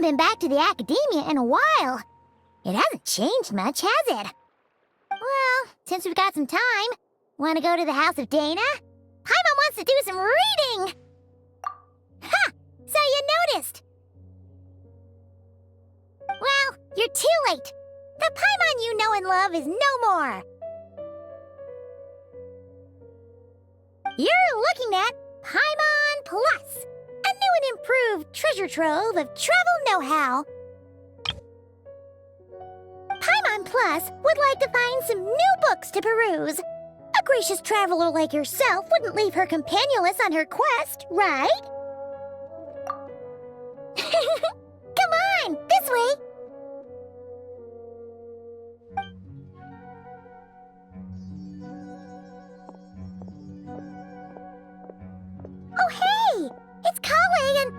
been back to the academia in a while. It hasn't changed much, has it? Well, since we've got some time, want to go to the house of Dana? Paimon wants to do some reading! Ha! So you noticed! Well, you're too late. The Paimon you know and love is no more. You're looking at Paimon Plus, a new and improved treasure trove of travel know-how. Paimon Plus would like to find some new books to peruse. A gracious traveler like yourself wouldn't leave her companionless on her quest, right? Come on, this way. Oh, hey! It's Kale and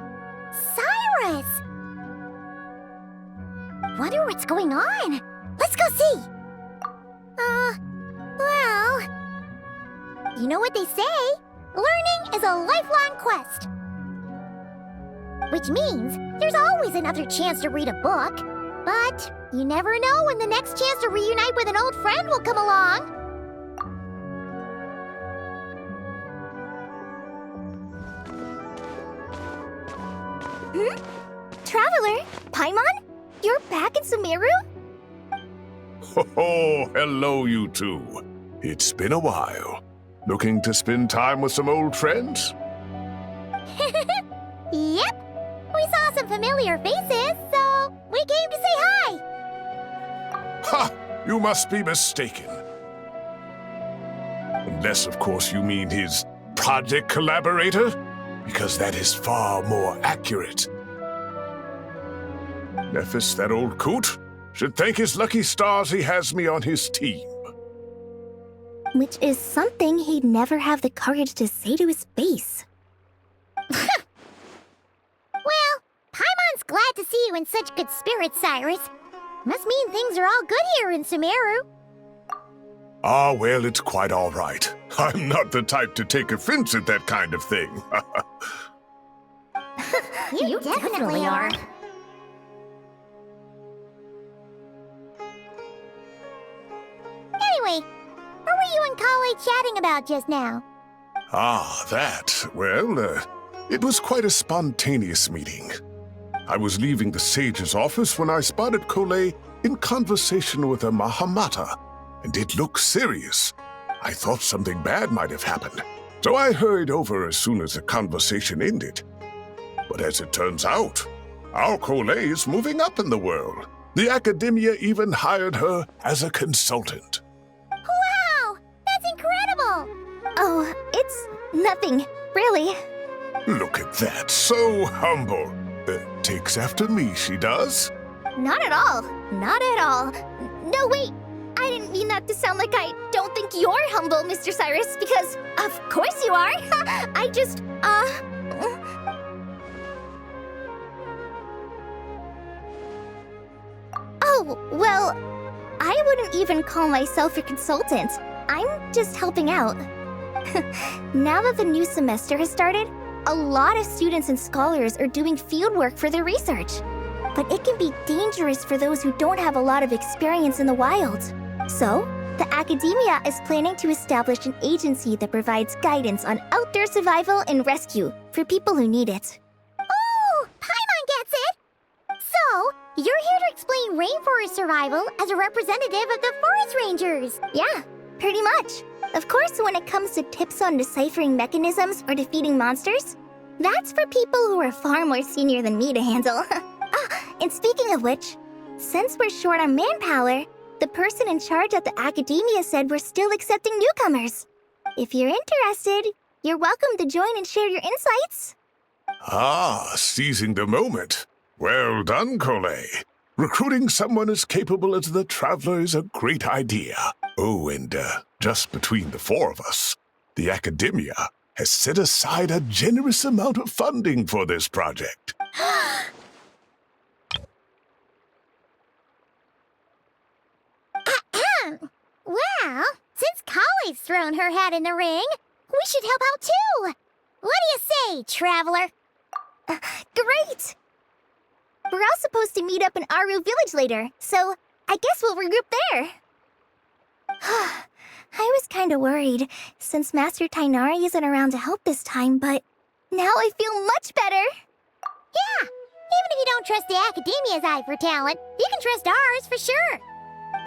Cyrus! Wonder what's going on. Let's go see. Well... You know what they say? Learning is a lifelong quest. Which means there's always another chance to read a book. But you never know when the next chance to reunite with an old friend will come along. Traveler, Paimon? You're back in Sumeru? Oh, hello, you two. It's been a while. Looking to spend time with some old friends? Yep. We saw some familiar faces, so we came to say hi. Ha! You must be mistaken. Unless, of course, you mean his project collaborator, because that is far more accurate. Nephis, that old coot, should thank his lucky stars he has me on his team. Which is something he'd never have the courage to say to his face. Well, Paimon's glad to see you in such good spirits, Cyrus. Must mean things are all good here in Sumeru. Ah, well, it's quite all right. I'm not the type to take offense at that kind of thing. You definitely are. Anyway, what were you and Kale chatting about just now? Ah, that. Well, it was quite a spontaneous meeting. I was leaving the sage's office when I spotted Kale in conversation with a Mahamata, and it looked serious. I thought something bad might have happened, so I hurried over as soon as the conversation ended. But as it turns out, our Kale is moving up in the world. The academia even hired her as a consultant. Wow! That's incredible! Oh, it's nothing, really. Look at that, so humble. Takes after me, she does. Not at all. Not at all. No, wait. I didn't mean that to sound like I don't think you're humble, Mr. Cyrus, because of course you are. I just, Oh, well, I wouldn't even call myself a consultant. I'm just helping out. Now that the new semester has started, a lot of students and scholars are doing fieldwork for their research. But it can be dangerous for those who don't have a lot of experience in the wild. So, the academia is planning to establish an agency that provides guidance on outdoor survival and rescue for people who need it. Oh, Paimon gets it! So, you're here to explain rainforest survival as a representative of the forest rangers. Yeah, pretty much. Of course, when it comes to tips on deciphering mechanisms or defeating monsters, that's for people who are far more senior than me to handle. And speaking of which, since we're short on manpower, the person in charge at the academia said we're still accepting newcomers. If you're interested, you're welcome to join and share your insights. Ah, seizing the moment. Well done, Kale. Recruiting someone as capable as the Traveler is a great idea. Oh, and just between the four of us, the academia has set aside a generous amount of funding for this project. Well, since Kale's thrown her hat in the ring, we should help out too. What do you say, Traveler? Great! We're all supposed to meet up in Aru Village later, so I guess we'll regroup there. I was kinda worried, since Master Tainari isn't around to help this time, but now I feel much better. Yeah, even if you don't trust the Academia's eye for talent, you can trust ours for sure.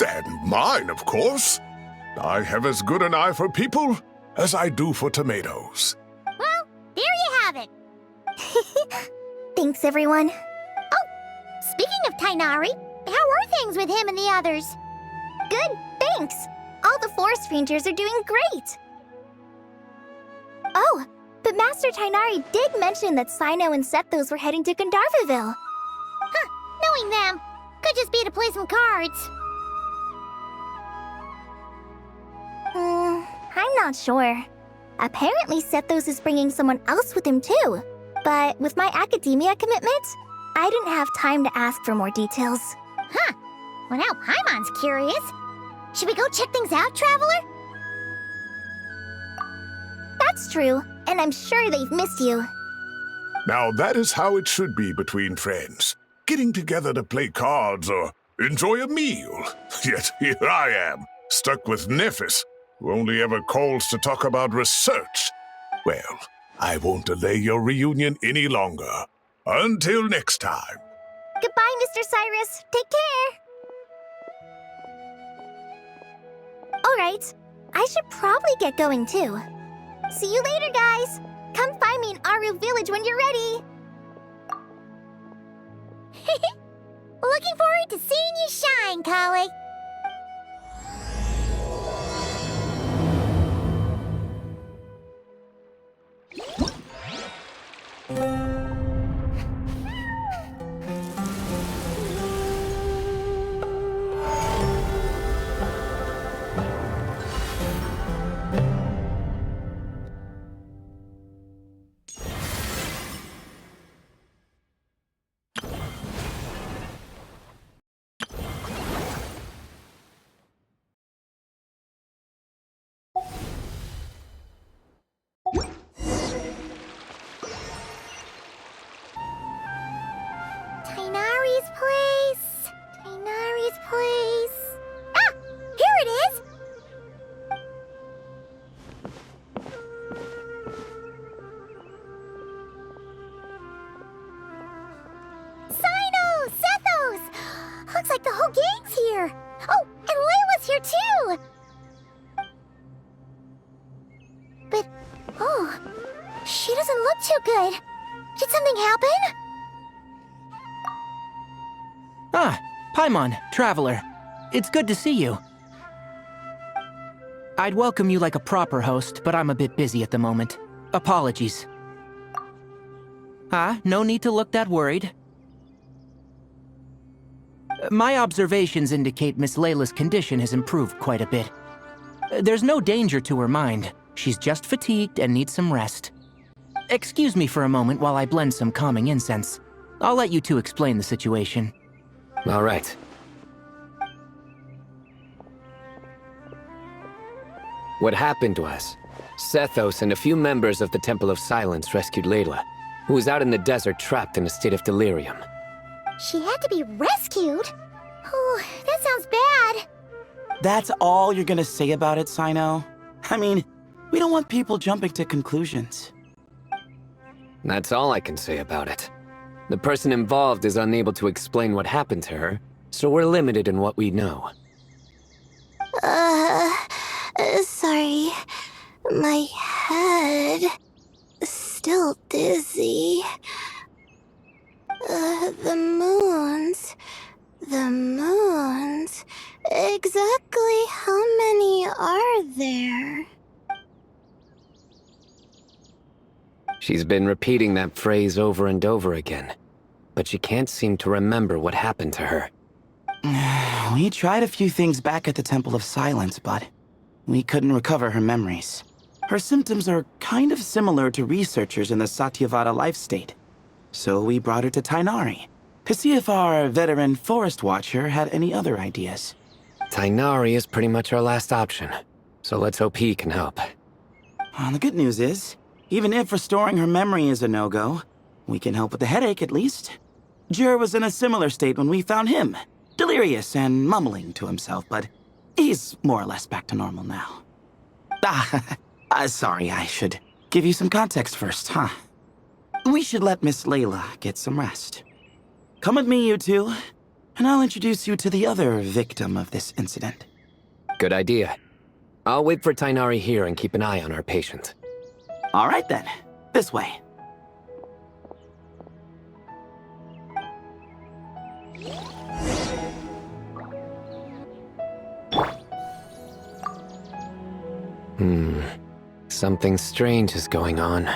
And mine, of course. I have as good an eye for people as I do for tomatoes. Well, there you have it. Thanks, everyone. Speaking of Tainari, how are things with him and the others? Good, thanks. All the forest rangers are doing great. Oh, but Master Tainari did mention that Sino and Sethos were heading to Gandharvaville. Knowing them, could just be to play some cards. I'm not sure. Apparently Sethos is bringing someone else with him too. But with my academia commitment, I didn't have time to ask for more details. Well, now Paimon's curious. Should we go check things out, Traveler? That's true, and I'm sure they've missed you. Now that is how it should be between friends. Getting together to play cards or enjoy a meal. Yet here I am, stuck with Nephis, who only ever calls to talk about research. Well, I won't delay your reunion any longer. Until next time. Goodbye, Mr. Cyrus. Take care. Alright, I should probably get going too. See you later, guys. Come find me in Aru Village when you're ready. Looking forward to seeing you shine, Kali. Tainari's place. Tainari's place. Ah! Here it is! Sino! Sethos! Looks like the whole gang's here. Oh, and Layla's here too! But, oh, she doesn't look too good. Did something happen? Ah, Paimon, Traveler. It's good to see you. I'd welcome you like a proper host, but I'm a bit busy at the moment. Apologies. No need to look that worried. My observations indicate Miss Layla's condition has improved quite a bit. There's no danger to her mind. She's just fatigued and needs some rest. Excuse me for a moment while I blend some calming incense. I'll let you two explain the situation. All right. What happened was, Sethos and a few members of the Temple of Silence rescued Layla, who was out in the desert trapped in a state of delirium. She had to be rescued? Oh, that sounds bad. That's all you're gonna say about it, Sino? I mean, we don't want people jumping to conclusions. That's all I can say about it. The person involved is unable to explain what happened to her, so we're limited in what we know. Sorry. My head... still dizzy. The moons... Exactly how many are there? She's been repeating that phrase over and over again, but she can't seem to remember what happened to her. We tried a few things back at the Temple of Silence, but we couldn't recover her memories. Her symptoms are kind of similar to researchers in the Satyavada life state. So we brought her to Tainari to see if our veteran forest watcher had any other ideas. Tainari is pretty much our last option, so let's hope he can help. The good news is, even if restoring her memory is a no-go, we can help with the headache at least. Jer was in a similar state when we found him. Delirious and mumbling to himself, but he's more or less back to normal now. Sorry, I should give you some context first, huh? We should let Miss Layla get some rest. Come with me, you two, and I'll introduce you to the other victim of this incident. Good idea. I'll wait for Tainari here and keep an eye on our patient. All right then, this way. Something strange is going on.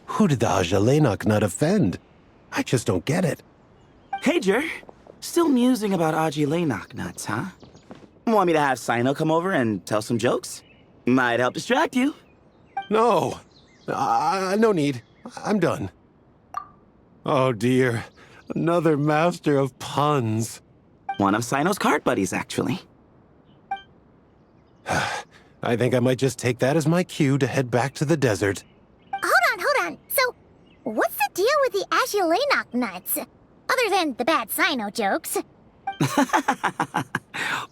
Who did the Ajalenok nut offend? I just don't get it. Hey, Jer. Still musing about Aji Laynok nuts, huh? Want me to have Sino come over and tell some jokes? Might help distract you. No. No need. I'm done. Oh dear. Another master of puns. One of Sino's card buddies, actually. I think I might just take that as my cue to head back to the desert. Hold on. So, what's the deal with the Ashulanok nuts? Other than the bad Sino jokes.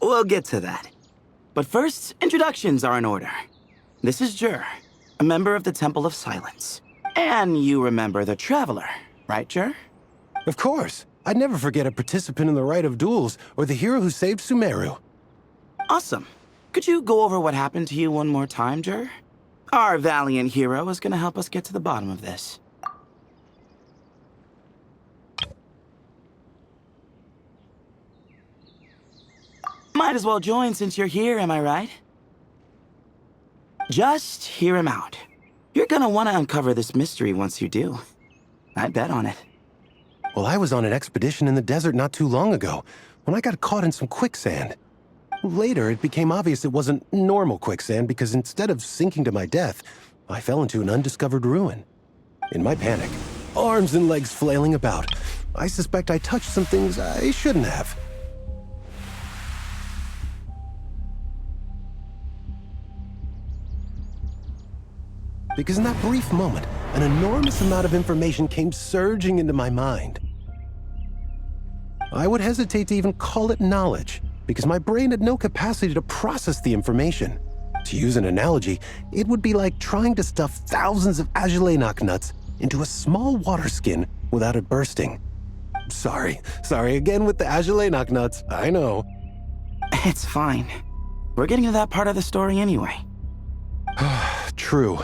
We'll get to that. But first, introductions are in order. This is Jer, a member of the Temple of Silence. And you remember the Traveler, right, Jer? Of course. I'd never forget a participant in the Rite of Duels or the hero who saved Sumeru. Awesome. Could you go over what happened to you one more time, Jer? Our valiant hero is going to help us get to the bottom of this. Might as well join since you're here, am I right? Just hear him out. You're gonna want to uncover this mystery once you do. I'd bet on it. Well, I was on an expedition in the desert not too long ago when I got caught in some quicksand. Later, it became obvious it wasn't normal quicksand because instead of sinking to my death, I fell into an undiscovered ruin. In my panic, arms and legs flailing about, I suspect I touched some things I shouldn't have. Because in that brief moment, an enormous amount of information came surging into my mind. I would hesitate to even call it knowledge, because my brain had no capacity to process the information. To use an analogy, it would be like trying to stuff thousands of Ajalenok nuts into a small water skin without it bursting. Sorry again with the Ajalenok nuts, I know. It's fine. We're getting to that part of the story anyway. True.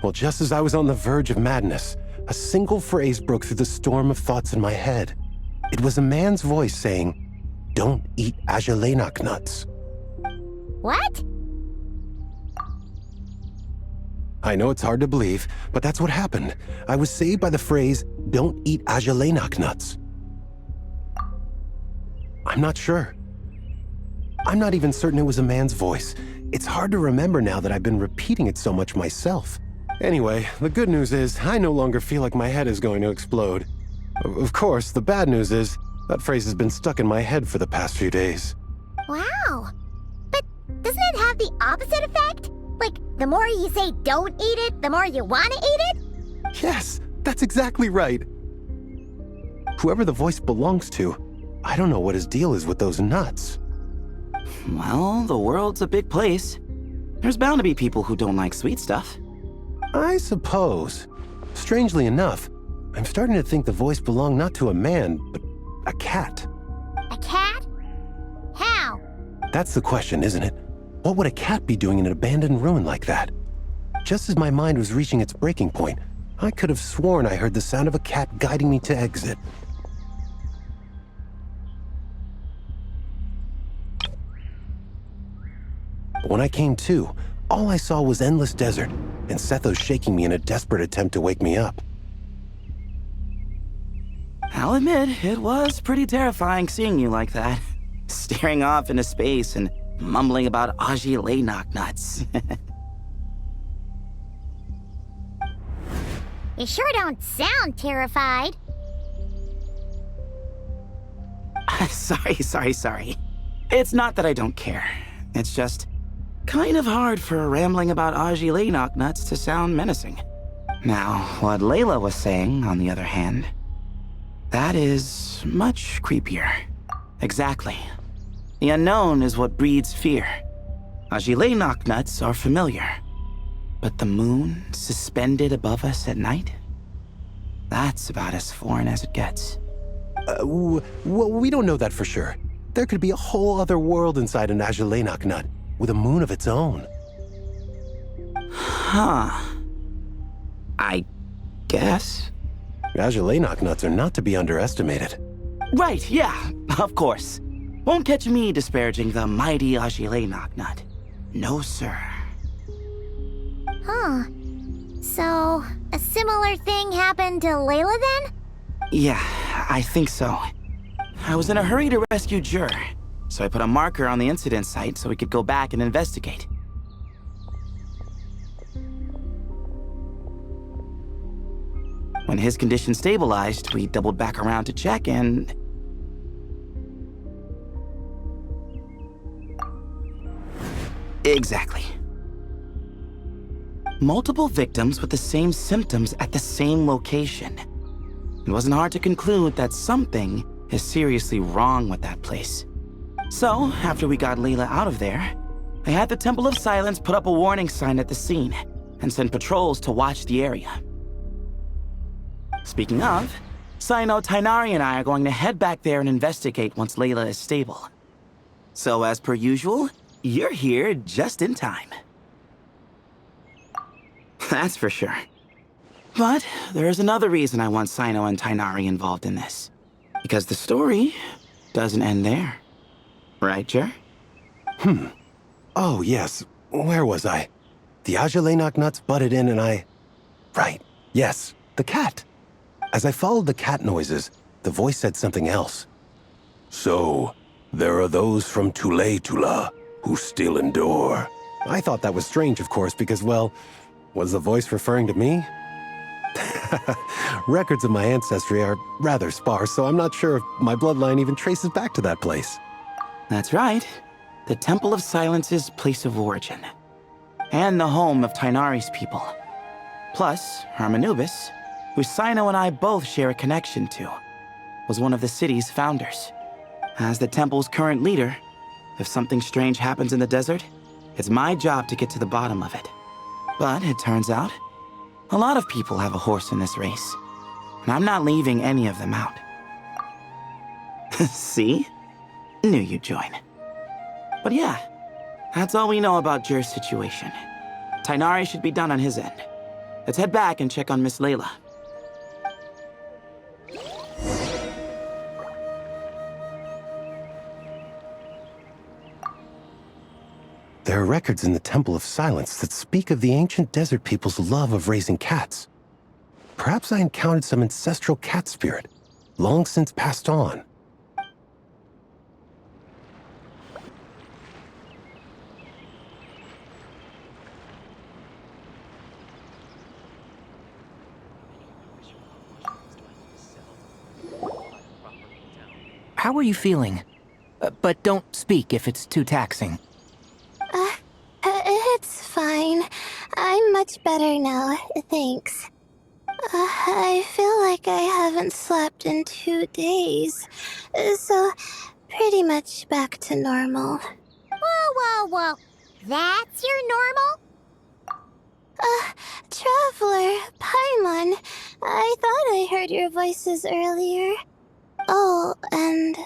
Well, just as I was on the verge of madness, a single phrase broke through the storm of thoughts in my head. It was a man's voice saying, "Don't eat Ajalenok nuts." What? I know it's hard to believe, but that's what happened. I was saved by the phrase, "Don't eat Ajalenok nuts." I'm not sure. I'm not even certain it was a man's voice. It's hard to remember now that I've been repeating it so much myself. Anyway, the good news is I no longer feel like my head is going to explode. Of course, the bad news is that phrase has been stuck in my head for the past few days. Wow. But doesn't it have the opposite effect? Like, the more you say don't eat it, the more you want to eat it? Yes, that's exactly right. Whoever the voice belongs to, I don't know what his deal is with those nuts. Well, the world's a big place. There's bound to be people who don't like sweet stuff. I suppose. Strangely enough, I'm starting to think the voice belonged not to a man, but a cat. A cat? How? That's the question, isn't it? What would a cat be doing in an abandoned ruin like that? Just as my mind was reaching its breaking point, I could have sworn I heard the sound of a cat guiding me to exit. But when I came to, all I saw was endless desert, and Sethos shaking me in a desperate attempt to wake me up. I'll admit, it was pretty terrifying seeing you like that. Staring off into space and mumbling about Ajalenok nuts. You sure don't sound terrified. Sorry. It's not that I don't care. It's just kind of hard for rambling about Ajile knocknuts to sound menacing. Now, what Layla was saying, on the other hand, that is much creepier. Exactly. The unknown is what breeds fear. Ajile knocknuts are familiar. But the moon suspended above us at night? That's about as foreign as it gets. Well, we don't know that for sure. There could be a whole other world inside an Ajile knocknut, with a moon of its own. Huh. I guess. Ajile knocknuts are not to be underestimated. Right, yeah, of course. Won't catch me disparaging the mighty Ajile knocknut. No, sir. Huh. So, a similar thing happened to Layla then? Yeah, I think so. I was in a hurry to rescue Jur, so I put a marker on the incident site so we could go back and investigate. When his condition stabilized, we doubled back around to check and... Exactly. Multiple victims with the same symptoms at the same location. It wasn't hard to conclude that something is seriously wrong with that place. So, after we got Layla out of there, I had the Temple of Silence put up a warning sign at the scene and send patrols to watch the area. Speaking of, Sino, Tainari, and I are going to head back there and investigate once Layla is stable. So, as per usual, you're here just in time. That's for sure. But there's another reason I want Sino and Tainari involved in this. Because the story doesn't end there. Right, Jer? Oh, yes. Where was I? The Ajile knocknuts butted in and I... Right. Yes, the cat. As I followed the cat noises, the voice said something else. So, there are those from Tula who still endure. I thought that was strange, of course, because, well, was the voice referring to me? Records of my ancestry are rather sparse, so I'm not sure if my bloodline even traces back to that place. That's right. The Temple of Silence's place of origin. And the home of Tainari's people. Plus, Hermanubis, who Sino and I both share a connection to, was one of the city's founders. As the temple's current leader, if something strange happens in the desert, it's my job to get to the bottom of it. But it turns out, a lot of people have a horse in this race, and I'm not leaving any of them out. See? Knew you'd join. But yeah, that's all we know about Jer's situation. Tainari should be done on his end. Let's head back and check on Miss Layla. There are records in the Temple of Silence that speak of the ancient desert people's love of raising cats. Perhaps I encountered some ancestral cat spirit, long since passed on. How are you feeling? But don't speak if it's too taxing. It's fine. I'm much better now, thanks. I feel like I haven't slept in 2 days, so pretty much back to normal. Whoa. That's your normal? Traveler, Paimon, I thought I heard your voices earlier. Oh, and,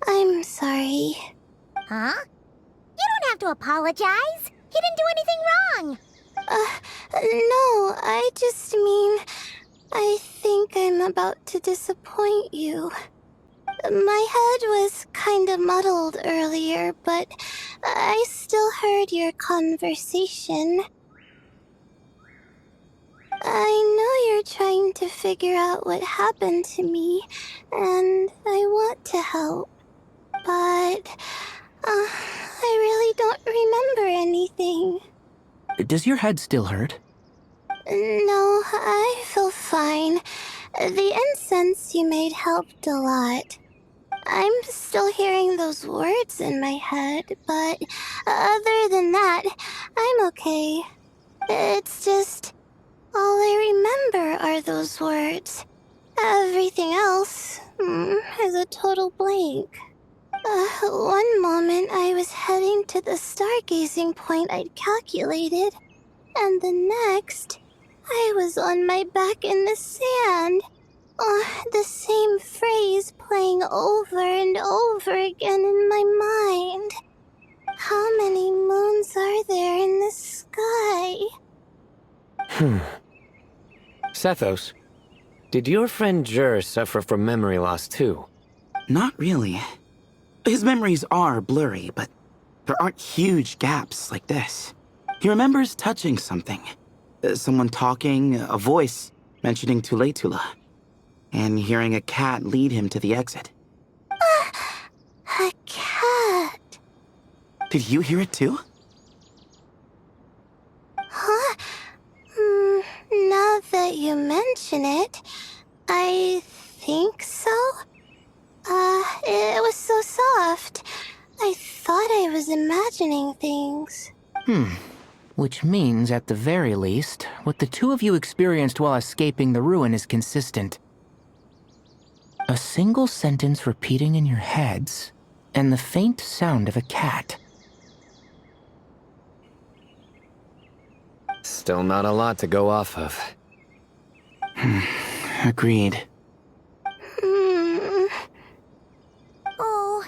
I'm sorry. Huh? You don't have to apologize. You didn't do anything wrong. No, I just mean, I think I'm about to disappoint you. My head was kinda muddled earlier, but I still heard your conversation. I know you're trying to figure out what happened to me, and I want to help, but I really don't remember anything. Does your head still hurt? No, I feel fine. The incense you made helped a lot. I'm still hearing those words in my head, but other than that, I'm okay. It's just, all I remember are those words. Everything else is a total blank. One moment I was heading to the stargazing point I'd calculated, and the next, I was on my back in the sand. The same phrase playing over and over again in my mind. How many moons are there in the sky? Sethos, did your friend Jur suffer from memory loss too? Not really. His memories are blurry, but there aren't huge gaps like this. He remembers touching something. Someone talking, a voice mentioning Tuletula, and hearing a cat lead him to the exit. A cat. Did you hear it too? Huh? Now that you mention it, I think so. It was so soft. I thought I was imagining things. Which means, at the very least, what the two of you experienced while escaping the ruin is consistent. A single sentence repeating in your heads, and the faint sound of a cat. Still not a lot to go off of. Agreed. Oh,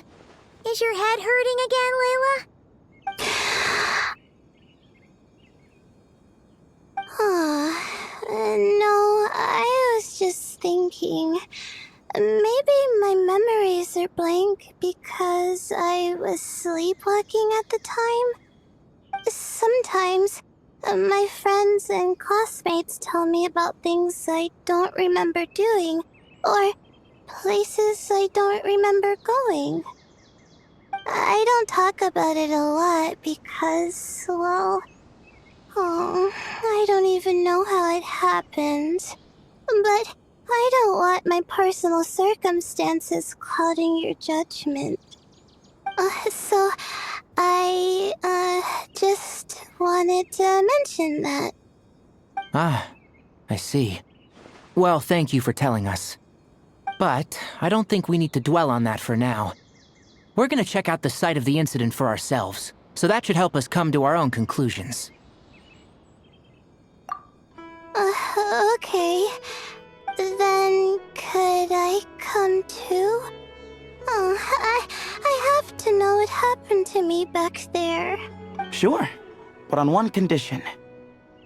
is your head hurting again, Layla? No, I was just thinking. Maybe my memories are blank because I was sleepwalking at the time. Sometimes, my friends and classmates tell me about things I don't remember doing, or places I don't remember going. I don't talk about it a lot because, well, I don't even know how it happened. But I don't want my personal circumstances clouding your judgment. So I, just wanted to mention that. Ah, I see. Well, thank you for telling us. But I don't think we need to dwell on that for now. We're gonna check out the site of the incident for ourselves, so that should help us come to our own conclusions. Okay. Then could I come too? I have to know what happened to me back there. Sure, but on one condition.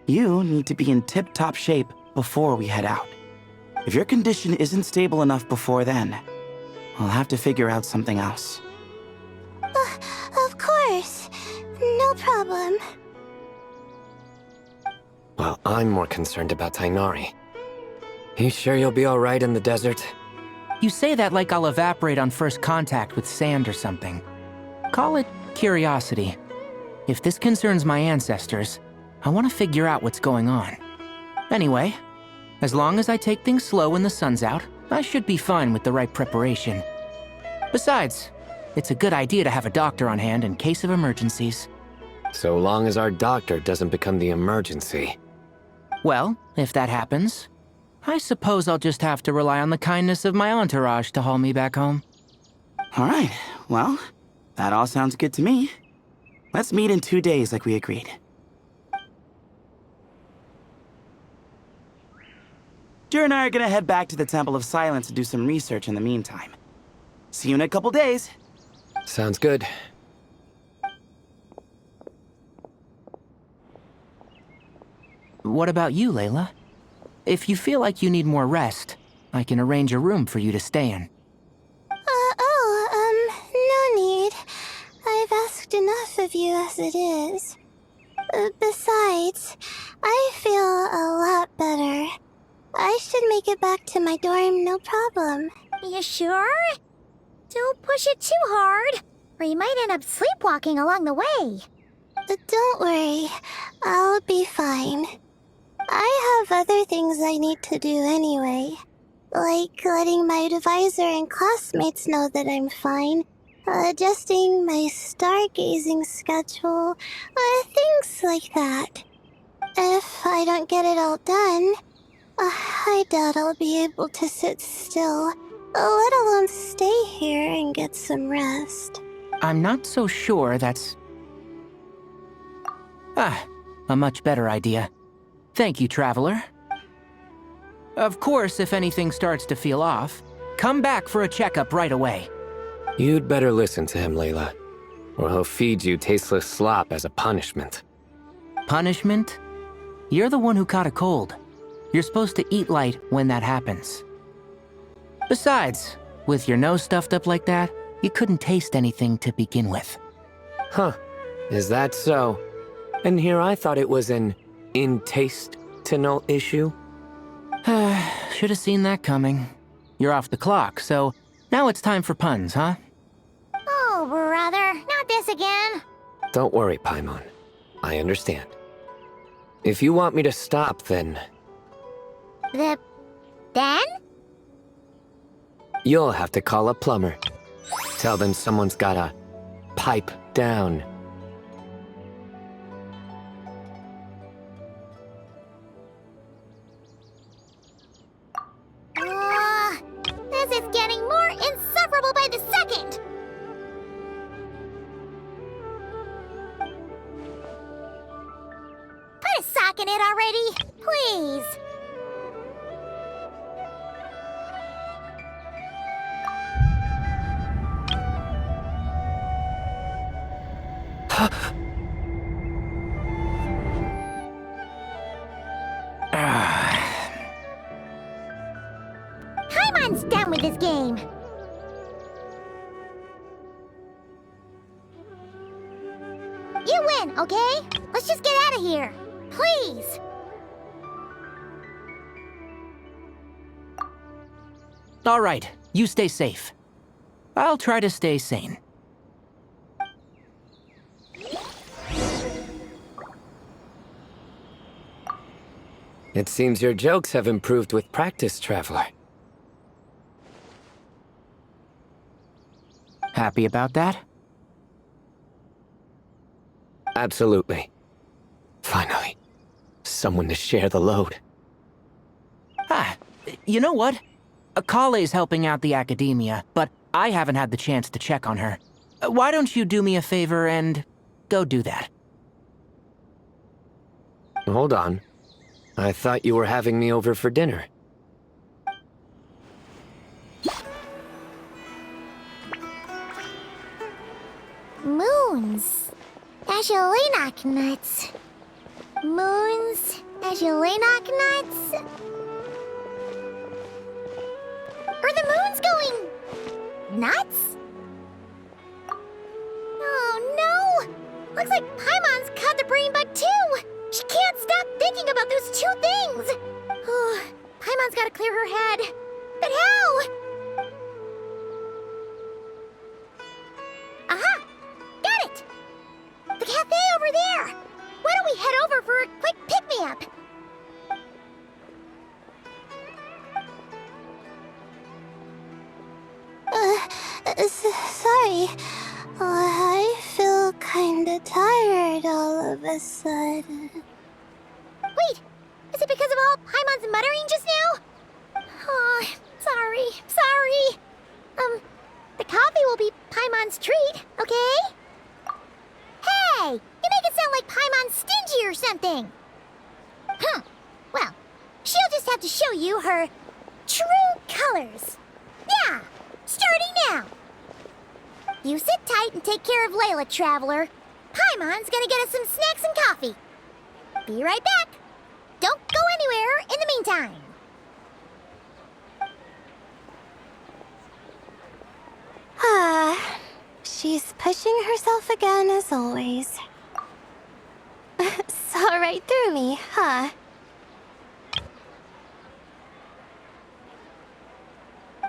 You need to be in tip-top shape before we head out. If your condition isn't stable enough before then, we'll have to figure out something else. Of course. No problem. Well, I'm more concerned about Tainari. You sure you'll be alright in the desert? You say that like I'll evaporate on first contact with sand or something. Call it curiosity. If this concerns my ancestors, I want to figure out what's going on. Anyway, as long as I take things slow when the sun's out, I should be fine with the right preparation. Besides, it's a good idea to have a doctor on hand in case of emergencies. So long as our doctor doesn't become the emergency. Well, if that happens, I suppose I'll just have to rely on the kindness of my entourage to haul me back home. All right, well, that all sounds good to me. Let's meet in 2 days like we agreed. Jer and I are gonna head back to the Temple of Silence to do some research in the meantime. See you in a couple days. Sounds good. What about you, Layla? If you feel like you need more rest, I can arrange a room for you to stay in. No need. I've asked enough of you as it is. Besides, I feel a lot better. I should make it back to my dorm, no problem. You sure? Don't push it too hard, or you might end up sleepwalking along the way. Don't worry, I'll be fine. I have other things I need to do anyway. Like letting my advisor and classmates know that I'm fine, adjusting my stargazing schedule, things like that. If I don't get it all done, I doubt I'll be able to sit still, let alone stay here and get some rest. I'm not so sure that's... a much better idea. Thank you, Traveler. Of course, if anything starts to feel off, come back for a checkup right away. You'd better listen to him, Layla, or he'll feed you tasteless slop as a punishment. Punishment? You're the one who caught a cold. You're supposed to eat light when that happens. Besides, with your nose stuffed up like that, you couldn't taste anything to begin with. Huh, is that so? And here I thought it was an intestinal issue? Should have seen that coming. You're off the clock, so now it's time for puns, huh? Oh, brother, not this again. Don't worry, Paimon. I understand. If you want me to stop, then Then? you'll have to call a plumber. Tell them someone's gotta pipe down. This is getting more insufferable by the second! Put a sock in it already, please! Paimon's done with this game. You win, okay? Let's just get out of here. Please! All right, you stay safe. I'll try to stay sane. It seems your jokes have improved with practice, Traveler. Happy about that? Absolutely. Finally, someone to share the load. You know what? Kale's helping out the academia, but I haven't had the chance to check on her. Why don't you do me a favor and go do that? Hold on. I thought you were having me over for dinner. Moons. Ashelinok nuts. Moons. Ashelinok nuts. Are the moons going nuts? Oh no! Looks like Paimon's caught the brain bug too! She can't stop thinking about those two things! Oh, Paimon's gotta clear her head. But how? Aha! Got it! The cafe over there! Why don't we head over for a quick pick-me-up? Sorry. I feel kinda tired all of a sudden. Wait! Is it because of all Paimon's muttering just now? Oh, sorry. The coffee will be Paimon's treat, okay? Hey! You make it sound like Paimon's stingy or something! Well, she'll just have to show you her true colors. Yeah! Starting now! You sit tight and take care of Layla, Traveler. Paimon's gonna get us some snacks and coffee. Be right back. Don't go anywhere in the meantime. She's pushing herself again as always. Saw right through me, huh?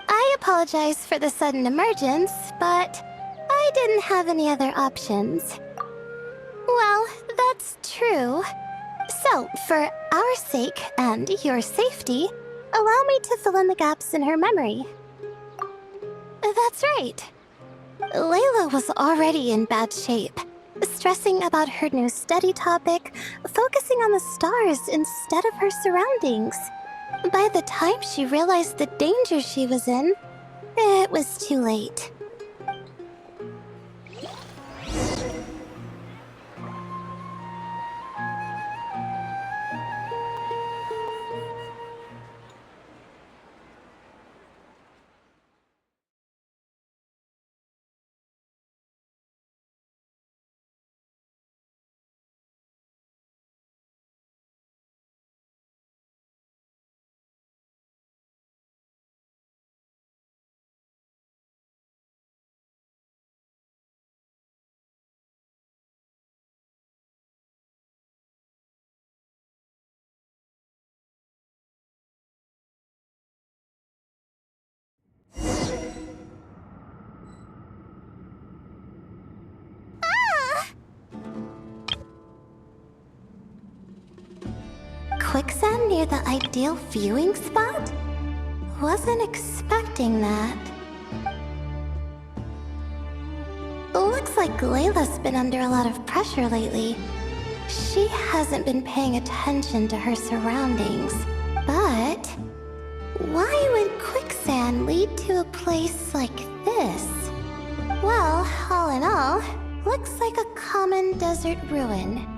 I apologize for the sudden emergence, but I didn't have any other options. Well, that's true. So, for our sake and your safety, Allow me to fill in the gaps in her memory. That's right. Layla was already in bad shape, stressing about her new study topic, focusing on the stars instead of her surroundings. By the time she realized the danger she was in, it was too late. Quicksand near the ideal viewing spot? Wasn't expecting that. Looks like Layla's been under a lot of pressure lately. She hasn't been paying attention to her surroundings. But why would quicksand lead to a place like this? Well, all in all, looks like a common desert ruin.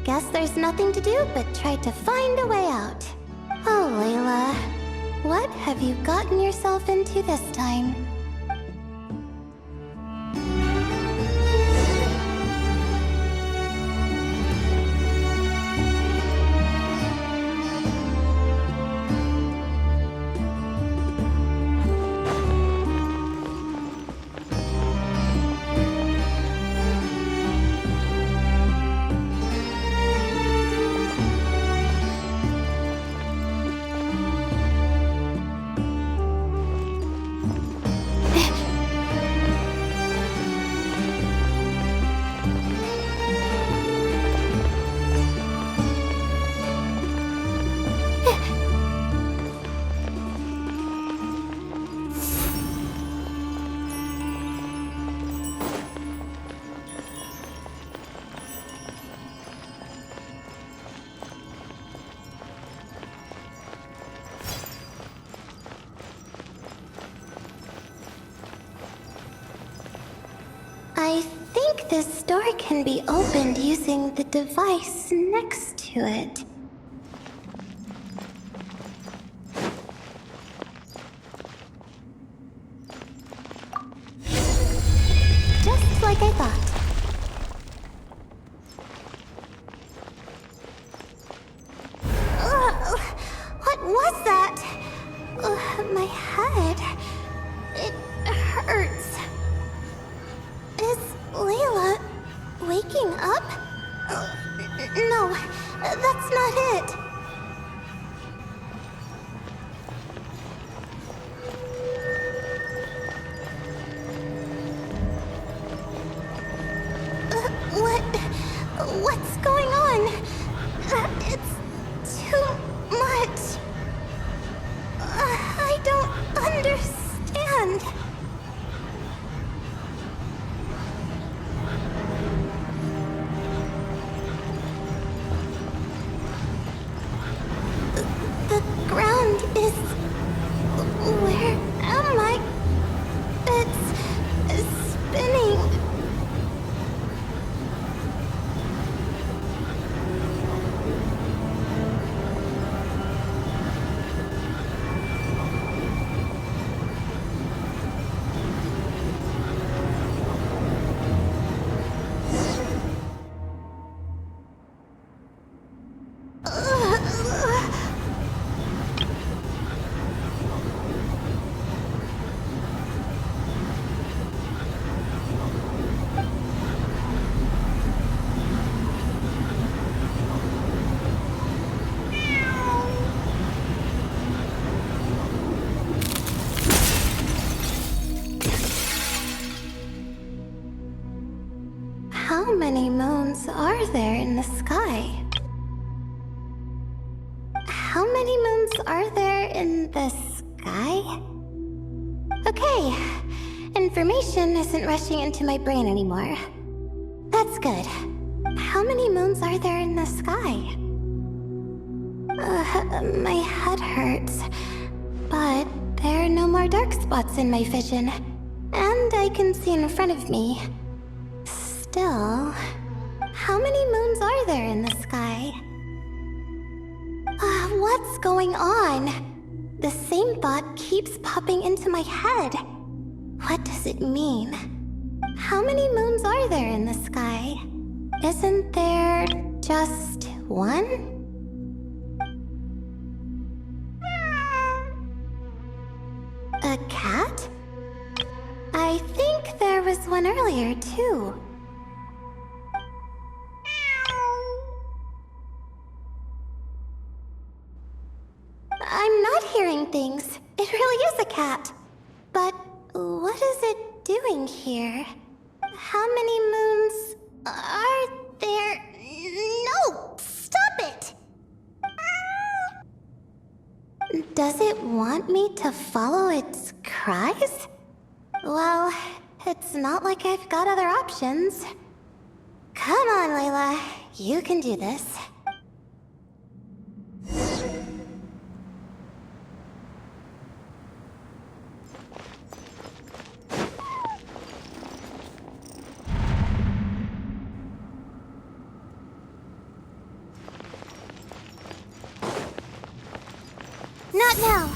Guess there's nothing to do but try to find a way out. Oh, Layla, what have you gotten yourself into this time? I think this door can be opened using the device next to it. Just like I thought. What was that? My head. It hurts. Is Layla waking up? No, that's not it. What's going on? It's too much. I don't understand. The ground is... Where am I? It's spinning. How many moons are there in the sky? How many moons moons are there in the sky? Okay, information isn't rushing into my brain anymore. That's good. How many moons are there in the sky? My head hurts, but there are no more dark spots in my vision, and I can see in front of me. Still, how many moons are there in the sky? What's going on? The same thought keeps popping into my head. What does it mean? How many moons are there in the sky? Isn't there just one? A cat? I think there was one earlier, too. I'm not hearing things. It really is a cat. But what is it doing here? How many moons are there? No! Stop it! Does it want me to follow its cries? Well, it's not like I've got other options. Come on, Layla. You can do this. Not now.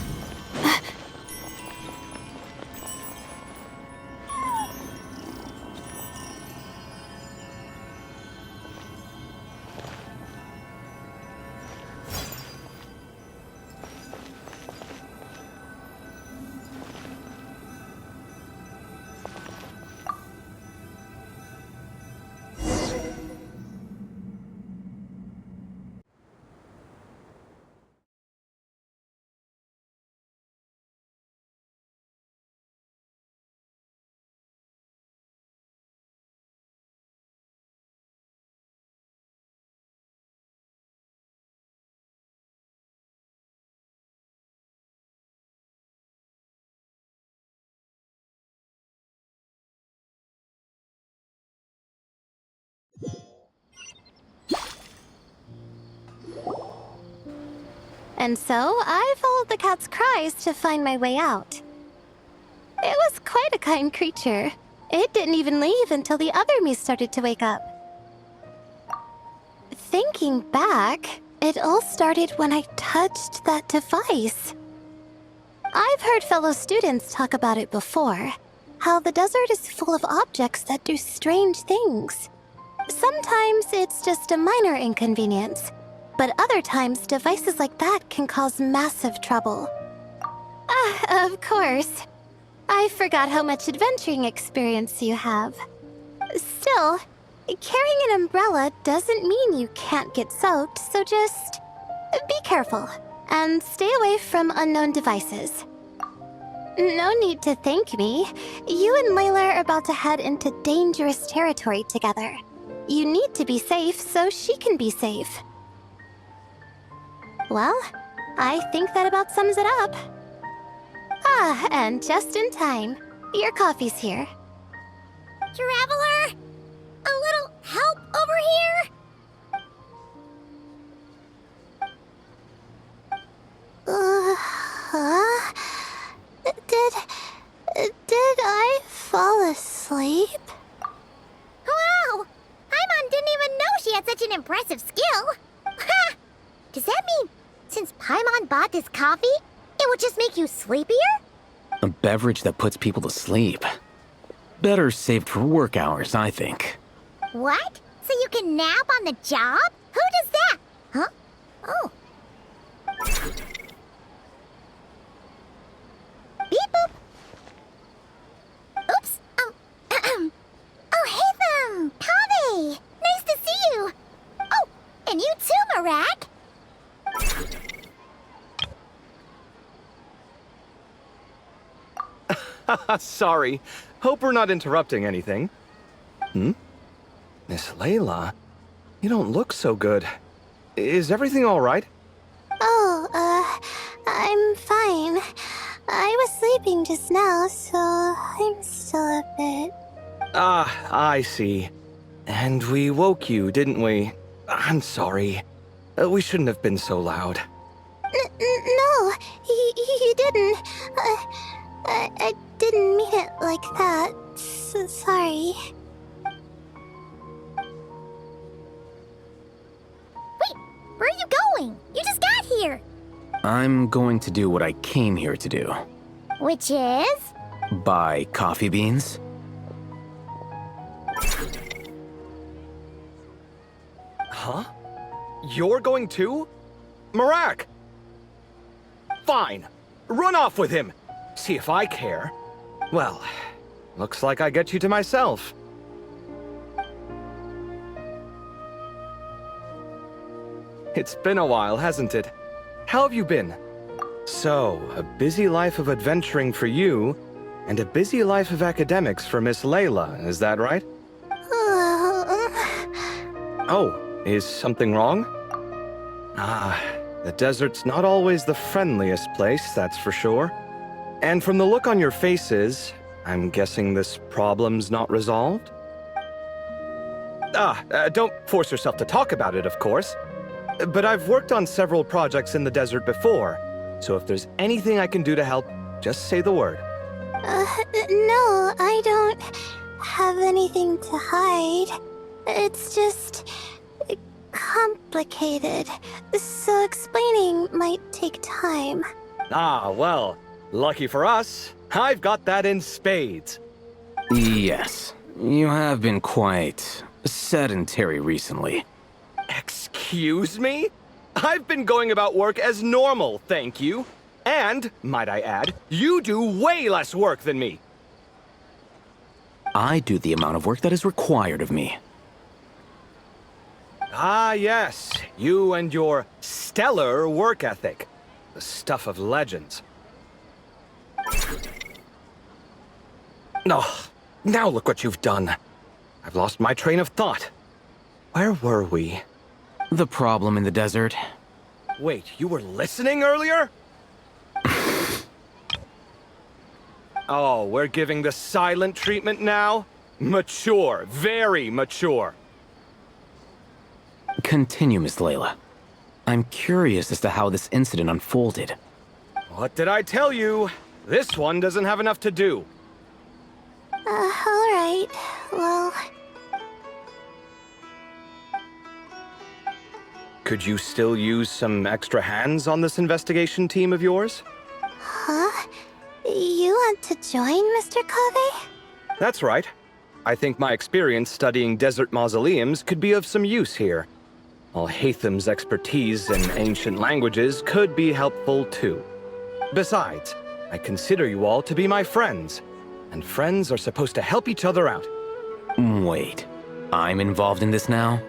And so, I followed the cat's cries to find my way out. It was quite a kind creature. It didn't even leave until the other me started to wake up. Thinking back, it all started when I touched that device. I've heard fellow students talk about it before, how the desert is full of objects that do strange things. Sometimes it's just a minor inconvenience, but other times devices like that can cause massive trouble. Of course. I forgot how much adventuring experience you have. Still, carrying an umbrella doesn't mean you can't get soaked, so just be careful and stay away from unknown devices. No need to thank me. You and Layla are about to head into dangerous territory together. You need to be safe so she can be safe. Well, I think that about sums it up. And just in time. Your coffee's here. Traveler! A little help over here? Did I fall asleep? Wow! Paimon didn't even know she had such an impressive skill. Ha! Does that mean since Paimon bought this coffee, it would just make you sleepier? A beverage that puts people to sleep. Better saved for work hours, I think. What? So you can nap on the job? Who does that? Huh? Oh. Beep boop. Oops. Oh, hey them! Kave! Nice to see you! Oh, and you too, Marak! Sorry. Hope we're not interrupting anything. Miss Layla, you don't look so good. Is everything all right? Oh, I'm fine. I was sleeping just now, so I'm still a bit... Ah, I see. And we woke you, didn't we? I'm sorry. We shouldn't have been so loud. No, you didn't. I didn't mean it like that. Sorry. Wait, where are you going? You just got here. I'm going to do what I came here to do. Which is? Buy coffee beans. Huh? You're going too? Marak! Fine. Run off with him. See if I care. Well, looks like I get you to myself. It's been a while, hasn't it? How have you been? So, a busy life of adventuring for you, and a busy life of academics for Miss Layla, is that right? Oh, is something wrong? Ah, the desert's not always the friendliest place, that's for sure. And from the look on your faces, I'm guessing this problem's not resolved? Don't force yourself to talk about it, of course. But I've worked on several projects in the desert before, so if there's anything I can do to help, just say the word. No, I don't have anything to hide. It's just... complicated, so explaining might take time. Ah, well, lucky for us, I've got that in spades. Yes, you have been quite sedentary recently. Excuse me? I've been going about work as normal, thank you. And, might I add, you do way less work than me. I do the amount of work that is required of me. Ah, yes, you and your stellar work ethic. The stuff of legends. Oh, now look what you've done. I've lost my train of thought. Where were we? The problem in the desert. Wait, you were listening earlier? Oh, we're giving the silent treatment now? Mature, very mature. Continue, Miss Layla. I'm curious as to how this incident unfolded. What did I tell you? This one doesn't have enough to do. Alright. Well... Could you still use some extra hands on this investigation team of yours? Huh? You want to join, Mr. Kave? That's right. I think my experience studying desert mausoleums could be of some use here. Al-Haytham's expertise in ancient languages could be helpful too. Besides, I consider you all to be my friends, and friends are supposed to help each other out. Wait, I'm involved in this now?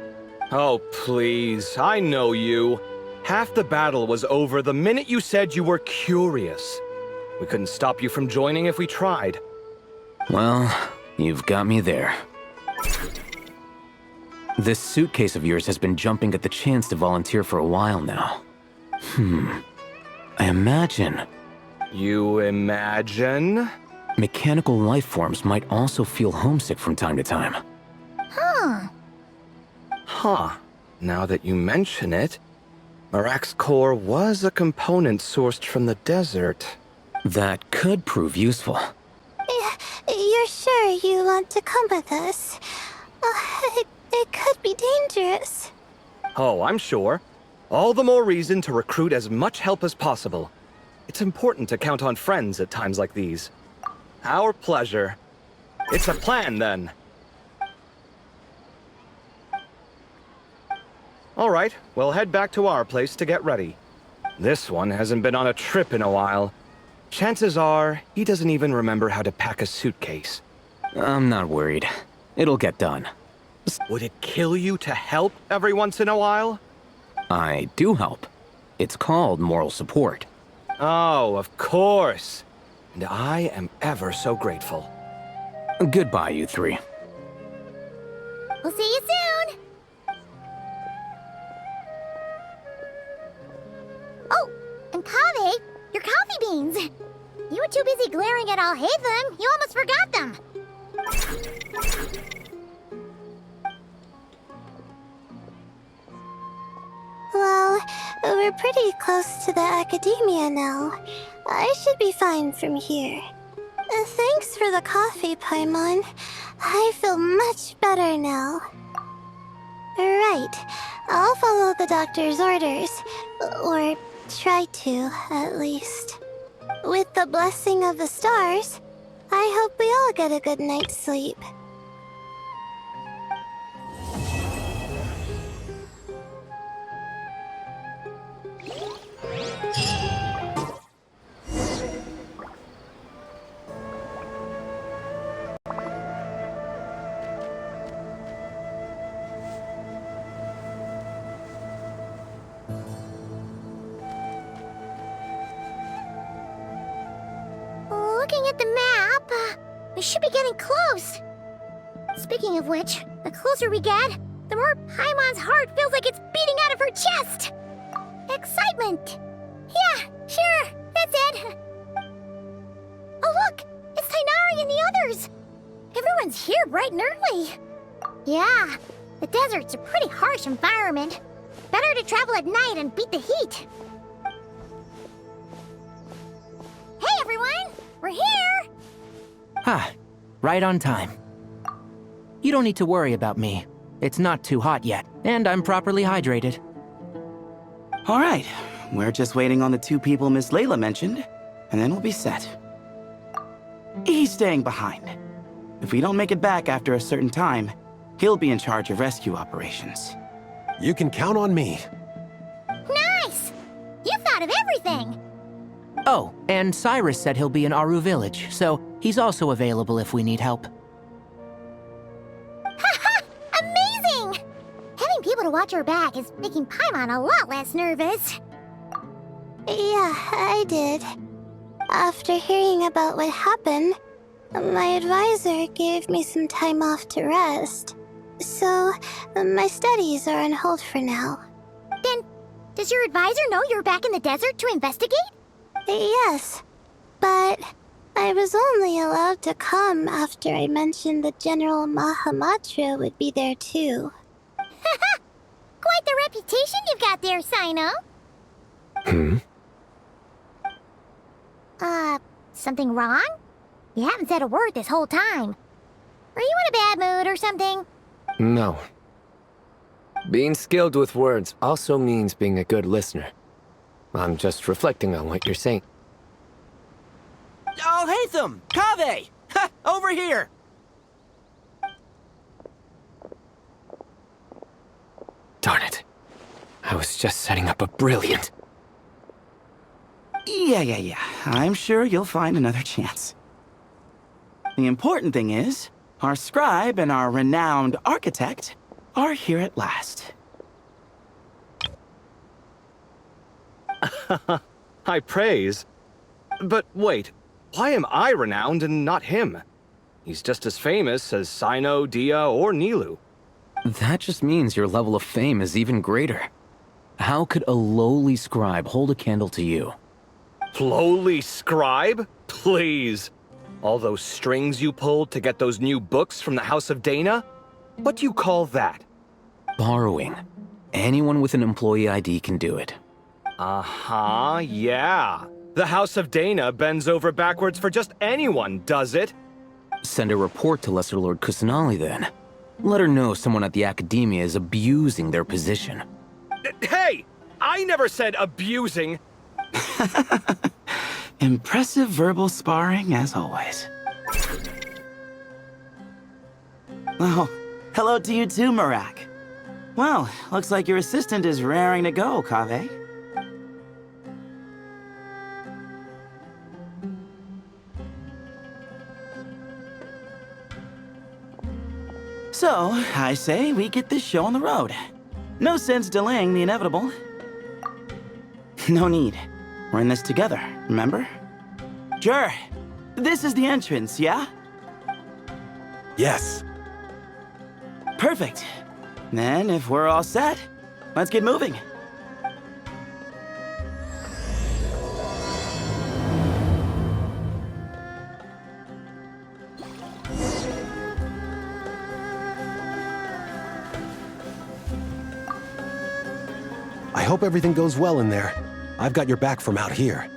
Oh, please, I know you. Half the battle was over the minute you said you were curious. We couldn't stop you from joining if we tried. Well, you've got me there. This suitcase of yours has been jumping at the chance to volunteer for a while now. I imagine... You imagine? Mechanical life forms might also feel homesick from time to time. Huh. Now that you mention it, Marak's core was a component sourced from the desert. That could prove useful. You're sure you want to come with us? It could be dangerous. Oh, I'm sure. All the more reason to recruit as much help as possible. It's important to count on friends at times like these. Our pleasure. It's a plan, then. All right, we'll head back to our place to get ready. This one hasn't been on a trip in a while. Chances are, he doesn't even remember how to pack a suitcase. I'm not worried. It'll get done. Would it kill you to help every once in a while? I do help. It's called moral support. Oh, of course. And I am ever so grateful. Goodbye, you three. We'll see you soon. Oh, and Kave, coffee beans! You were too busy glaring at Alhaitham, you almost forgot them! Well, we're pretty close to the academia now. I should be fine from here. Thanks for the coffee, Paimon. I feel much better now. Right. I'll follow the doctor's orders. Or try to, at least. With the blessing of the stars, I hope we all get a good night's sleep. Looking at the map, we should be getting close. Speaking of which, the closer we get, the more Paimon's heart feels like it's beating out of her chest. Excitement. Yeah, sure, that's it. Oh look, it's Tainari and the others. Everyone's here bright and early. Yeah, the desert's a pretty harsh environment. Better to travel at night and beat the heat. Hey everyone! We're here! Ah, right on time. You don't need to worry about me. It's not too hot yet, and I'm properly hydrated. All right, we're just waiting on the 2 people Miss Layla mentioned, and then we'll be set. He's staying behind. If we don't make it back after a certain time, he'll be in charge of rescue operations. You can count on me. Nice! You thought of everything! Oh, and Cyrus said he'll be in Aru Village, so he's also available if we need help. Haha! Amazing! Having people to watch our back is making Paimon a lot less nervous. Yeah, I did. After hearing about what happened, my advisor gave me some time off to rest. So, my studies are on hold for now. Then, does your advisor know you're back in the desert to investigate? Yes, but I was only allowed to come after I mentioned that General Mahamatra would be there too. Haha! Quite the reputation you've got there, Sino. Something wrong? You haven't said a word this whole time. Are you in a bad mood or something? No. Being skilled with words also means being a good listener. I'm just reflecting on what you're saying. Oh, Hatham! Kaveh! Ha! Over here! Darn it. I was just setting up a brilliant... Yeah. I'm sure you'll find another chance. The important thing is, our scribe and our renowned architect are here at last. High praise. But wait, why am I renowned and not him? He's just as famous as Sino, Dia, or Nilu. That just means your level of fame is even greater. How could a lowly scribe hold a candle to you? Lowly scribe? Please. All those strings you pulled to get those new books from the House of Dana? What do you call that? Borrowing. Anyone with an employee ID can do it. Uh-huh, yeah. The House of Dana bends over backwards for just anyone, does it? Send a report to Lesser Lord Kusanali then. Let her know someone at the Academia is abusing their position. Hey! I never said abusing! Impressive verbal sparring, as always. Oh, hello to you too, Marak. Well, looks like your assistant is raring to go, Kaveh. So, I say we get this show on the road. No sense delaying the inevitable. No need. We're in this together, remember? Sure. This is the entrance, yeah? Yes. Perfect. Then, if we're all set, let's get moving. hope everything goes well in there. I've got your back from out here.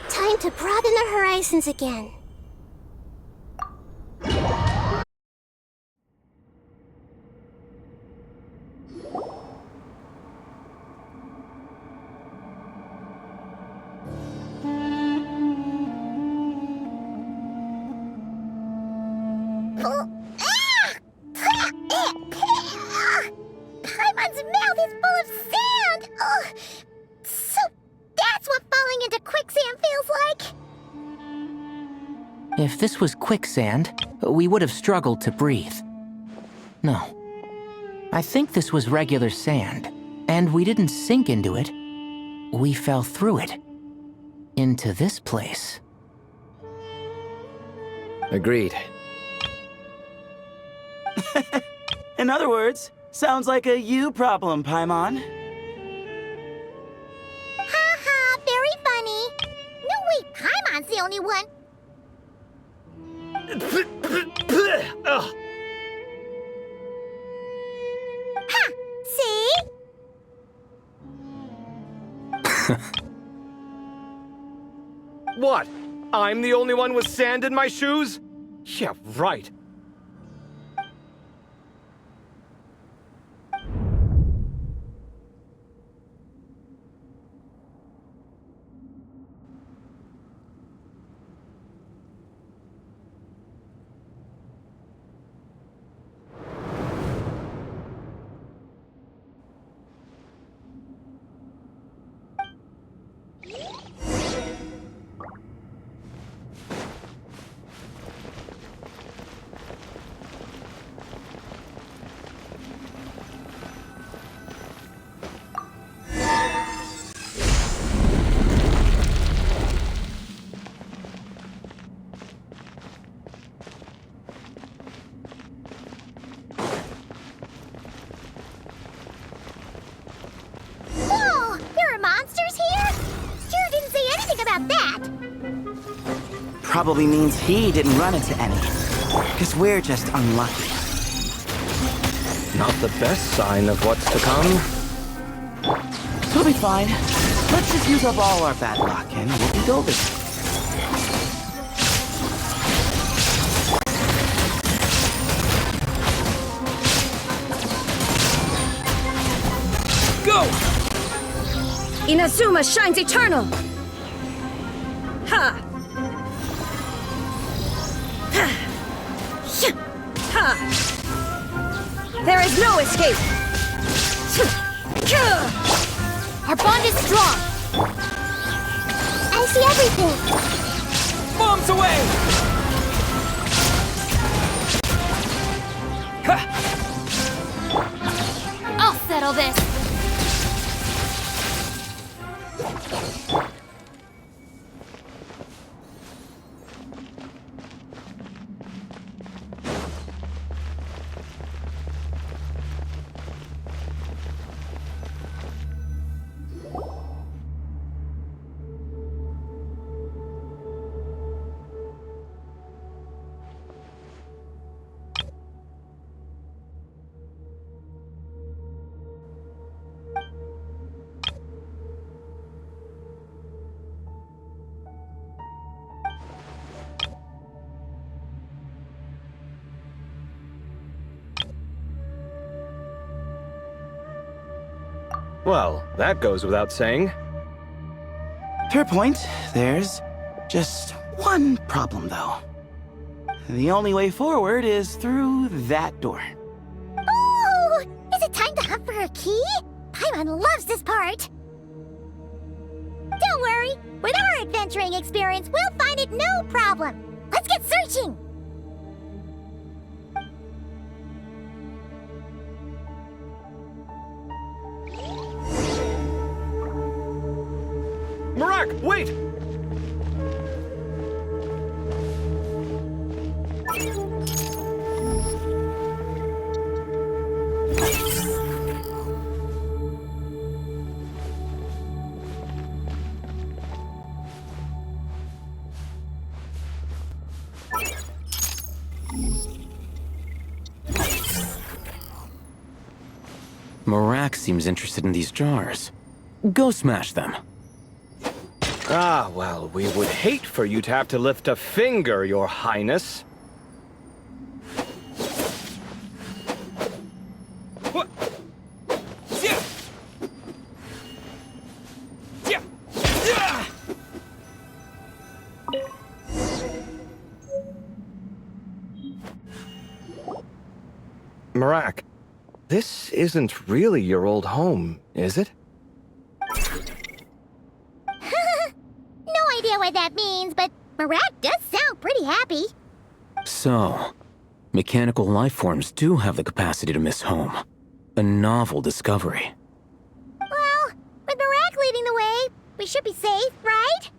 Time to broaden the horizons again. Paimon's mouth is full of sand! Ugh. So that's what falling into quicksand feels like? If this was quicksand, we would have struggled to breathe. No. I think this was regular sand, and we didn't sink into it. We fell through it. Into this place. Agreed. In other words, sounds like a you problem, Paimon. Ha, very funny. No, wait, Paimon's the only one. Ha! See? What? I'm the only one with sand in my shoes? Yeah, right. Whoa! There are monsters here? Stuart didn't say anything about that. Probably means he didn't run into any. Because we're just unlucky. Not the best sign of what's to come. It'll be fine. Let's just use up all our bad luck and we'll be golden. Go! Inazuma shines eternal! Ha! Ha! Ha! There is no escape! Our bond is strong. I see everything. Bombs away! I'll settle this. Well, that goes without saying. Fair point. There's just one problem, though. The only way forward is through that door. Oh, tea? Paimon loves this part! Don't worry, with our adventuring experience, we'll find it no problem. Let's get searching! Marak, wait! Marak seems interested in these jars. Go smash them. Ah, well, we would hate for you to have to lift a finger, Your Highness. What? Yeah. Yeah. Yeah. Marak, this isn't really your old home, is it? No idea what that means, but Marak does sound pretty happy. So, mechanical life forms do have the capacity to miss home. A novel discovery. Well, with Marak leading the way, we should be safe, right?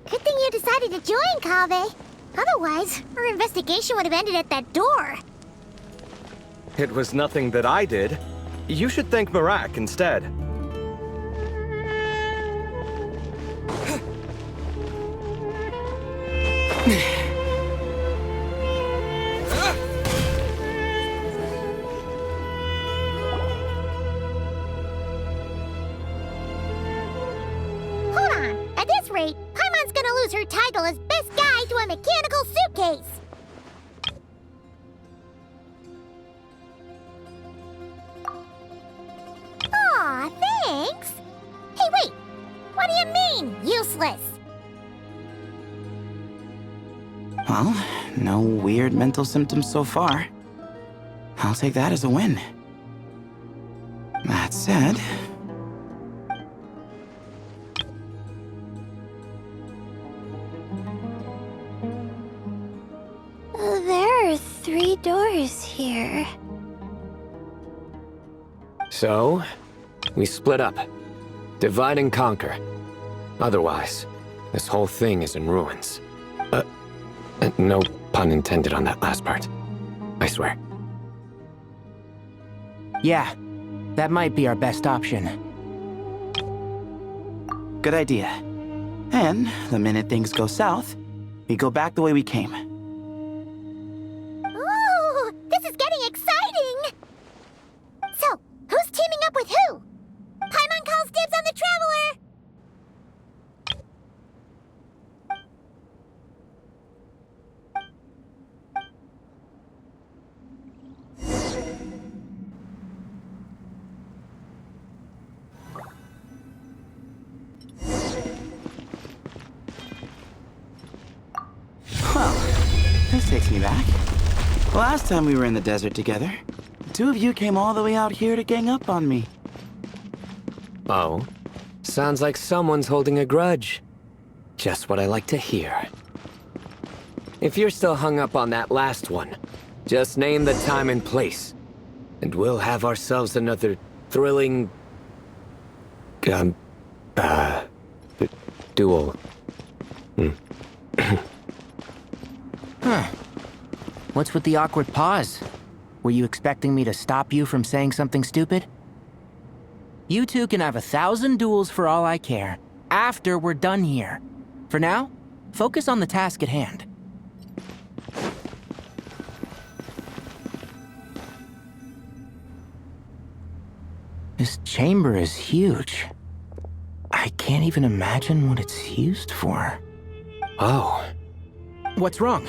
Good thing you decided to join, Kaveh. Otherwise, our investigation would have ended at that door. It was nothing that I did. You should thank Marak instead. Hold on. At this rate, Paimon's gonna lose her title as best guy to a mechanical suitcase. Aw, thanks. Hey, wait. What do you mean, useless? Well, no weird mental symptoms so far. I'll take that as a win. That said... There are 3 doors here. So, we split up. Divide and conquer. Otherwise, this whole thing is in ruins. No pun intended on that last part. I swear. Yeah, that might be our best option. Good idea. And the minute things go south, we go back the way we came. Ooh, this is getting exciting! So, who's teaming up with who? Paimon calls dibs on the Traveler! Well, this takes me back. Last time we were in the desert together, the 2 of you came all the way out here to gang up on me. Oh? Sounds like someone's holding a grudge. Just what I like to hear. If you're still hung up on that last one, just name the time and place, and we'll have ourselves another thrilling... duel. Huh. What's with the awkward pause? Were you expecting me to stop you from saying something stupid? You two can have 1,000 duels for all I care, after we're done here. For now, focus on the task at hand. This chamber is huge. I can't even imagine what it's used for. Oh. What's wrong?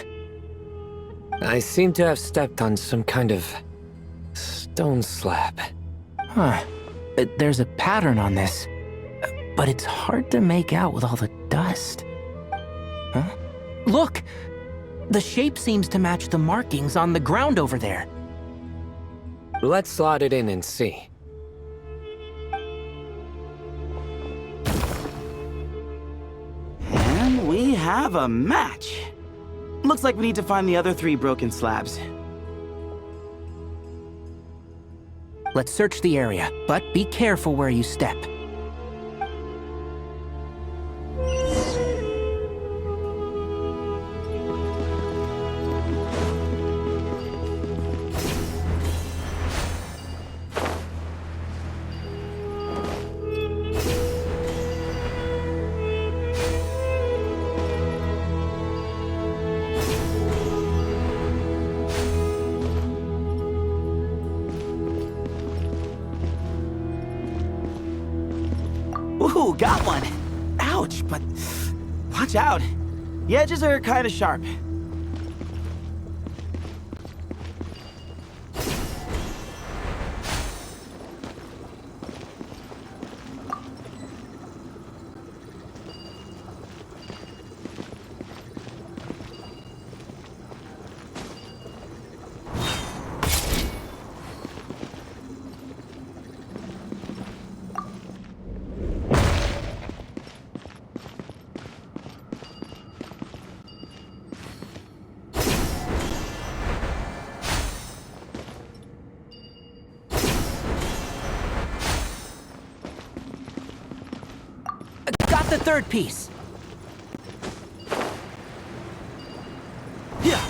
I seem to have stepped on some kind of stone slab. Huh. There's a pattern on this, but it's hard to make out with all the dust. Huh? Look! The shape seems to match the markings on the ground over there. Let's slot it in and see. And we have a match. Looks like we need to find the other 3 broken slabs. Let's search the area, but be careful where you step. Ooh, got one! Ouch, but watch out. The edges are kind of sharp. Got the 3rd piece. Yeah.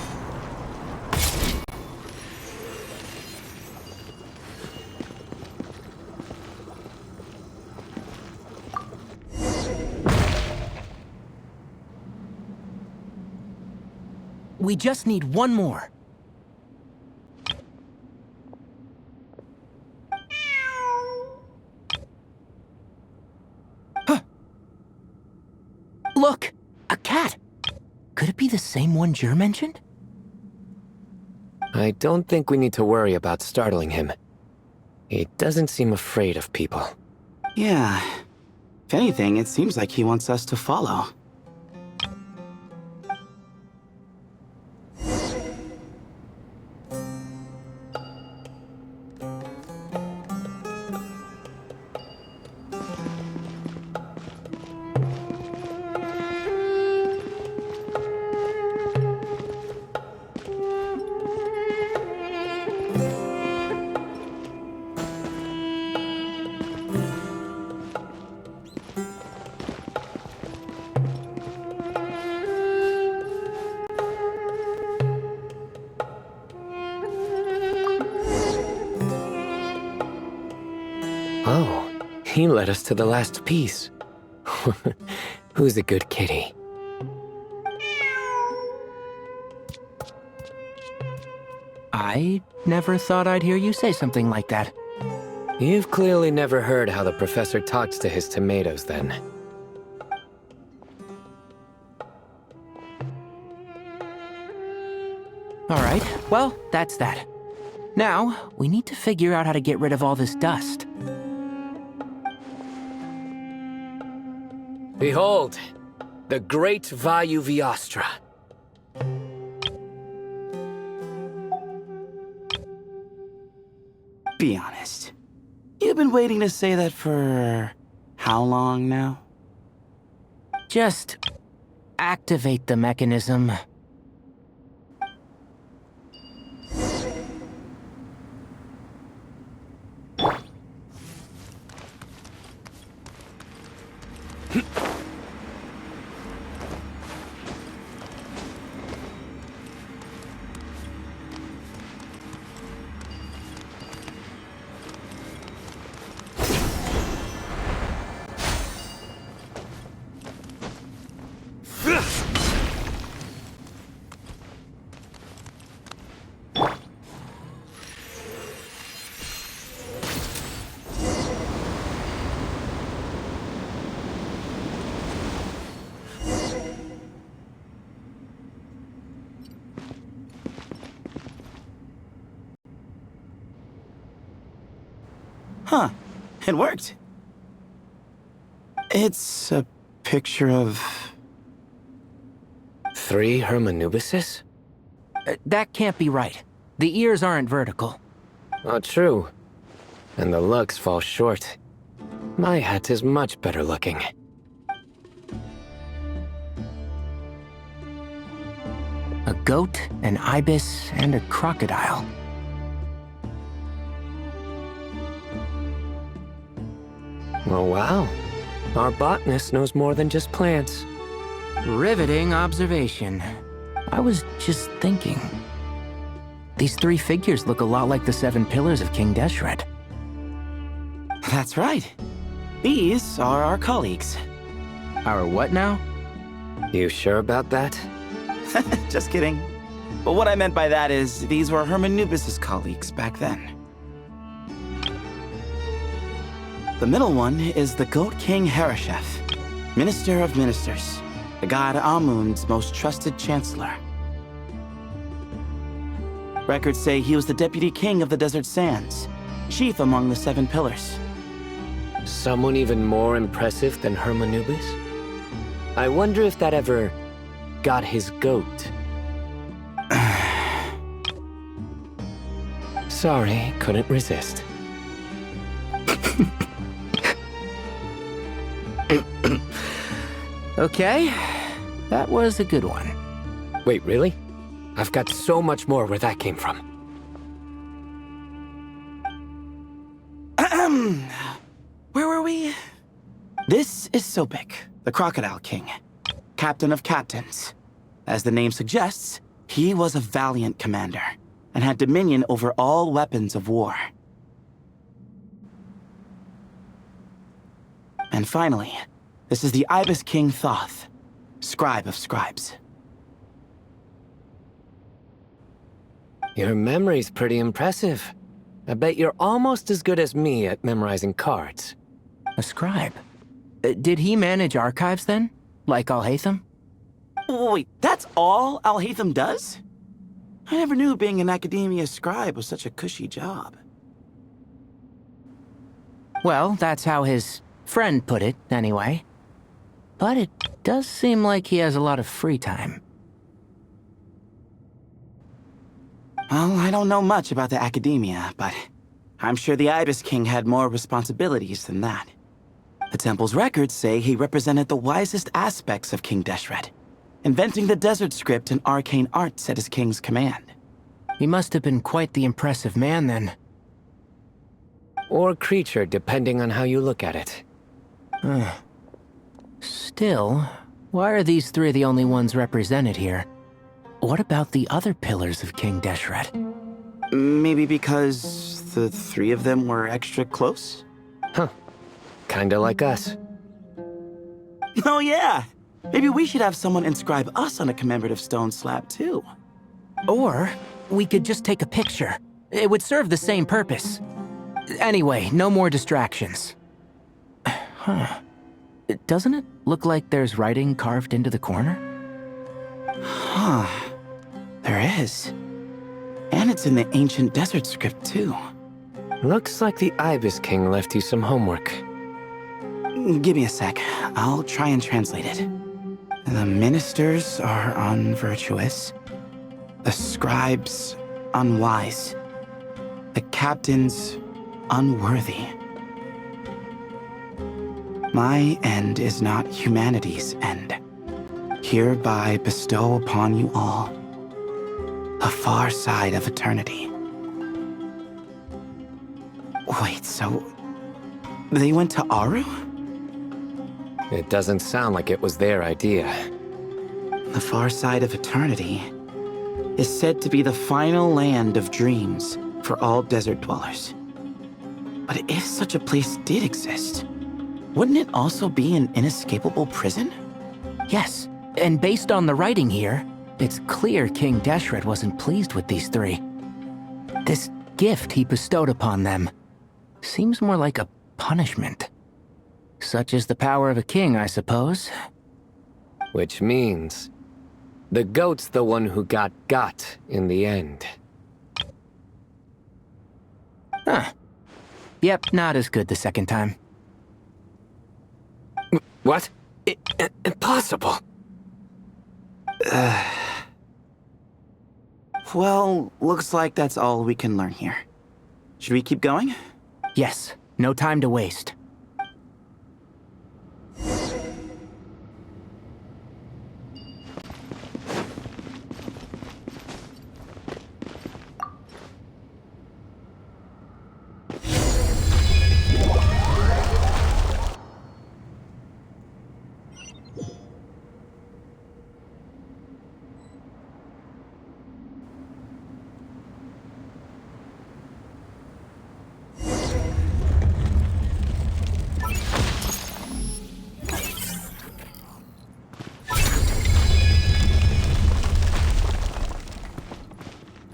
We just need one more. Look! A cat! Could it be the same one Jer mentioned? I don't think we need to worry about startling him. He doesn't seem afraid of people. Yeah. If anything, it seems like he wants us to follow. Oh, he led us to the last piece. Who's a good kitty? I never thought I'd hear you say something like that. You've clearly never heard how the professor talks to his tomatoes, then. Alright, well, that's that. Now, we need to figure out how to get rid of all this dust. Behold, the great Vayu Viastra. Be honest. You've been waiting to say that for how long now? Just activate the mechanism. Huh. It worked. It's a picture of... 3 Hermanubises? That can't be right. The ears aren't vertical. Oh, true. And the looks fall short. My hat is much better looking. A goat, an ibis, and a crocodile. Oh, wow. Our botanist knows more than just plants. Riveting observation. I was just thinking. These 3 figures look a lot like the 7 pillars of King Deshret. That's right. These are our colleagues. Our what now? You sure about that? Just kidding. But what I meant by that is, these were Hermanubis' colleagues back then. The middle one is the Goat King Hereshef, Minister of Ministers, the god Amun's most trusted chancellor. Records say he was the deputy king of the Desert Sands, chief among the 7 pillars. Someone even more impressive than Hermanubis? I wonder if that ever got his goat. Sorry, couldn't resist. Okay, that was a good one. Wait, really? I've got so much more where that came from. Where were we? This is Sopik, the Crocodile King, captain of captains. As the name suggests, he was a valiant commander and had dominion over all weapons of war. And finally, this is the Ibis King Thoth, scribe of scribes. Your memory's pretty impressive. I bet you're almost as good as me at memorizing cards. A scribe? Did he manage archives then? Like Alhaitham? Wait, that's all Alhaitham does? I never knew being an academia scribe was such a cushy job. Well, that's how his friend put it, anyway. But it does seem like he has a lot of free time. Well, I don't know much about the academia, but I'm sure the Ibis King had more responsibilities than that. The temple's records say he represented the wisest aspects of King Deshret, inventing the desert script and arcane arts at his king's command. He must have been quite the impressive man then. Or creature, depending on how you look at it. Still, why are these 3 the only ones represented here? What about the other pillars of King Deshret? Maybe because the 3 of them were extra close? Huh. Kinda like us. Oh yeah! Maybe we should have someone inscribe us on a commemorative stone slab too. Or we could just take a picture. It would serve the same purpose. Anyway, no more distractions. Huh. Doesn't it look like there's writing carved into the corner? Huh. There is. And it's in the ancient desert script too. Looks like the Ibis King left you some homework. Give me a sec. I'll try and translate it. The ministers are unvirtuous. The scribes unwise. The captains unworthy. My end is not humanity's end. Hereby bestow upon you all a far side of eternity. Wait, so they went to Aru? It doesn't sound like it was their idea. The far side of eternity is said to be the final land of dreams for all desert dwellers. But if such a place did exist, wouldn't it also be an inescapable prison? Yes, and based on the writing here, it's clear King Deshret wasn't pleased with these 3. This gift he bestowed upon them seems more like a punishment. Such is the power of a king, I suppose. Which means the goat's the one who got in the end. Huh. Yep, not as good the second time. What? Impossible. Well, looks like that's all we can learn here. Should we keep going? Yes, no time to waste.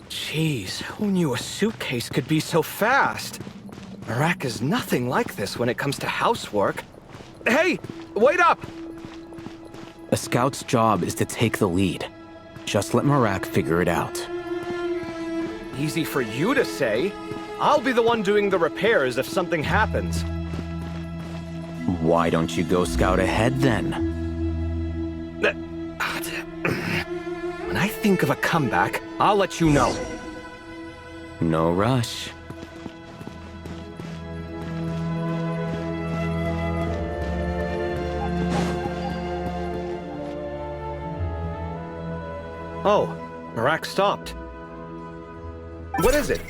Jeez, who knew a suitcase could be so fast? Marak is nothing like this when it comes to housework. Hey, wait up! A scout's job is to take the lead. Just let Marak figure it out. Easy for you to say. I'll be the one doing the repairs if something happens. Why don't you go scout ahead then? When I think of a comeback, I'll let you know. No rush. Oh, Marak stopped. What is it?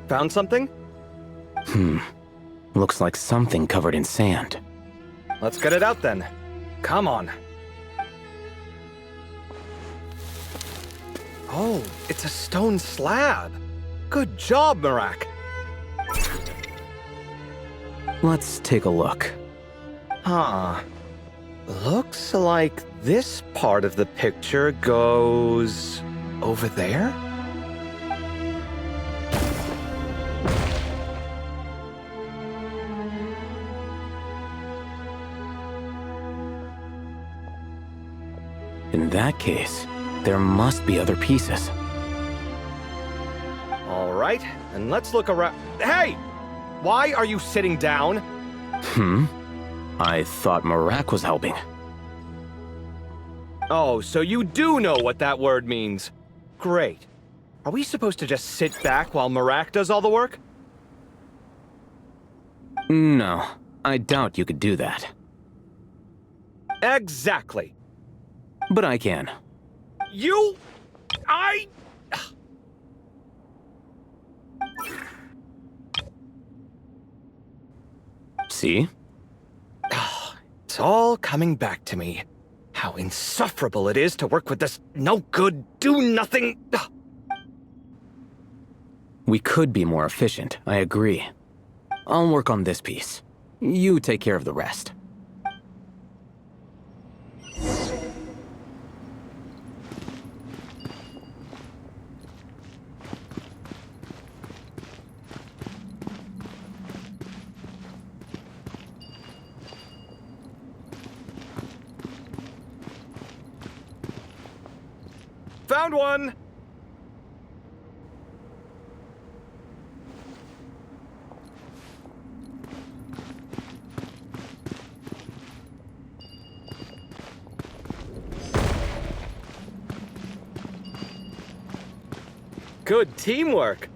Found something? Looks like something covered in sand. Let's get it out then. Come on. Oh, it's a stone slab. Good job, Marak. Let's take a look. Huh. Looks like this part of the picture goes over there? In that case, there must be other pieces. All right, and let's look around. Hey! Why are you sitting down? I thought Marak was helping. Oh, so you do know what that word means. Great. Are we supposed to just sit back while Marak does all the work? No, I doubt you could do that. Exactly. But I can. See? It's all coming back to me. How insufferable it is to work with this no-good, do-nothing... We could be more efficient, I agree. I'll work on this piece. You take care of the rest. Found one! Good teamwork.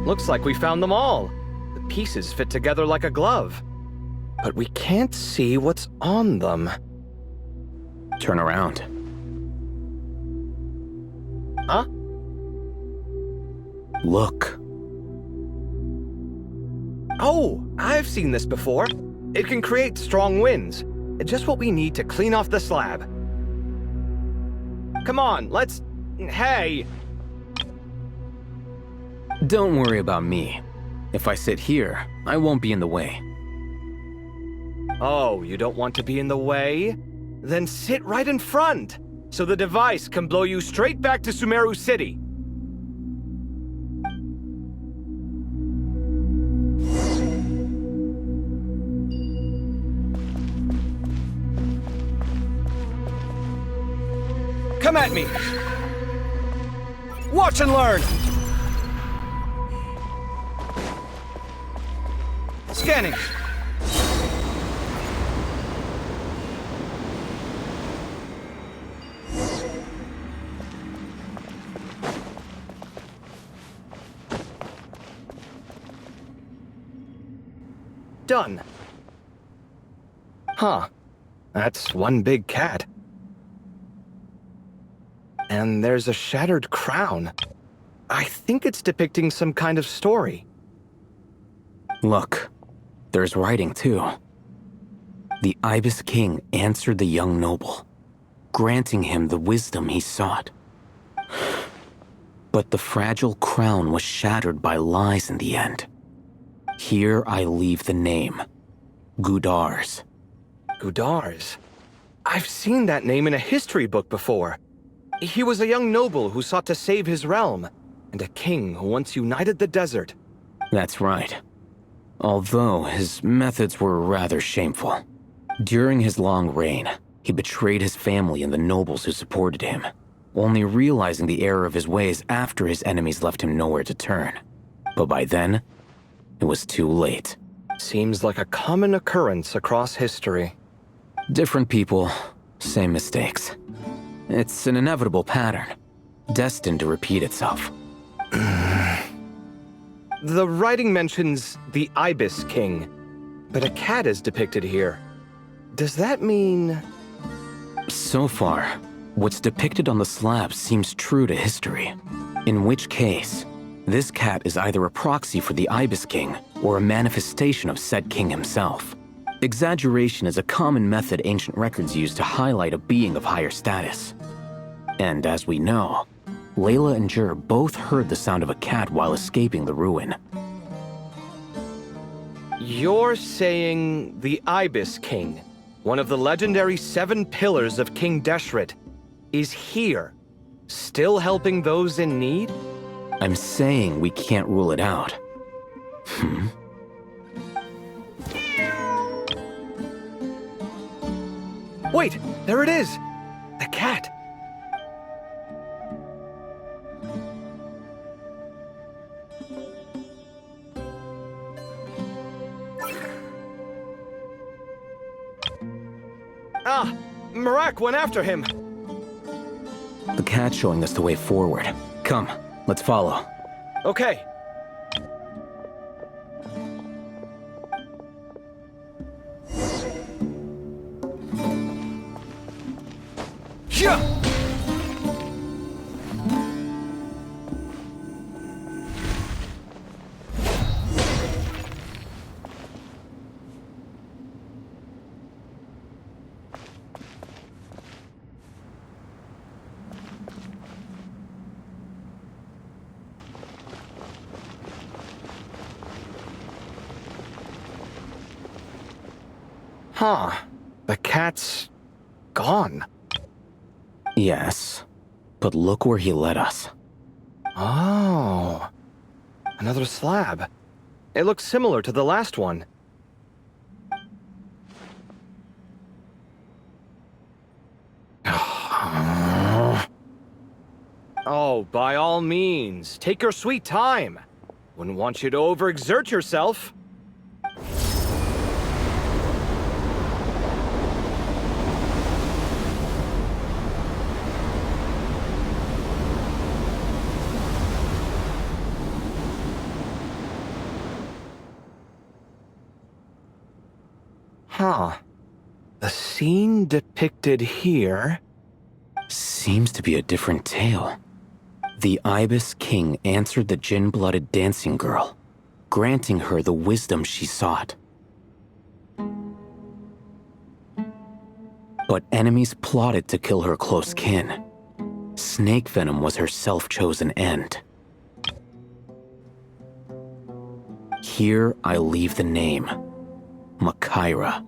Looks like we found them all. The pieces fit together like a glove. But we can't see what's on them. Turn around. Huh? Look. Oh, I've seen this before. It can create strong winds. Just what we need to clean off the slab. Come on, let's... Hey! Don't worry about me. If I sit here, I won't be in the way. Oh, you don't want to be in the way? Then sit right in front, so the device can blow you straight back to Sumeru City. Come at me! Watch and learn! Scanning! Done. Huh. That's one big cat. And there's a shattered crown. I think it's depicting some kind of story. Look, there's writing too. The Ibis King answered the young noble, granting him the wisdom he sought. But the fragile crown was shattered by lies in the end. Here I leave the name, Gudars. Gudars? I've seen that name in a history book before. He was a young noble who sought to save his realm, and a king who once united the desert. That's right. Although his methods were rather shameful. During his long reign, he betrayed his family and the nobles who supported him, only realizing the error of his ways after his enemies left him nowhere to turn. But by then, it was too late. Seems like a common occurrence across history. Different people, same mistakes. It's an inevitable pattern, destined to repeat itself. The writing mentions the Ibis King, but a cat is depicted here. Does that mean... So far, what's depicted on the slab seems true to history. In which case, this cat is either a proxy for the Ibis King or a manifestation of said king himself. Exaggeration is a common method ancient records use to highlight a being of higher status. And as we know, Layla and Jur both heard the sound of a cat while escaping the ruin. You're saying the Ibis King, one of the legendary 7 pillars of King Deshret, is here, still helping those in need? I'm saying we can't rule it out. Wait, there it is! The cat! Ah! Marak went after him! The cat's showing us the way forward. Come, let's follow. Okay. Yeah! Huh. The cat's gone. Yes, but look where he led us. Oh. Another slab. It looks similar to the last one. Oh, by all means, take your sweet time. Wouldn't want you to overexert yourself. Huh. The scene depicted here... Seems to be a different tale. The Ibis King answered the gin-blooded dancing girl, granting her the wisdom she sought. But enemies plotted to kill her close kin. Snake venom was her self-chosen end. Here I leave the name, Makaira.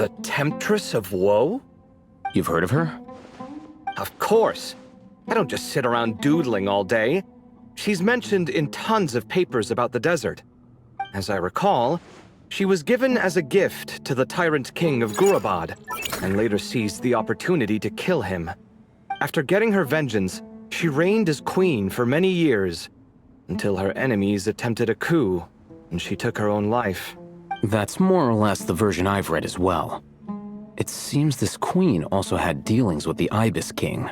The Temptress of Woe? You've heard of her? Of course. I don't just sit around doodling all day. She's mentioned in tons of papers about the desert. As I recall, she was given as a gift to the tyrant king of Gurabad, and later seized the opportunity to kill him. After getting her vengeance, she reigned as queen for many years, until her enemies attempted a coup, and she took her own life. That's more or less the version I've read as well. It seems this queen also had dealings with the Ibis King.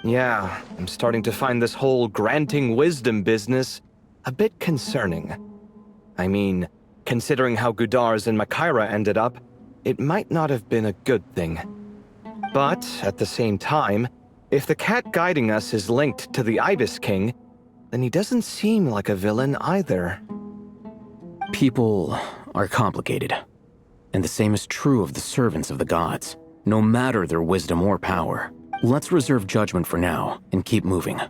Yeah, I'm starting to find this whole granting wisdom business a bit concerning. I mean, considering how Gudars and Makaira ended up, it might not have been a good thing. But, at the same time, if the cat guiding us is linked to the Ibis King, then he doesn't seem like a villain either. People are complicated. And the same is true of the servants of the gods, no matter their wisdom or power. Let's reserve judgment for now and keep moving.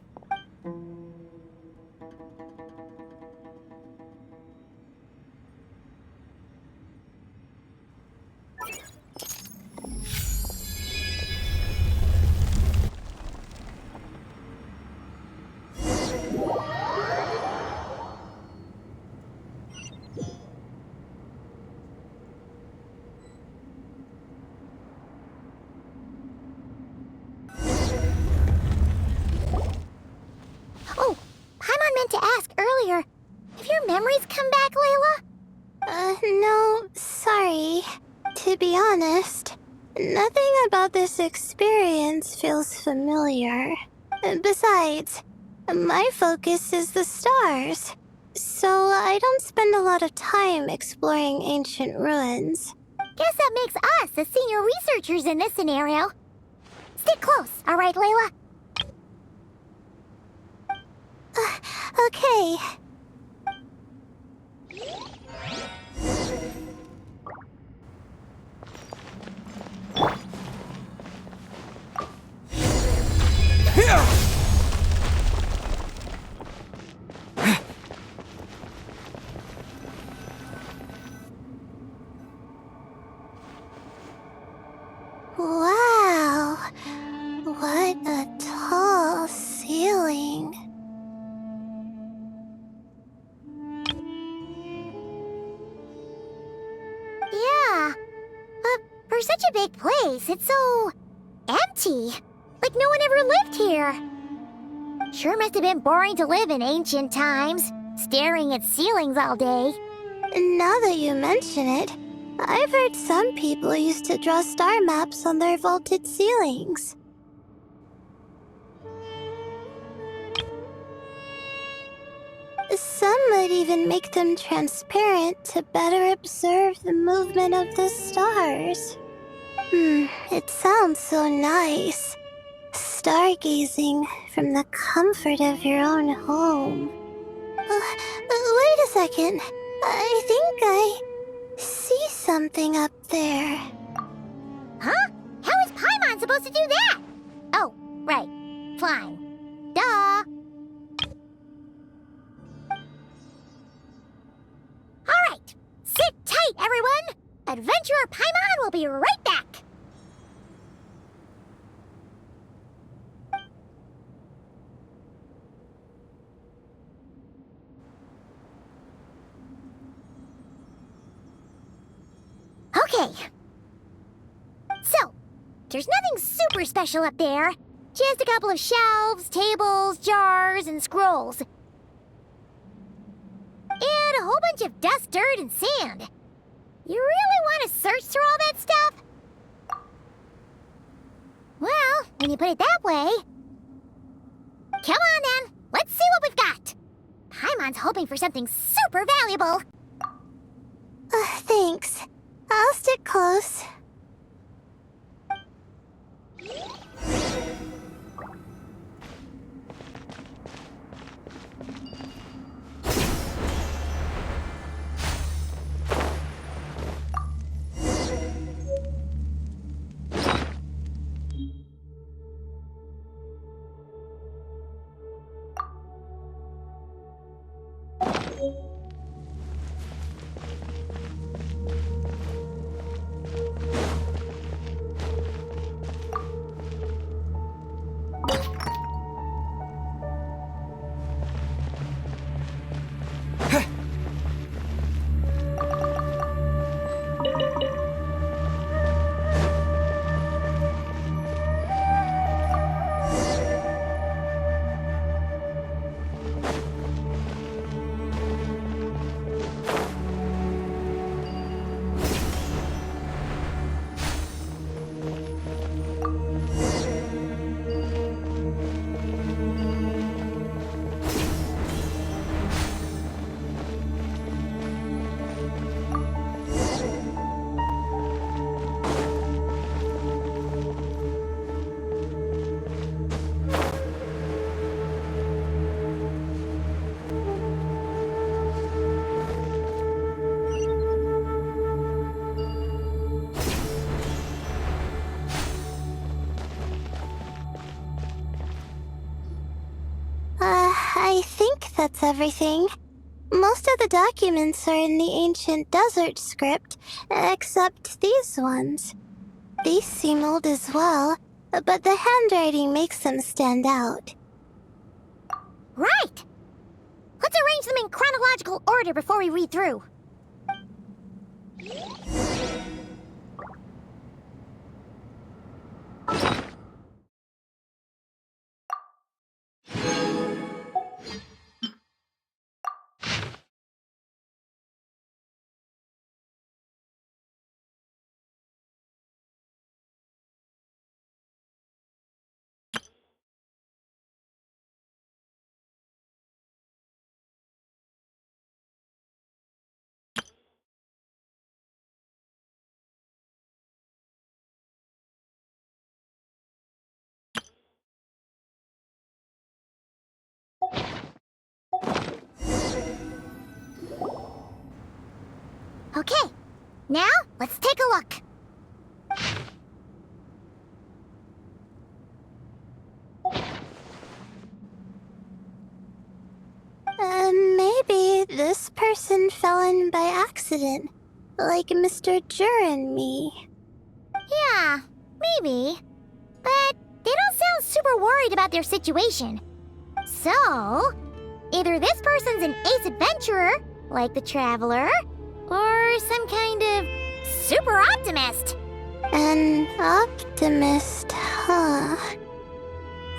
Oh, Paimon meant to ask earlier. Have your memories come back, Layla? No, sorry. To be honest, nothing about this experience feels familiar. Besides, my focus is the stars, so I don't spend a lot of time exploring ancient ruins. Guess that makes us the senior researchers in this scenario. Stick close, all right, Layla? Okay. Wow. What a tall ceiling. Yeah. For such a big place, it's so empty. Like no one ever lived here. Sure must have been boring to live in ancient times, staring at ceilings all day. Now that you mention it, I've heard some people used to draw star maps on their vaulted ceilings. Some might even make them transparent to better observe the movement of the stars. It sounds so nice. Stargazing from the comfort of your own home. Wait a second. I think I see something up there. Huh? How is Paimon supposed to do that? Oh, right. Flying. Duh. All right. Sit tight, everyone. Adventurer Paimon will be right back. Okay. So, there's nothing super special up there. Just a couple of shelves, tables, jars, and scrolls. And a whole bunch of dust, dirt, and sand. You really want to search through all that stuff? Well, when you put it that way... Come on, then. Let's see what we've got. Paimon's hoping for something super valuable. Thanks. I'll stick close. that's everything. Most of the documents are in the ancient desert script, except these ones. These seem old as well, but the handwriting makes them stand out. Right! Let's arrange them in chronological order before we read through. Okay, now let's take a look. Maybe this person fell in by accident, like Mr. Jur and me. Yeah, maybe. But they don't sound super worried about their situation. So, either this person's an ace adventurer, like the Traveler, or some kind of super optimist. An optimist, huh?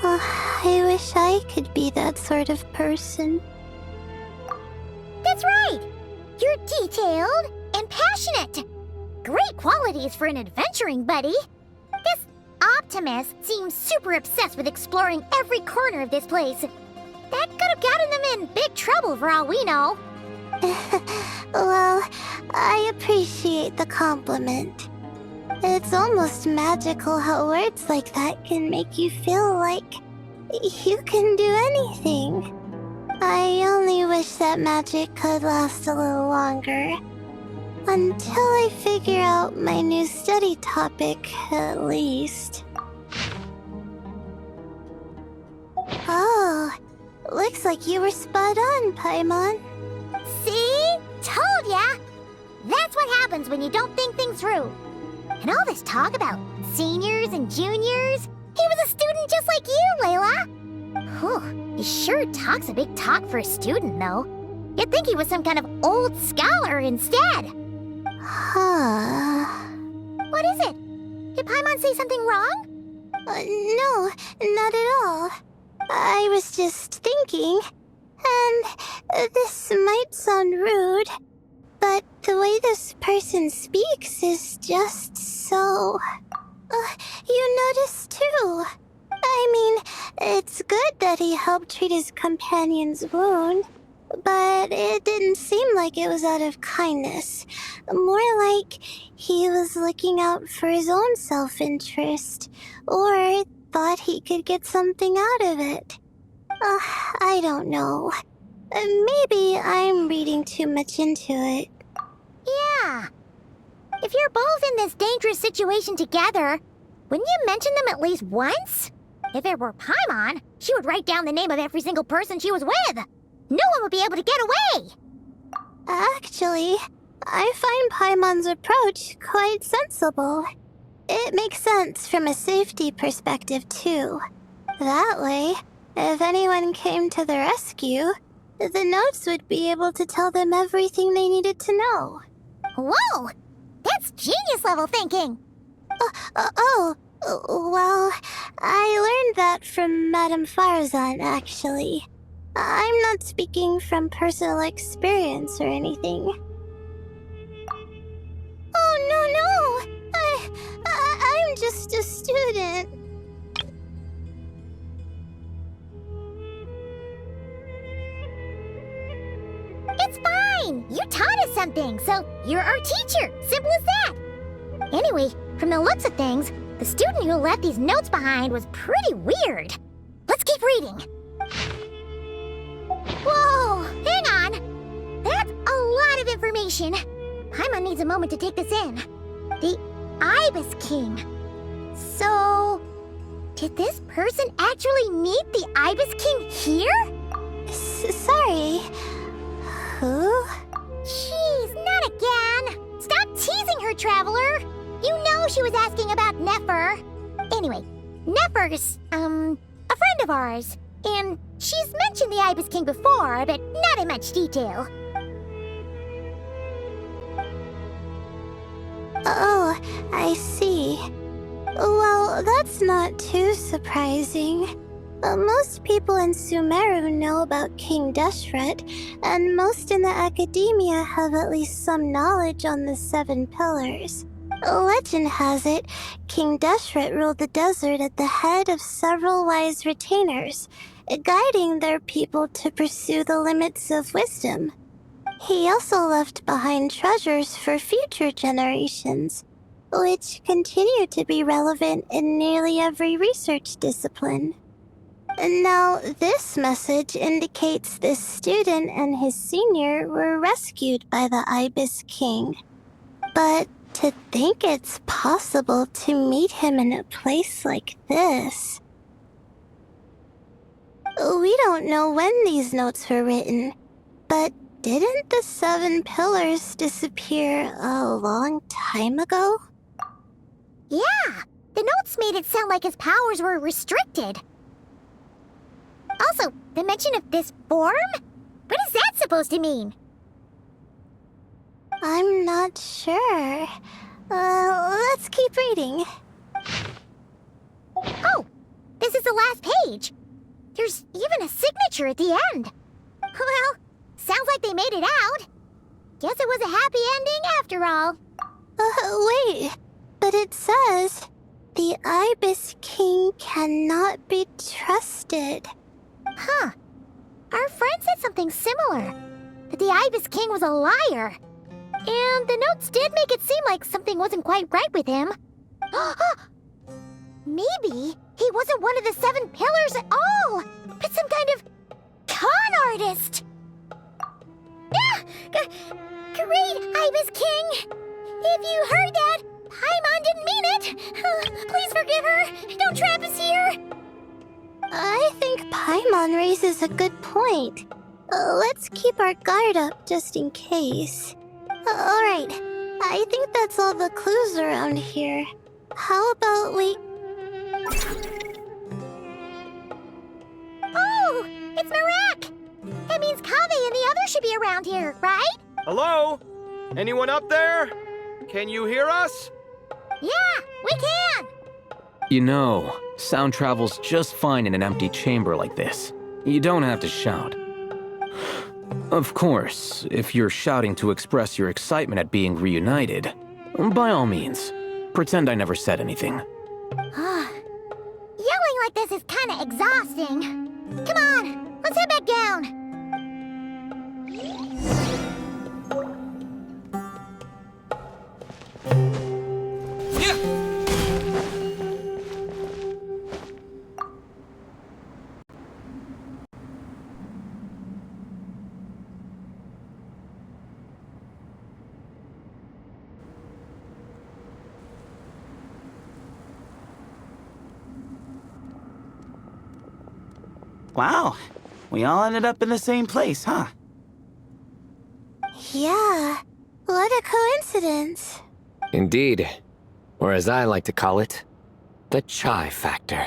Oh, I wish I could be that sort of person. That's right! You're detailed and passionate. Great qualities for an adventuring buddy. This optimist seems super obsessed with exploring every corner of this place. That could have gotten them in big trouble for all we know. Well, I appreciate the compliment. It's almost magical how words like that can make you feel like you can do anything. I only wish that magic could last a little longer. Until I figure out my new study topic, at least. Oh, looks like you were spot on, Paimon. See? Told ya! That's what happens when you don't think things through. And all this talk about seniors and juniors, he was a student just like you, Layla. Whew, he sure talks a big talk for a student, though. You'd think he was some kind of old scholar instead. Huh. What is it? Did Paimon say something wrong? No, not at all. I was just thinking, and this might sound rude, but the way this person speaks is just so... you notice too. I mean, it's good that he helped treat his companion's wound, but it didn't seem like it was out of kindness. More like he was looking out for his own self-interest, or thought he could get something out of it. I don't know. Maybe I'm reading too much into it. Yeah. If you're both in this dangerous situation together, wouldn't you mention them at least once? If it were Paimon, she would write down the name of every single person she was with. No one would be able to get away. Actually, I find Paimon's approach quite sensible. It makes sense from a safety perspective, too. That way, if anyone came to the rescue, the notes would be able to tell them everything they needed to know. Whoa! That's genius-level thinking! Well, I learned that from Madame Farzan, actually. I'm not speaking from personal experience or anything. Oh, no! I'm just a student. It's fine! You taught us something, so you're our teacher. Simple as that. Anyway, from the looks of things, the student who left these notes behind was pretty weird. Let's keep reading. Whoa! Hang on! That's a lot of information. Paimon needs a moment to take this in. The Ibis King. So... did this person actually meet the Ibis King here? Sorry. Who? Jeez, not again! Stop teasing her, Traveler! You know she was asking about Nefer. Anyway, Nefer's, a friend of ours. And she's mentioned the Ibis King before, but not in much detail. Oh, I see. Well, that's not too surprising. Most people in Sumeru know about King Deshret, and most in the academia have at least some knowledge on the 7 pillars. Legend has it, King Deshret ruled the desert at the head of several wise retainers, guiding their people to pursue the limits of wisdom. He also left behind treasures for future generations, which continue to be relevant in nearly every research discipline. Now, this message indicates this student and his senior were rescued by the Ibis King. But to think it's possible to meet him in a place like this... We don't know when these notes were written, but didn't the 7 pillars disappear a long time ago? Yeah, the notes made it sound like his powers were restricted. Also, the mention of this form? What is that supposed to mean? I'm not sure. Let's keep reading. Oh, this is the last page. There's even a signature at the end. Well, sounds like they made it out. Guess it was a happy ending after all. Wait. But it says, the Ibis King cannot be trusted. Huh. Our friend said something similar. That the Ibis King was a liar. And the notes did make it seem like something wasn't quite right with him. Maybe he wasn't one of the 7 pillars at all, but some kind of con artist. Great, Ibis King! If you heard that, Paimon didn't mean it. Please forgive her. Don't trap us here. I think Paimon raises a good point. Let's keep our guard up just in case. Alright, I think that's all the clues around here. How about we... Oh, it's Marak! That means Kave and the others should be around here, right? Hello? Anyone up there? Can you hear us? Yeah, we can! You know, sound travels just fine in an empty chamber like this. You don't have to shout. Of course, if you're shouting to express your excitement at being reunited, by all means, pretend I never said anything. Yelling like this is kinda exhausting. Come on, let's head back down. Wow, we all ended up in the same place, huh? Yeah, what a coincidence. Indeed. Or as I like to call it, the chai factor.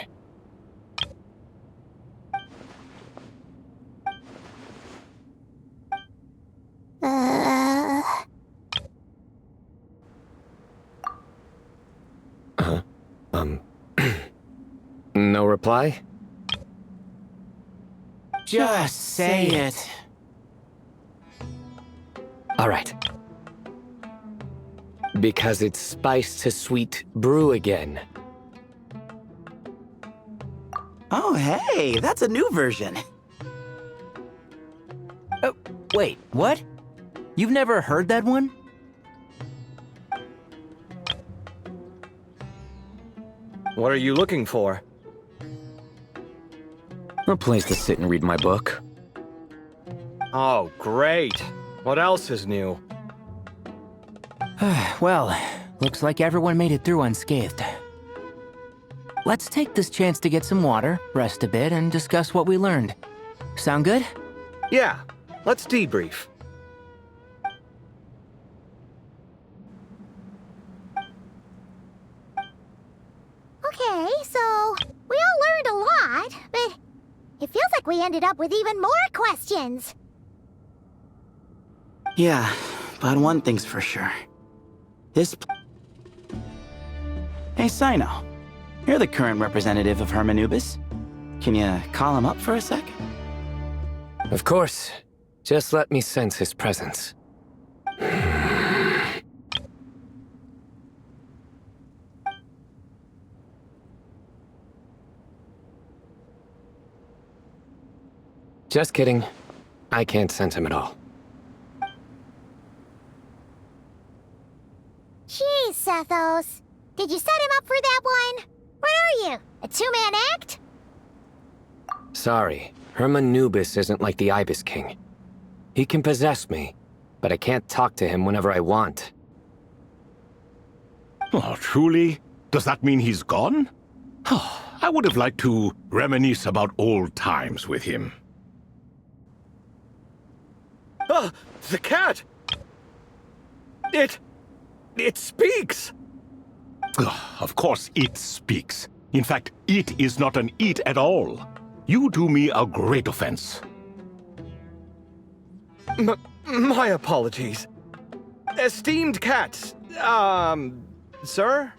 No reply? Just say it. All right. Because it's spice to sweet brew again. Oh, hey, that's a new version. Oh, wait, what? You've never heard that one? What are you looking for? A place to sit and read my book. Oh, great. What else is new? Well, looks like everyone made it through unscathed. Let's take this chance to get some water, rest a bit, and discuss what we learned. Sound good? Yeah, let's debrief. Okay, so we all learned a lot, but it feels like we ended up with even more questions. Yeah, but one thing's for sure. Hey, Sino. You're the current representative of Hermanubis. Can you call him up for a sec? Of course. Just let me sense his presence. Just kidding. I can't sense him at all. Jeez, Sethos. Did you set him up for that one? What are you, a two-man act? Sorry, Hermanubis isn't like the Ibis King. He can possess me, but I can't talk to him whenever I want. Oh, truly? Does that mean he's gone? I would have liked to reminisce about old times with him. Ah, the cat! It speaks! Of course it speaks. In fact, it is not an it at all. You do me a great offense. My apologies. Esteemed cats, sir?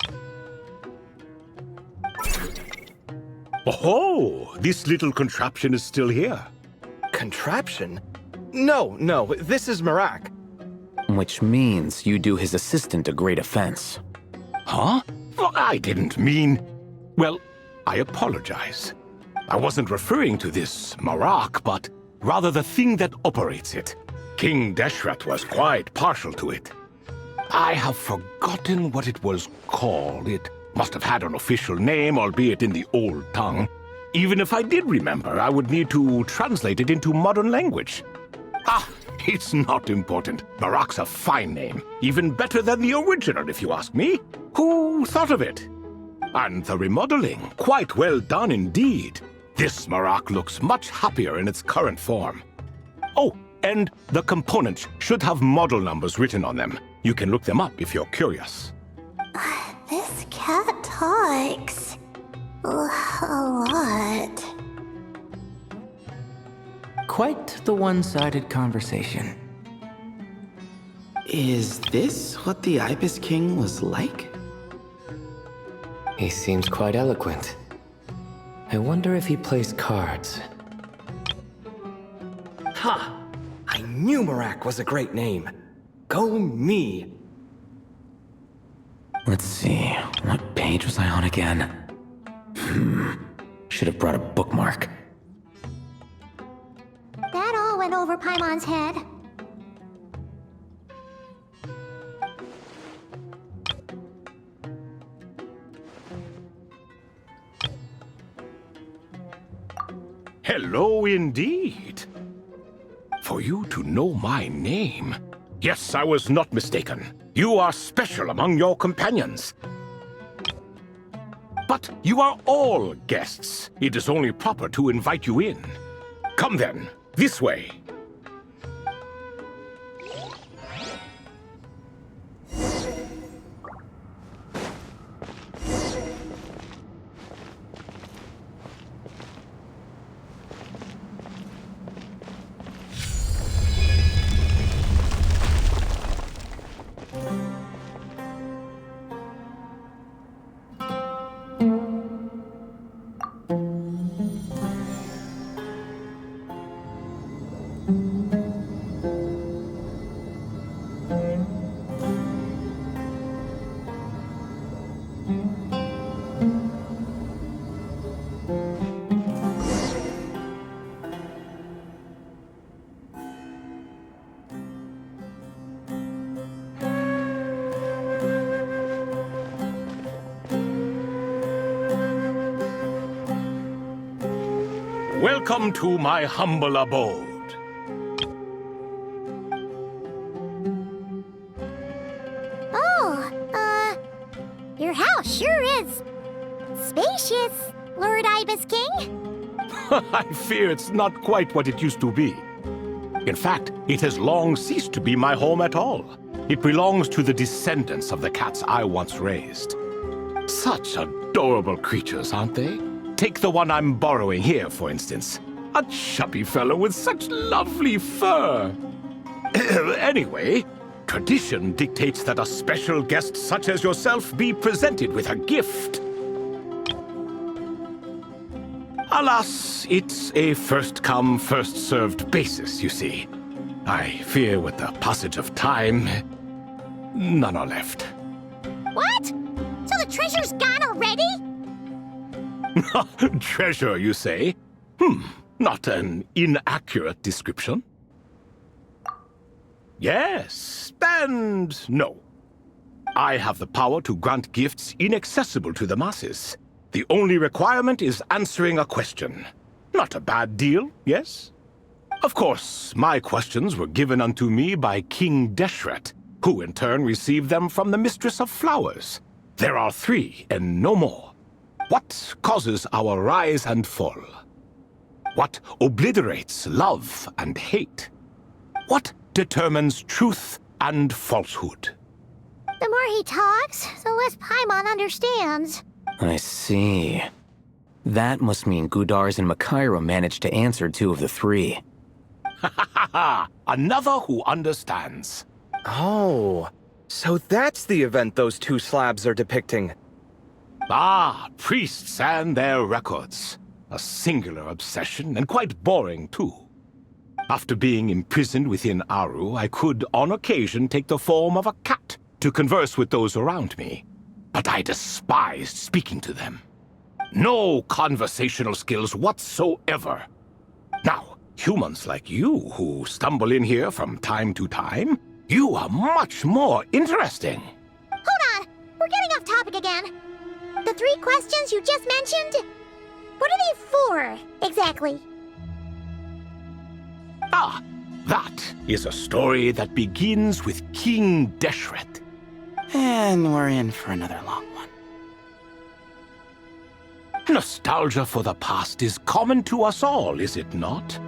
Oh, this little contraption is still here. Contraption? No, this is Marak. Which means you do his assistant a great offense. Huh? Well, I didn't mean... Well, I apologize. I wasn't referring to this Marak, but rather the thing that operates it. King Deshret was quite partial to it. I have forgotten what it was called. It must have had an official name, albeit in the old tongue. Even if I did remember, I would need to translate it into modern language. It's not important. Marak's a fine name. Even better than the original, if you ask me. Who thought of it? And the remodeling, quite well done indeed. This Marak looks much happier in its current form. Oh, and the components should have model numbers written on them. You can look them up if you're curious. This cat talks a lot. Quite the one-sided conversation. Is this what the Ibis King was like? He seems quite eloquent. I wonder if he plays cards. Ha! I knew Marak was a great name. Go me! Let's see, what page was I on again? Should have brought a bookmark. That all went over Paimon's head. Hello indeed. For you to know my name. Yes, I was not mistaken. You are special among your companions. But you are all guests. It is only proper to invite you in. Come then, this way. Welcome to my humble abode. Oh, your house sure is spacious, Lord Ibis King. I fear it's not quite what it used to be. In fact, it has long ceased to be my home at all. It belongs to the descendants of the cats I once raised. Such adorable creatures, aren't they? Take the one I'm borrowing here, for instance. A chubby fellow with such lovely fur. Anyway, tradition dictates that a special guest such as yourself be presented with a gift. Alas, it's a first-come, first-served basis, you see. I fear with the passage of time, none are left. What? So the treasure's gone already? Treasure, you say? Not an inaccurate description. Yes, and no. I have the power to grant gifts inaccessible to the masses. The only requirement is answering a question. Not a bad deal, yes? Of course, my questions were given unto me by King Deshret, who in turn received them from the Mistress of Flowers. There are 3, and no more. What causes our rise and fall? What obliterates love and hate? What determines truth and falsehood? The more he talks, the less Paimon understands. I see. That must mean Gudars and Makaira managed to answer 2 of the 3. Another who understands. Oh, so that's the event those 2 slabs are depicting. Ah, priests and their records. A singular obsession, and quite boring, too. After being imprisoned within Aru, I could, on occasion, take the form of a cat to converse with those around me. But I despised speaking to them. No conversational skills whatsoever. Now, humans like you who stumble in here from time to time, you are much more interesting. Hold on! We're getting off topic again. The 3 questions you just mentioned? What are they for, exactly? Ah, that is a story that begins with King Deshret. And we're in for another long one. Nostalgia for the past is common to us all, is it not?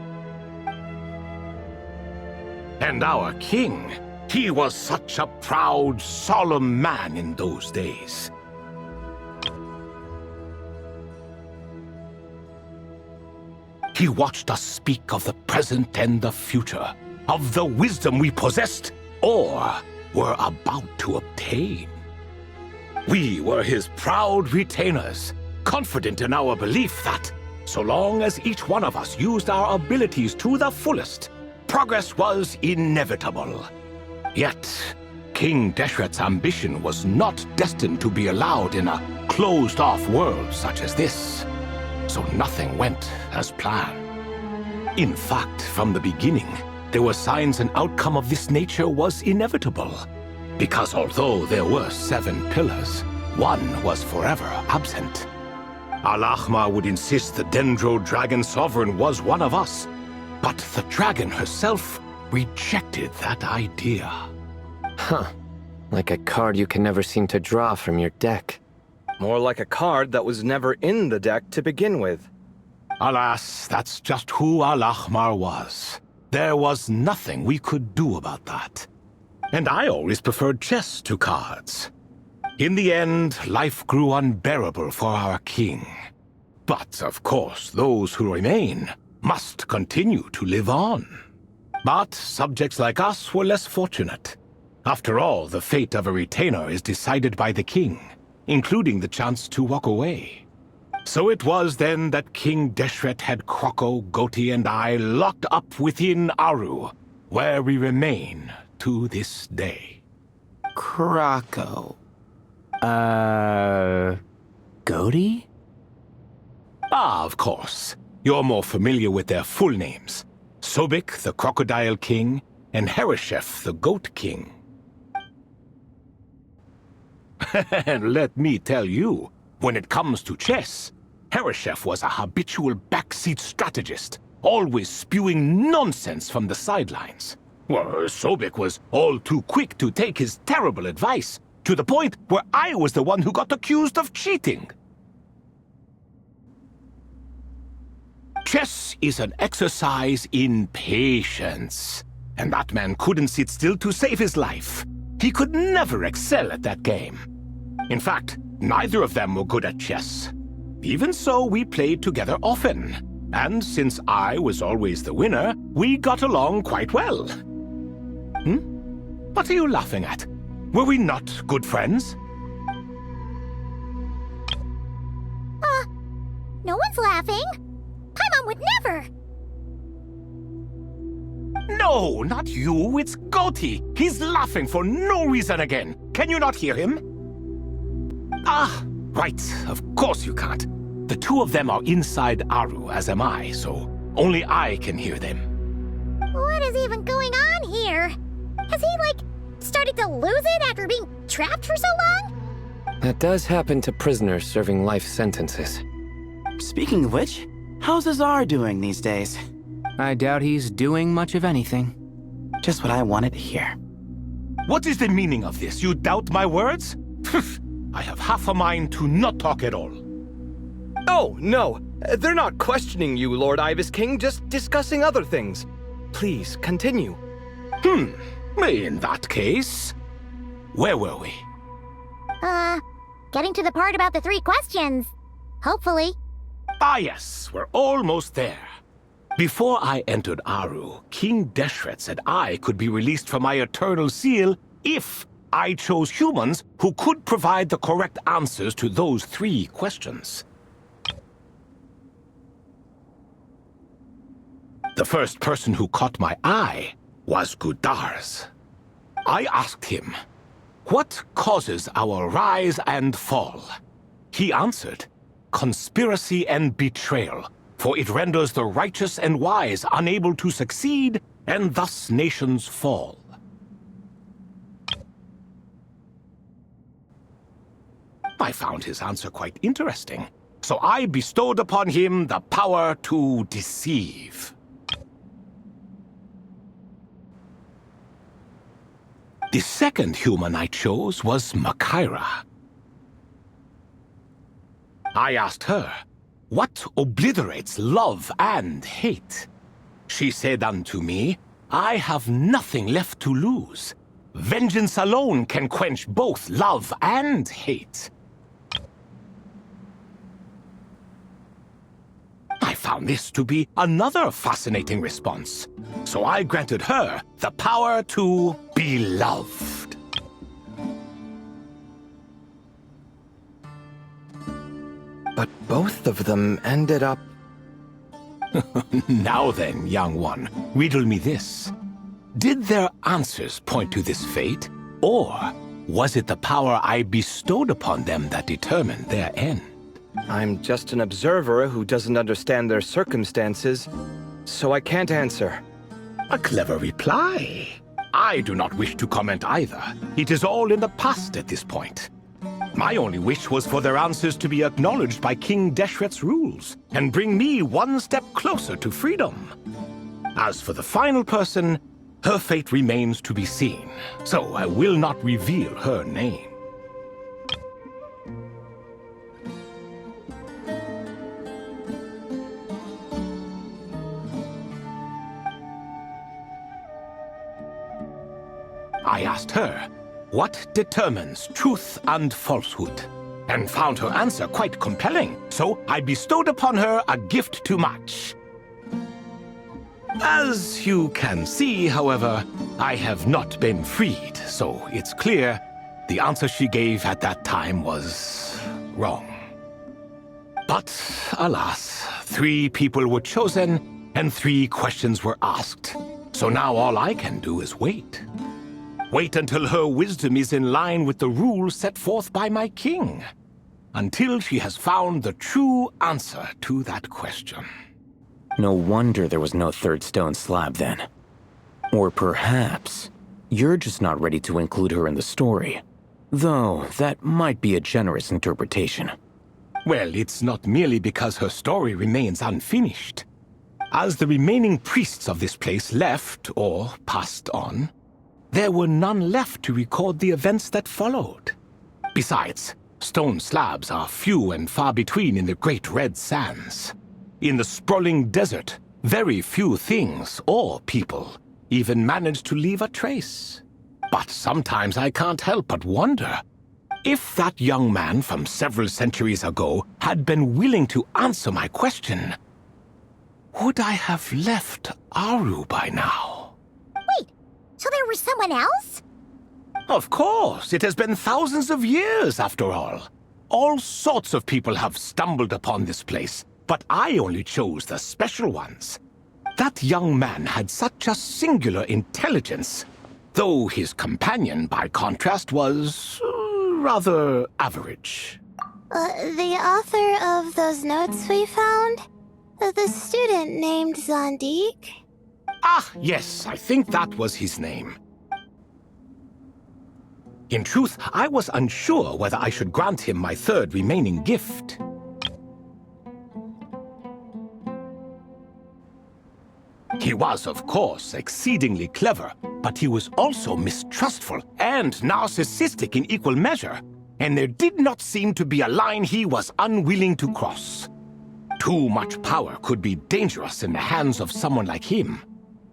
And our king, he was such a proud, solemn man in those days. He watched us speak of the present and the future, of the wisdom we possessed or were about to obtain. We were his proud retainers, confident in our belief that, so long as each one of us used our abilities to the fullest, progress was inevitable. Yet, King Deshret's ambition was not destined to be allowed in a closed-off world such as this. So nothing went as planned. In fact, from the beginning, there were signs an outcome of this nature was inevitable. Because although there were 7 pillars, one was forever absent. Al-Ahmar would insist the Dendro Dragon Sovereign was one of us, but the dragon herself rejected that idea. Huh. Like a card you can never seem to draw from your deck. More like a card that was never in the deck to begin with. Alas, that's just who Al-Ahmar was. There was nothing we could do about that. And I always preferred chess to cards. In the end, life grew unbearable for our king. But, of course, those who remain must continue to live on. But subjects like us were less fortunate. After all, the fate of a retainer is decided by the king, including the chance to walk away. So it was then that King Deshret had Kroko, Goti, and I locked up within Aru, where we remain to this day. Kroko. Goti? Ah, of course. You're more familiar with their full names. Sobek, the Crocodile King, and Hereshef, the Goat King. And let me tell you, when it comes to chess, Hereshef was a habitual backseat strategist, always spewing nonsense from the sidelines. Well, Sobek was all too quick to take his terrible advice, to the point where I was the one who got accused of cheating. Chess is an exercise in patience. And that man couldn't sit still to save his life. He could never excel at that game. In fact, neither of them were good at chess. Even so, we played together often. And since I was always the winner, we got along quite well. What are you laughing at? Were we not good friends? No one's laughing. Paimon would never. No, not you. It's Goti. He's laughing for no reason again. Can you not hear him? Ah, right. Of course you can't. The two of them are inside Aru, as am I, so only I can hear them. What is even going on here? Has he, started to lose it after being trapped for so long? That does happen to prisoners serving life sentences. Speaking of which, how's Azar doing these days? I doubt he's doing much of anything. Just what I wanted to hear. What is the meaning of this? You doubt my words? I have half a mind to not talk at all. Oh, no. They're not questioning you, Lord Ibis King, just discussing other things. Please, continue. In that case, where were we? Getting to the part about the 3 questions. Hopefully. Ah yes, we're almost there. Before I entered Aru, King Deshret said I could be released from my eternal seal if I chose humans who could provide the correct answers to those 3 questions. The first person who caught my eye was Gudar's. I asked him, "What causes our rise and fall?" He answered, "Conspiracy and betrayal, for it renders the righteous and wise unable to succeed, and thus nations fall." I found his answer quite interesting, so I bestowed upon him the power to deceive. The second human I chose was Makaira. I asked her, "What obliterates love and hate?" She said unto me, "I have nothing left to lose. Vengeance alone can quench both love and hate." I found this to be another fascinating response, so I granted her the power to be loved. But both of them ended up... Now then, young one, riddle me this. Did their answers point to this fate, or was it the power I bestowed upon them that determined their end? I'm just an observer who doesn't understand their circumstances, so I can't answer. A clever reply. I do not wish to comment either. It is all in the past at this point. My only wish was for their answers to be acknowledged by King Deshret's rules, and bring me one step closer to freedom. As for the final person, her fate remains to be seen, so I will not reveal her name. I asked her, "What determines truth and falsehood?" and found her answer quite compelling, so I bestowed upon her a gift to match. As you can see, however, I have not been freed, so it's clear the answer she gave at that time was wrong. But alas, 3 people were chosen and 3 questions were asked, so now all I can do is wait. Wait until her wisdom is in line with the rules set forth by my king. Until she has found the true answer to that question. No wonder there was no 3rd stone slab then. Or perhaps you're just not ready to include her in the story. Though that might be a generous interpretation. Well, it's not merely because her story remains unfinished. As the remaining priests of this place left or passed on, there were none left to record the events that followed. Besides, stone slabs are few and far between in the Great Red Sands. In the sprawling desert, very few things or people even manage to leave a trace. But sometimes I can't help but wonder, if that young man from several centuries ago had been willing to answer my question, would I have left Aru by now? Wait, so there was someone else? Of course, it has been thousands of years after all. All sorts of people have stumbled upon this place, but I only chose the special ones. That young man had such a singular intelligence, though his companion, by contrast, was rather average. The author of those notes we found? The student named Zandik? Ah, yes, I think that was his name. In truth, I was unsure whether I should grant him my third remaining gift. He was, of course, exceedingly clever, but he was also mistrustful and narcissistic in equal measure, and there did not seem to be a line he was unwilling to cross. Too much power could be dangerous in the hands of someone like him,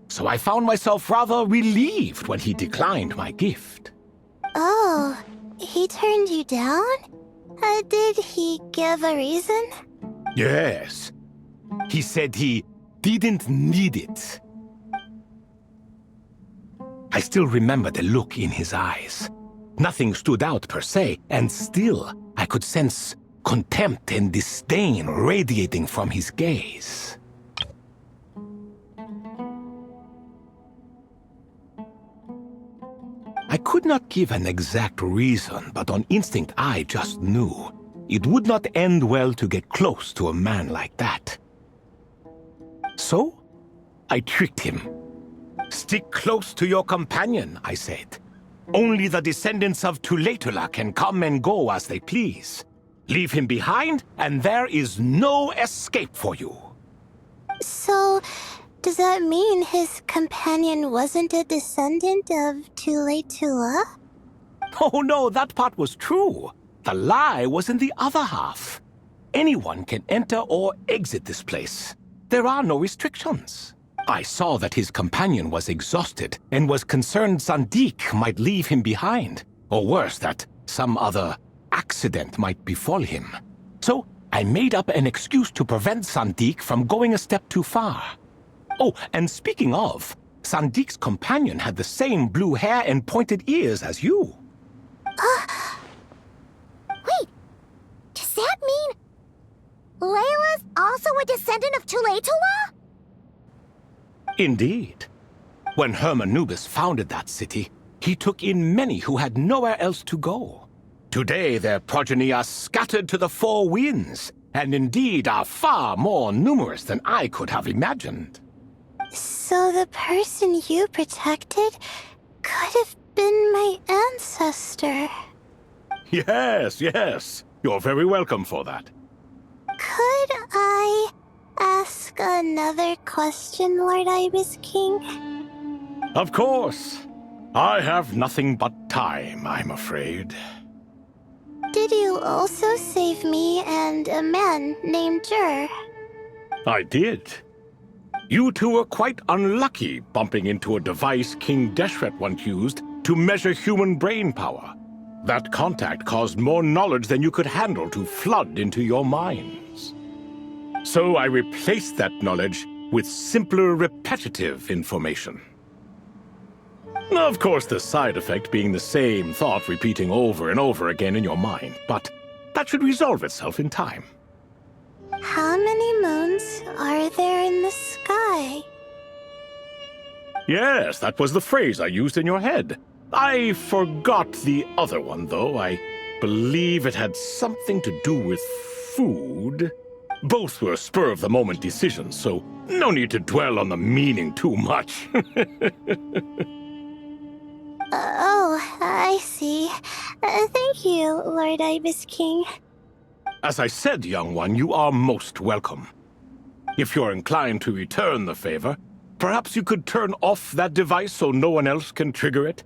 so I found myself rather relieved when he declined my gift. Oh, he turned you down? Did he give a reason? Yes. He said he didn't need it. I still remember the look in his eyes. Nothing stood out per se, and still I could sense contempt and disdain radiating from his gaze. I could not give an exact reason, but on instinct I just knew it would not end well to get close to a man like that. So, I tricked him. Stick close to your companion, I said. Only the descendants of Tuletula can come and go as they please. Leave him behind, and there is no escape for you. So, does that mean his companion wasn't a descendant of Tuletula? Oh no, that part was true. The lie was in the other half. Anyone can enter or exit this place. There are no restrictions. I saw that his companion was exhausted and was concerned Zandik might leave him behind, or worse, that some other accident might befall him. So I made up an excuse to prevent Zandik from going a step too far. Oh, and speaking of, Sandik's companion had the same blue hair and pointed ears as you. Wait, does that mean Layla's also a descendant of Tuletula? Indeed. When Hermanubis founded that city, he took in many who had nowhere else to go. Today their progeny are scattered to the four winds, and indeed are far more numerous than I could have imagined. So the person you protected could have been my ancestor. Yes, yes. You're very welcome for that. Could I ask another question, Lord Ibis King? Of course. I have nothing but time, I'm afraid. Did you also save me and a man named Jur? I did. You two were quite unlucky bumping into a device King Deshret once used to measure human brain power. That contact caused more knowledge than you could handle to flood into your minds. So I replaced that knowledge with simpler, repetitive information. Of course, the side effect being the same thought repeating over and over again in your mind, but that should resolve itself in time. How many moons are there in the sky? Yes, that was the phrase I used in your head. I forgot the other one, though. I believe it had something to do with food. Both were spur-of-the-moment decisions, so no need to dwell on the meaning too much. Oh, I see. Thank you, Lord Ibis King. As I said, young one, you are most welcome. If you're inclined to return the favor, perhaps you could turn off that device so no one else can trigger it?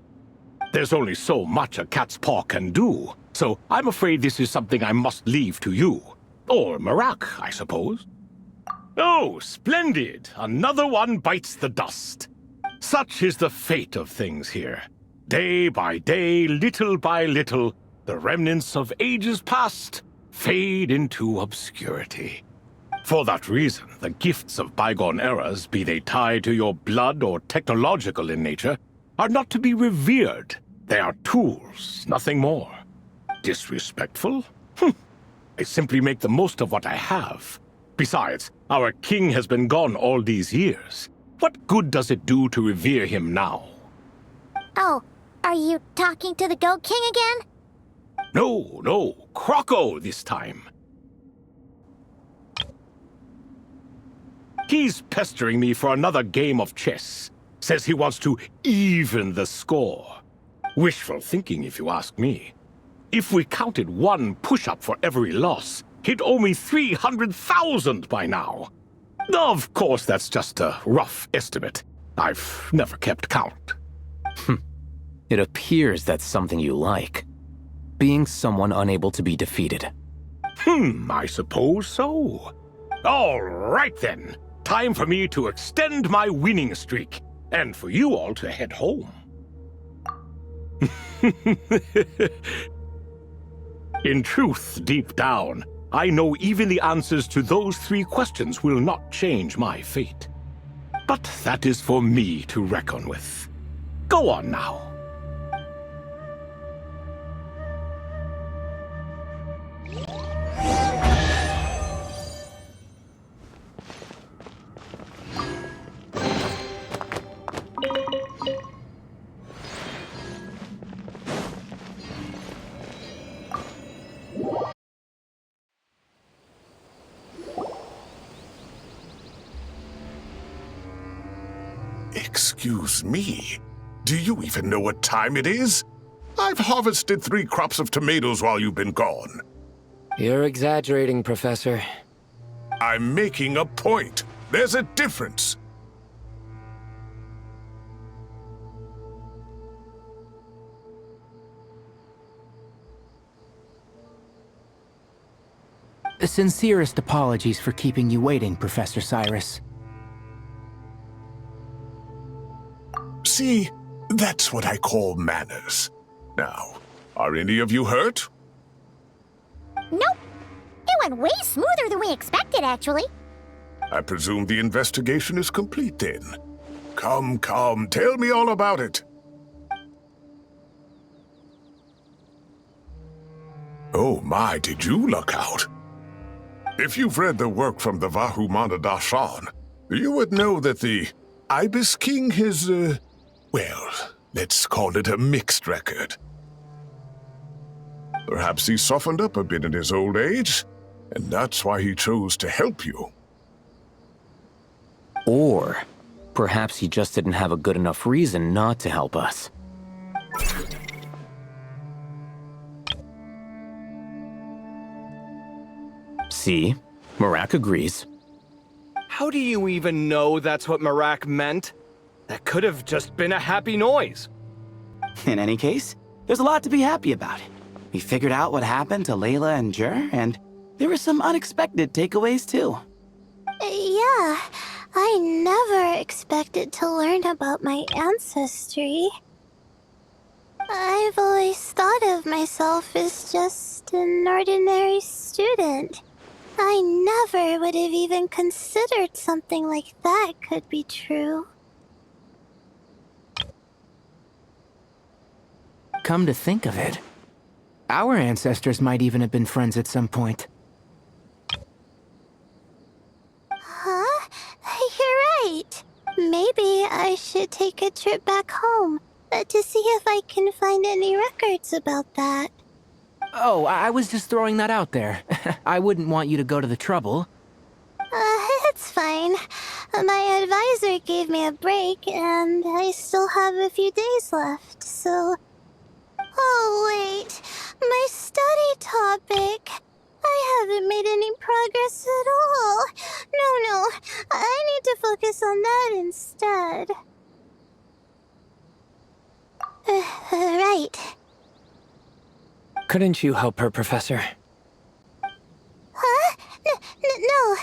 There's only so much a cat's paw can do, so I'm afraid this is something I must leave to you. Or Marak, I suppose. Oh, splendid! Another one bites the dust. Such is the fate of things here. Day by day, little by little, the remnants of ages past fade into obscurity. For that reason, the gifts of bygone eras, be they tied to your blood or technological in nature, are not to be revered. They are tools, nothing more. Disrespectful? I simply make the most of what I have. Besides, our king has been gone all these years. What good does it do to revere him now? Oh, are you talking to the Goat King again? No, Croco this time. He's pestering me for another game of chess. Says he wants to even the score. Wishful thinking, if you ask me. If we counted one push-up for every loss, he'd owe me 300,000 by now. Of course, that's just a rough estimate. I've never kept count. It appears that's something you like. Being someone unable to be defeated. I suppose so. All right then. Time for me to extend my winning streak, and for you all to head home. In truth, deep down, I know even the answers to those 3 questions will not change my fate. But that is for me to reckon with. Go on now. Excuse me, do you even know what time it is? I've harvested 3 crops of tomatoes while you've been gone. You're exaggerating, Professor. I'm making a point. There's a difference. The sincerest apologies for keeping you waiting, Professor Cyrus. See, that's what I call manners. Now, are any of you hurt? Nope. It went way smoother than we expected, actually. I presume the investigation is complete then. Come, tell me all about it. Oh my, did you luck out? If you've read the work from the Vahumana Dashan, you would know that the Ibis King has, well, let's call it a mixed record. Perhaps he softened up a bit in his old age, and that's why he chose to help you. Or perhaps he just didn't have a good enough reason not to help us. See? Marak agrees. How do you even know that's what Marak meant? That could have just been a happy noise. In any case, there's a lot to be happy about. We figured out what happened to Layla and Jur, and there were some unexpected takeaways too. Yeah, I never expected to learn about my ancestry. I've always thought of myself as just an ordinary student. I never would have even considered something like that could be true. Come to think of it, our ancestors might even have been friends at some point. Huh? You're right. Maybe I should take a trip back home to see if I can find any records about that. Oh, I was just throwing that out there. I wouldn't want you to go to the trouble. It's fine. My advisor gave me a break, and I still have a few days left, so... Oh, wait. My study topic. I haven't made any progress at all. No. I need to focus on that instead. Right. Couldn't you help her, Professor? Huh? No,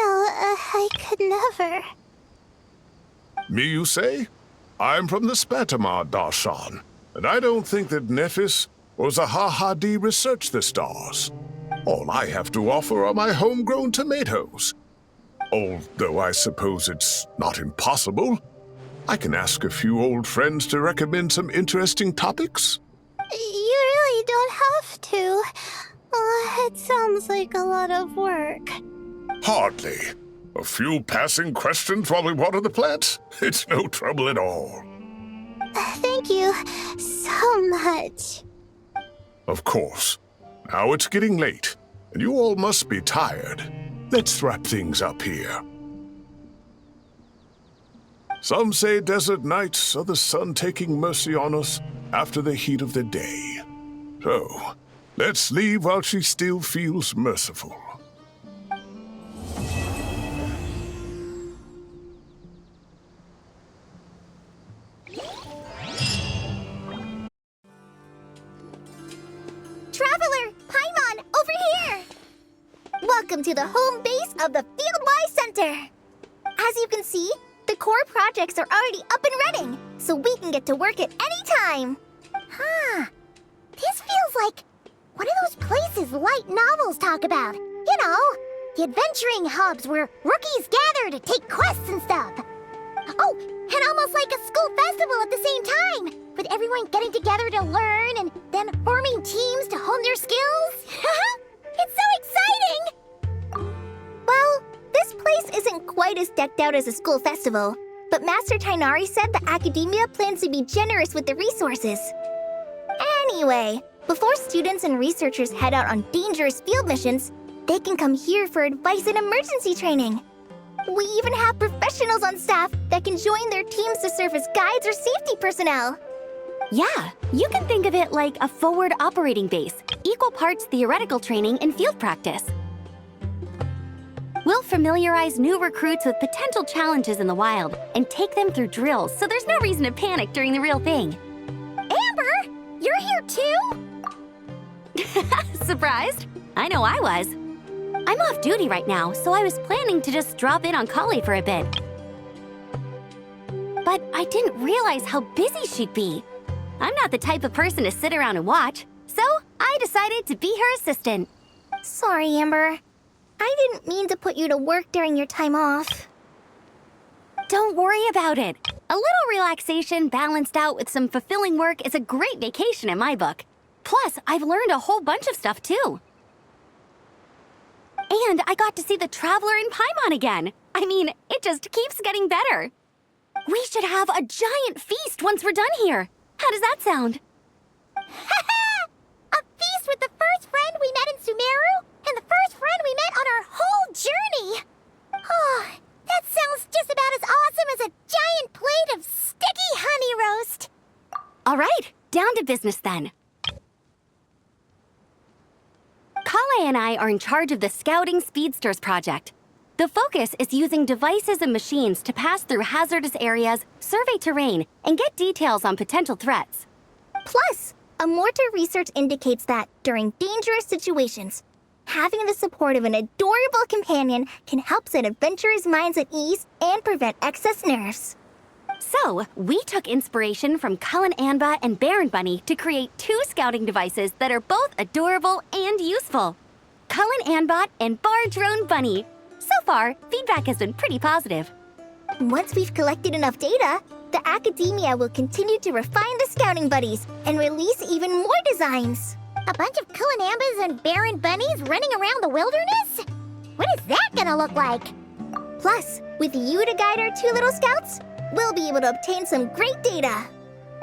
I Never. Me, you say? I'm from the Spatamar Darshan, and I don't think that Nephis or Zahahadi researched the stars. All I have to offer are my homegrown tomatoes. Although I suppose it's not impossible. I can ask a few old friends to recommend some interesting topics. You really don't have to. It sounds like a lot of work. Hardly. A few passing questions while we water the plants? It's no trouble at all. Thank you so much. Of course. Now it's getting late, and you all must be tired. Let's wrap things up here. Some say desert nights are the sun taking mercy on us after the heat of the day. So, let's leave while she still feels merciful. Traveler, Paimon, over here! Welcome to the home base of the Fieldwise Center. As you can see, the core projects are already up and running, so we can get to work at any time. Huh. This feels like one of those places light novels talk about. You know, the adventuring hubs where rookies gather to take quests and stuff. Oh, and almost like a school festival at the same time, with everyone getting together to learn and then forming teams to hone their skills. It's so exciting! Well, this place isn't quite as decked out as a school festival, but Master Tainari said the academia plans to be generous with the resources. Anyway, before students and researchers head out on dangerous field missions, they can come here for advice and emergency training. We even have professionals on staff that can join their teams to serve as guides or safety personnel. Yeah, you can think of it like a forward operating base, equal parts theoretical training and field practice. We'll familiarize new recruits with potential challenges in the wild and take them through drills so there's no reason to panic during the real thing. Amber, you're here too? Surprised? I know I was. I'm off duty right now, so I was planning to just drop in on Kali for a bit. But I didn't realize how busy she'd be. I'm not the type of person to sit around and watch, so I decided to be her assistant. Sorry, Amber. I didn't mean to put you to work during your time off. Don't worry about it. A little relaxation balanced out with some fulfilling work is a great vacation in my book. Plus, I've learned a whole bunch of stuff too. And I got to see the Traveler in Paimon again. I mean, it just keeps getting better. We should have a giant feast once we're done here. How does that sound? A feast with the first friend we met in Sumeru and the first friend we met on our whole journey. Oh, that sounds just about as awesome as a giant plate of sticky honey roast. All right, down to business then. Kale and I are in charge of the Scouting Speedsters project. The focus is using devices and machines to pass through hazardous areas, survey terrain, and get details on potential threats. Plus, Amorta research indicates that during dangerous situations, having the support of an adorable companion can help set adventurers' minds at ease and prevent excess nerves. So, we took inspiration from Cullen Anba and Baron Bunny to create 2 scouting devices that are both adorable and useful. Cullen Anbot and Bar Drone Bunny. So far, feedback has been pretty positive. Once we've collected enough data, the academia will continue to refine the scouting buddies and release even more designs. A bunch of Kulanambas and Baron Bunnies running around the wilderness? What is that gonna look like? Plus, with you to guide our 2 little scouts, we'll be able to obtain some great data.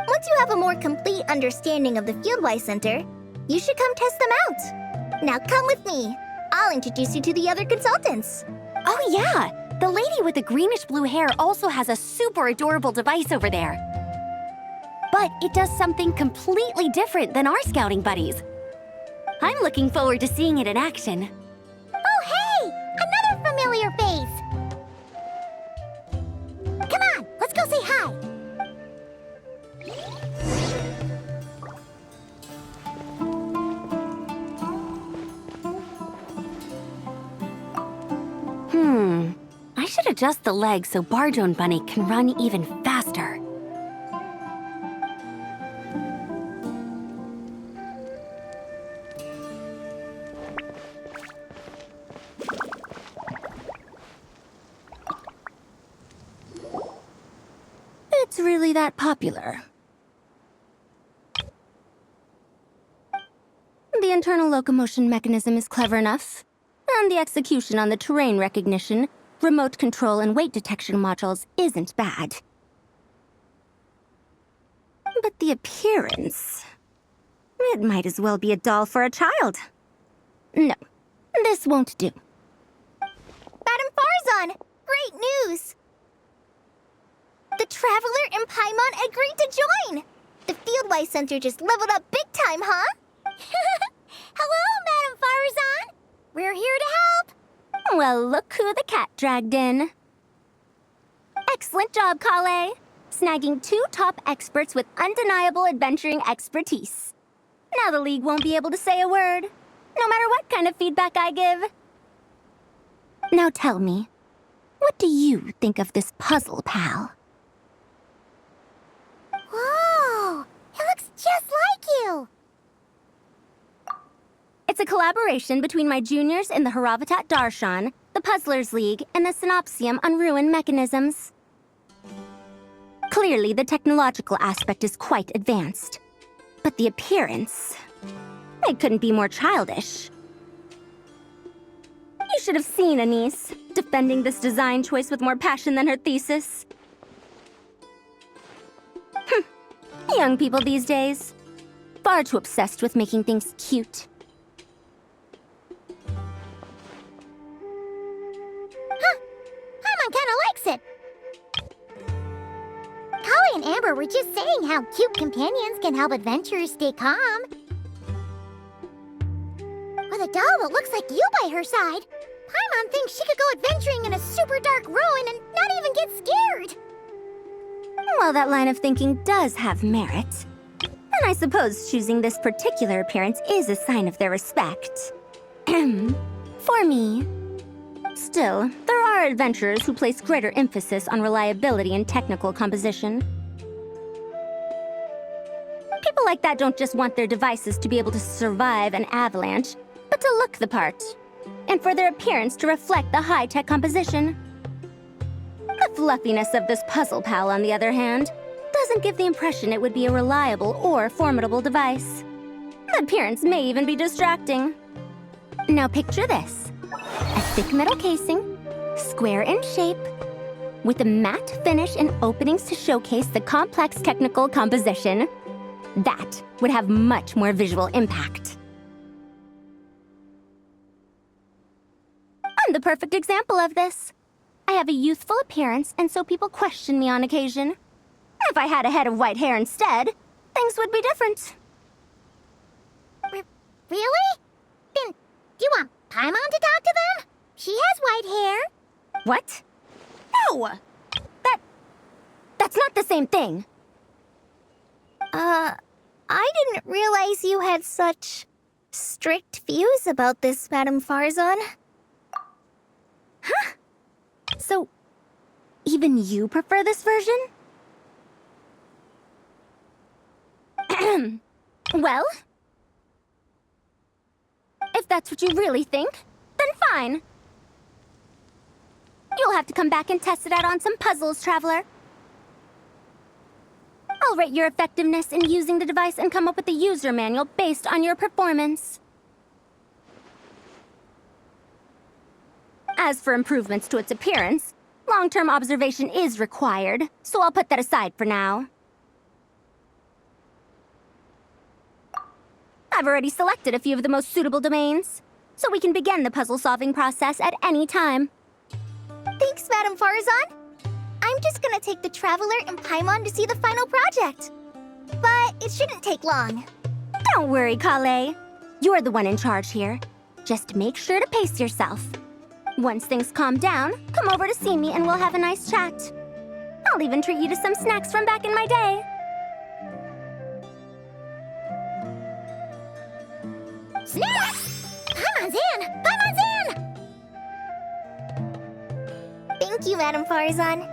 Once you have a more complete understanding of the Fieldwise Center, you should come test them out. Now come with me. I'll introduce you to the other consultants. Oh yeah, the lady with the greenish-blue hair also has a super adorable device over there. But it does something completely different than our scouting buddies. I'm looking forward to seeing it in action. Oh hey, another familiar face. Come on, let's go say hi. I should adjust the legs so Barjo Bunny can run even faster. It's really that popular. The internal locomotion mechanism is clever enough, and the execution on the terrain recognition, remote control, and weight detection modules isn't bad. But the appearance... it might as well be a doll for a child. No, this won't do. Madame Farzan! Great news! The Traveler and Paimon agreed to join! The Fieldwise Center just leveled up big time, huh? Hello, Madame Farzan. We're here to help. Well, look who the cat dragged in. Excellent job, Kale. Snagging 2 top experts with undeniable adventuring expertise. Now the League won't be able to say a word, no matter what kind of feedback I give. Now tell me, what do you think of this puzzle, pal? Whoa! It looks just like you. It's a collaboration between my juniors in the Haravatat Darshan, the Puzzlers League, and the Synopsium on Ruin Mechanisms. Clearly, the technological aspect is quite advanced. But the appearance... it couldn't be more childish. You should have seen Anise, defending this design choice with more passion than her thesis. Young people these days. Far too obsessed with making things cute. Paimon kinda likes it. Holly and Amber were just saying how cute companions can help adventurers stay calm. With a doll that looks like you by her side, Paimon thinks she could go adventuring in a super dark ruin and not even get scared. Well, that line of thinking does have merit. And I suppose choosing this particular appearance is a sign of their respect. For me. Still, there are adventurers who place greater emphasis on reliability and technical composition. People like that don't just want their devices to be able to survive an avalanche, but to look the part, and for their appearance to reflect the high-tech composition. The fluffiness of this puzzle pal, on the other hand, doesn't give the impression it would be a reliable or formidable device. The appearance may even be distracting. Now picture this. A thick metal casing, square in shape, with a matte finish and openings to showcase the complex technical composition. That would have much more visual impact. I'm the perfect example of this. I have a youthful appearance, and so people question me on occasion. If I had a head of white hair instead, things would be different. Really? Then, do you want Paimon to talk to them? She has white hair. What? No! That's not the same thing. I didn't realize you had such strict views about this, Madame Farzan. Huh? So, even you prefer this version? Well, if that's what you really think, then fine. You'll have to come back and test it out on some puzzles, Traveler. I'll rate your effectiveness in using the device and come up with a user manual based on your performance. As for improvements to its appearance, long-term observation is required, so I'll put that aside for now. I've already selected a few of the most suitable domains, so we can begin the puzzle-solving process at any time. Thanks, Madame Farzan. I'm just gonna take the Traveler and Paimon to see the final project. But it shouldn't take long. Don't worry, Kale. You're the one in charge here. Just make sure to pace yourself. Once things calm down, come over to see me and we'll have a nice chat. I'll even treat you to some snacks from back in my day. Snacks! Paimon's in! Paimon's in! Thank you, Madame Farazan.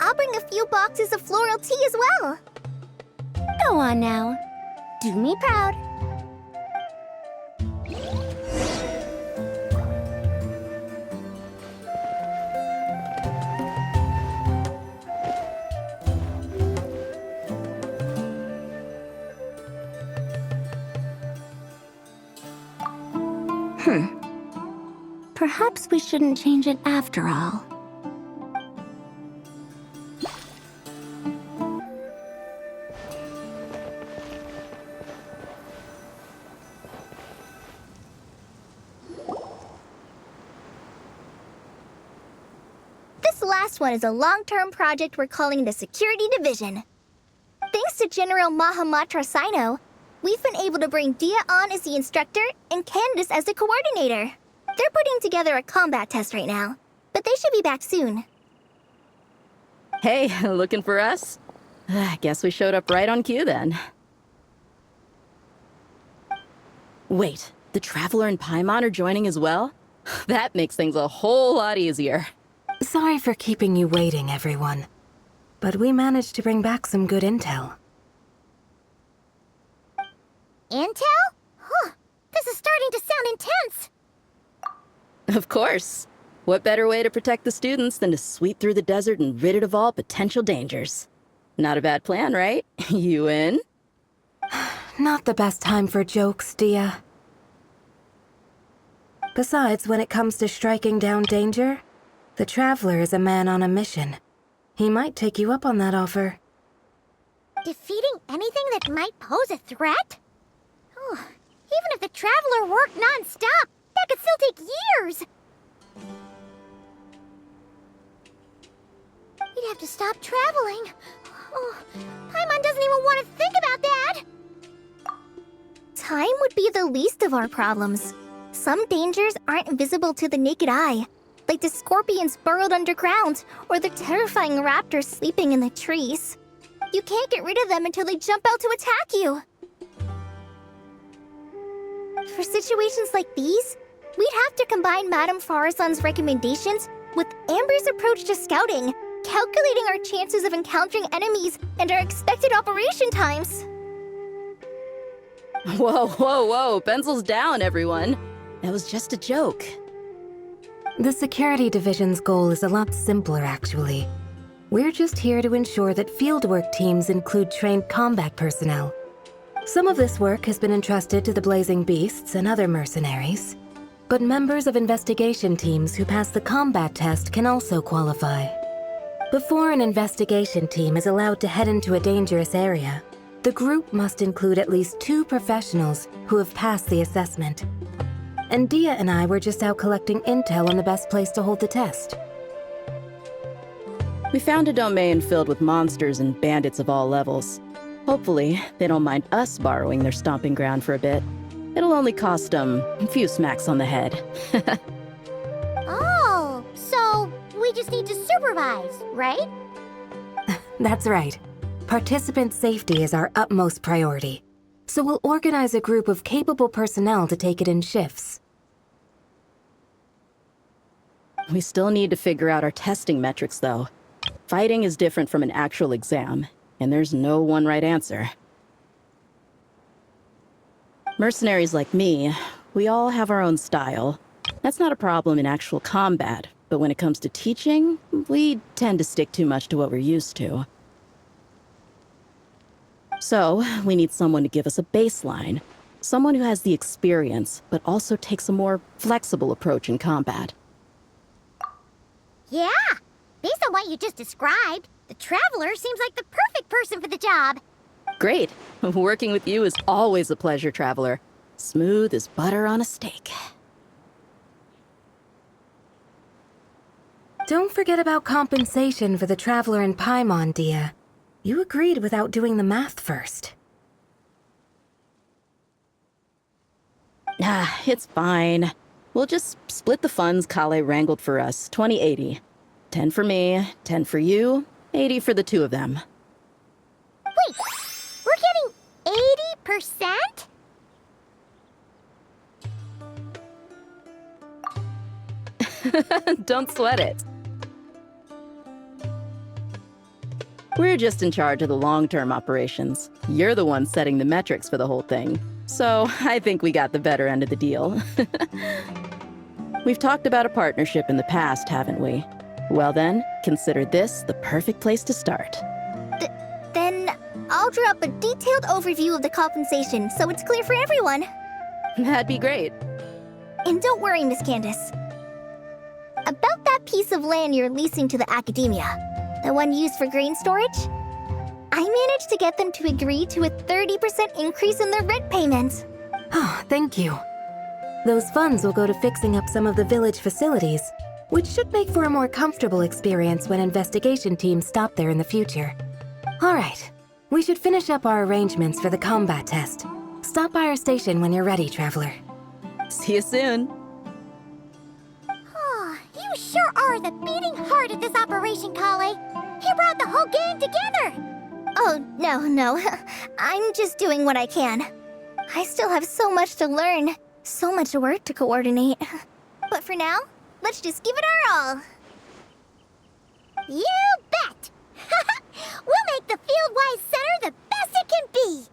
I'll bring a few boxes of floral tea as well. Go on now. Do me proud. Perhaps we shouldn't change it after all. This last one is a long-term project we're calling the Security Division. Thanks to General Mahamatra Sino, we've been able to bring Dia on as the instructor and Candace as the coordinator. They're putting together a combat test right now, but they should be back soon. Hey, looking for us? I guess we showed up right on cue then. Wait, the Traveler and Paimon are joining as well? That makes things a whole lot easier. Sorry for keeping you waiting, everyone. But we managed to bring back some good intel. Intel? Huh. This is starting to sound intense. Of course. What better way to protect the students than to sweep through the desert and rid it of all potential dangers? Not a bad plan, right? You in? Not the best time for jokes, Dia. Besides, when it comes to striking down danger, the Traveler is a man on a mission. He might take you up on that offer. Defeating anything that might pose a threat? Oh, even if the Traveler worked non-stop, that could still take years! We'd have to stop traveling. Oh, Paimon doesn't even want to think about that! Time would be the least of our problems. Some dangers aren't visible to the naked eye, like the scorpions burrowed underground or the terrifying raptors sleeping in the trees. You can't get rid of them until they jump out to attack you. For situations like these, we'd have to combine Madame Farazan's recommendations with Amber's approach to scouting, calculating our chances of encountering enemies and our expected operation times. Whoa, whoa, whoa, pencils down, everyone. That was just a joke. The Security Division's goal is a lot simpler, actually. We're just here to ensure that fieldwork teams include trained combat personnel. Some of this work has been entrusted to the Blazing Beasts and other mercenaries, but members of investigation teams who pass the combat test can also qualify. Before an investigation team is allowed to head into a dangerous area, the group must include at least 2 professionals who have passed the assessment. And Dia and I were just out collecting intel on the best place to hold the test. We found a domain filled with monsters and bandits of all levels. Hopefully, they don't mind us borrowing their stomping ground for a bit. It'll only cost them a few smacks on the head. Oh, so we just need to supervise, right? That's right. Participant safety is our utmost priority. So we'll organize a group of capable personnel to take it in shifts. We still need to figure out our testing metrics, though. Fighting is different from an actual exam, and there's no one right answer. Mercenaries like me, we all have our own style. That's not a problem in actual combat, but when it comes to teaching, we tend to stick too much to what we're used to. So, we need someone to give us a baseline. Someone who has the experience, but also takes a more flexible approach in combat. Yeah! Based on what you just described, the Traveler seems like the perfect person for the job. Great. Working with you is always a pleasure, Traveler. Smooth as butter on a steak. Don't forget about compensation for the Traveler and Paimon, Dia. You agreed without doing the math first. It's fine. We'll just split the funds Kale wrangled for us, 20-80. 10 for me, 10 for you, 80 for the 2 of them. Wait, we're getting 80%? Don't sweat it. We're just in charge of the long-term operations. You're the one setting the metrics for the whole thing. So I think we got the better end of the deal. We've talked about a partnership in the past, haven't we? Well then, consider this the perfect place to start. Then I'll draw up a detailed overview of the compensation so it's clear for everyone. That'd be great. And don't worry, Miss Candace. About that piece of land you're leasing to the academia, the one used for grain storage, I managed to get them to agree to a 30% increase in their rent payments. Oh, thank you. Those funds will go to fixing up some of the village facilities, which should make for a more comfortable experience when investigation teams stop there in the future. All right, we should finish up our arrangements for the combat test. Stop by our station when you're ready, Traveler. See you soon. Oh, you sure are the beating heart of this operation, Kale. You brought the whole gang together. Oh, no. I'm just doing what I can. I still have so much to learn, so much work to coordinate. But for now, let's just give it our all. You bet! We'll make the Fieldwise Center the best it can be!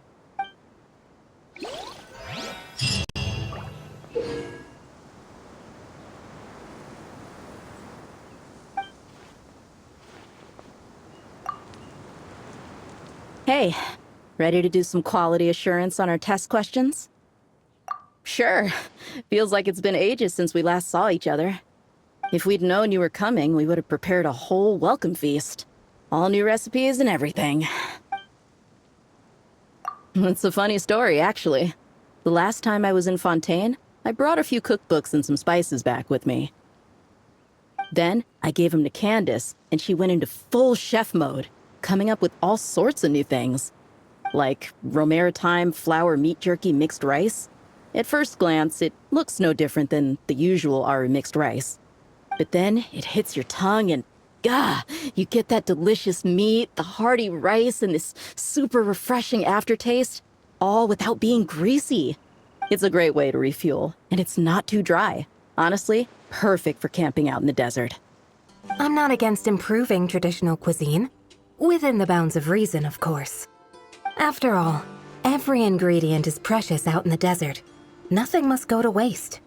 Hey, ready to do some quality assurance on our test questions? Sure. Feels like it's been ages since we last saw each other. If we'd known you were coming, we would have prepared a whole welcome feast. All new recipes and everything. It's a funny story, actually. The last time I was in Fontaine, I brought a few cookbooks and some spices back with me. Then, I gave them to Candace, and she went into full chef mode, coming up with all sorts of new things. Like Romaritime flour meat jerky mixed rice. At first glance, it looks no different than the usual Aru mixed rice. But then, it hits your tongue and gah! You get that delicious meat, the hearty rice, and this super refreshing aftertaste, all without being greasy. It's a great way to refuel, and it's not too dry. Honestly, perfect for camping out in the desert. I'm not against improving traditional cuisine. Within the bounds of reason, of course. After all, every ingredient is precious out in the desert. Nothing must go to waste.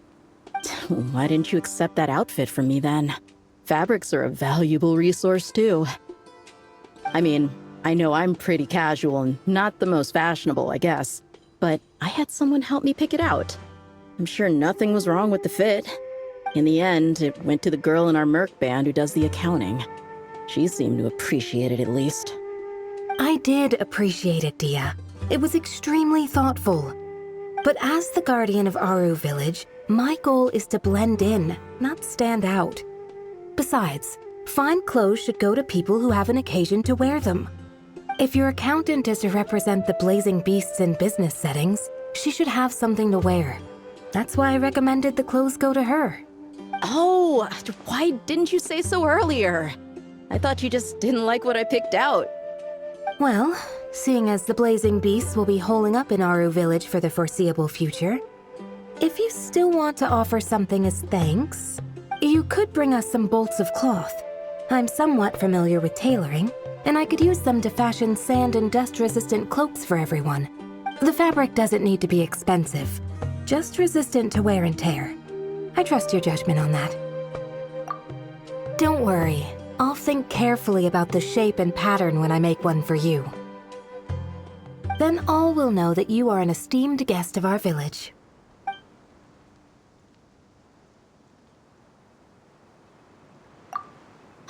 Why didn't you accept that outfit from me then? Fabrics are a valuable resource too. I mean, I know I'm pretty casual and not the most fashionable, I guess. But I had someone help me pick it out. I'm sure nothing was wrong with the fit. In the end, it went to the girl in our merc band who does the accounting. She seemed to appreciate it at least. I did appreciate it, Dia. It was extremely thoughtful. But as the guardian of Aru Village, my goal is to blend in, not stand out. Besides, fine clothes should go to people who have an occasion to wear them. If your accountant is to represent the blazing beasts in business settings, she should have something to wear. That's why I recommended the clothes go to her. Oh, why didn't you say so earlier? I thought you just didn't like what I picked out. Well, seeing as the blazing beasts will be holing up in Aru Village for the foreseeable future, if you still want to offer something as thanks, you could bring us some bolts of cloth. I'm somewhat familiar with tailoring, and I could use them to fashion sand and dust-resistant cloaks for everyone. The fabric doesn't need to be expensive, just resistant to wear and tear. I trust your judgment on that. Don't worry, I'll think carefully about the shape and pattern when I make one for you. Then all will know that you are an esteemed guest of our village.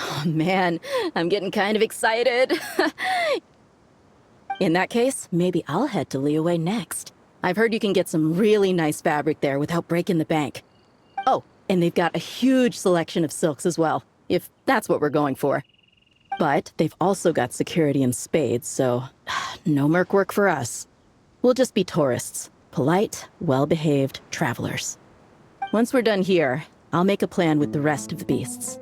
Oh man, I'm getting kind of excited. In that case, maybe I'll head to Liyue next. I've heard you can get some really nice fabric there without breaking the bank. Oh, and they've got a huge selection of silks as well, if that's what we're going for. But they've also got security in spades, so no merc work for us. We'll just be tourists, polite, well-behaved travelers. Once we're done here, I'll make a plan with the rest of the beasts.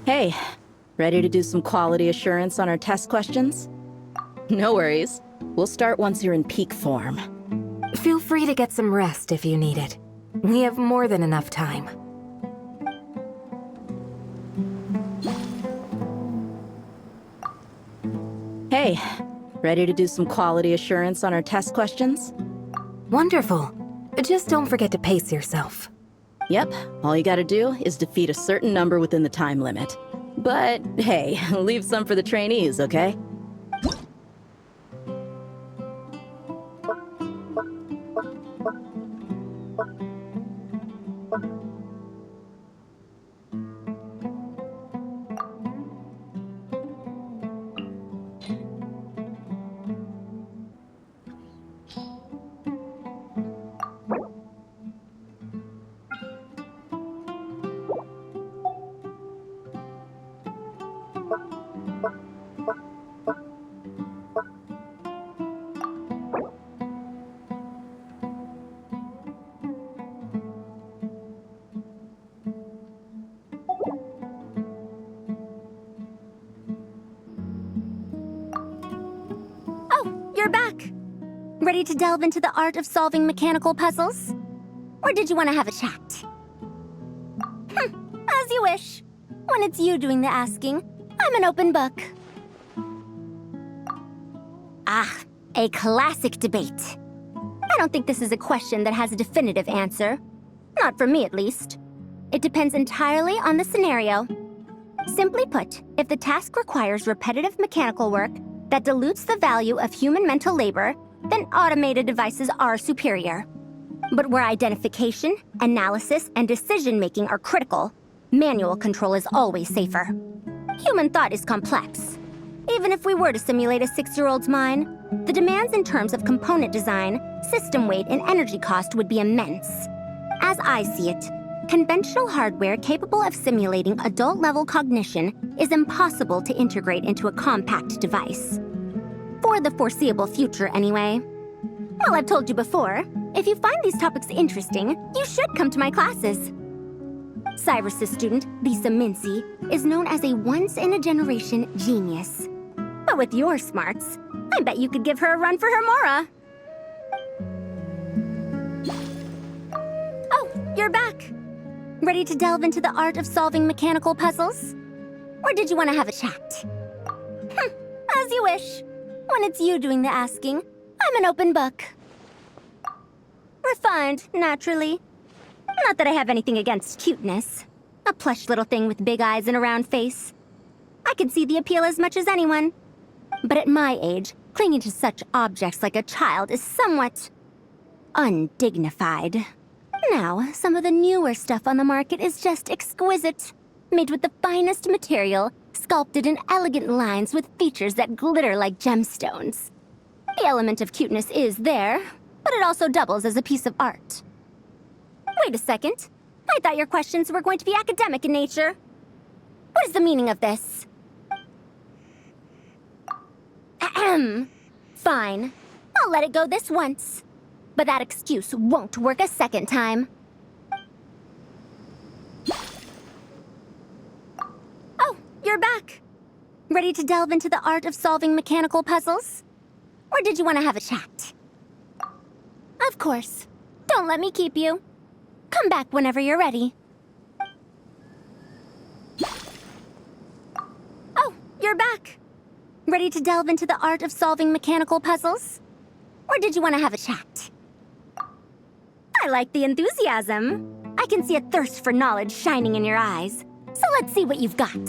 Hey, ready to do some quality assurance on our test questions? No worries. We'll start once you're in peak form. Feel free to get some rest if you need it. We have more than enough time. Hey, ready to do some quality assurance on our test questions? Wonderful. Just don't forget to pace yourself. Yep, all you gotta do is defeat a certain number within the time limit. But hey, leave some for the trainees, okay? You're back! Ready to delve into the art of solving mechanical puzzles? Or did you want to have a chat? As you wish. When it's you doing the asking, I'm an open book. Ah, a classic debate. I don't think this is a question that has a definitive answer. Not for me, at least. It depends entirely on the scenario. Simply put, if the task requires repetitive mechanical work that dilutes the value of human mental labor, then automated devices are superior. But where identification, analysis, and decision-making are critical, manual control is always safer. Human thought is complex. Even if we were to simulate a 6-year-old's mind, the demands in terms of component design, system weight, and energy cost would be immense. As I see it, conventional hardware capable of simulating adult-level cognition is impossible to integrate into a compact device. For the foreseeable future, anyway. Well, I've told you before, if you find these topics interesting, you should come to my classes. Cyrus's student, Lisa Mincy, is known as a once-in-a-generation genius. But with your smarts, I bet you could give her a run for her Mora. Oh, you're back. Ready to delve into the art of solving mechanical puzzles? Or did you want to have a chat? As you wish. When it's you doing the asking, I'm an open book. Refined, naturally. Not that I have anything against cuteness. A plush little thing with big eyes and a round face. I can see the appeal as much as anyone. But at my age, clinging to such objects like a child is somewhat undignified. Now, some of the newer stuff on the market is just exquisite. Made with the finest material, sculpted in elegant lines with features that glitter like gemstones. The element of cuteness is there, but it also doubles as a piece of art. Wait a second. I thought your questions were going to be academic in nature. What is the meaning of this? Ahem. Fine. I'll let it go this once. But that excuse won't work a second time. Oh, you're back. Ready to delve into the art of solving mechanical puzzles? Or did you want to have a chat? Of course. Don't let me keep you. Come back whenever you're ready. Oh, you're back. Ready to delve into the art of solving mechanical puzzles? Or did you want to have a chat? I like the enthusiasm. I can see a thirst for knowledge shining in your eyes. So let's see what you've got.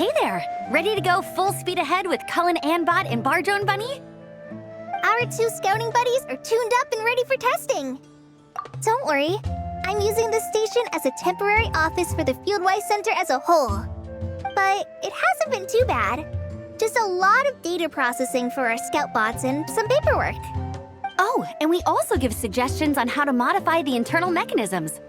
Hey there! Ready to go full speed ahead with Cullen Anbot and Bardrone Bunny? Are Our 2 scouting buddies are tuned up and ready for testing. Don't worry, I'm using this station as a temporary office for the Fieldwise Center as a whole. But it hasn't been too bad. Just a lot of data processing for our scout bots and some paperwork. Oh, and we also give suggestions on how to modify the internal mechanisms.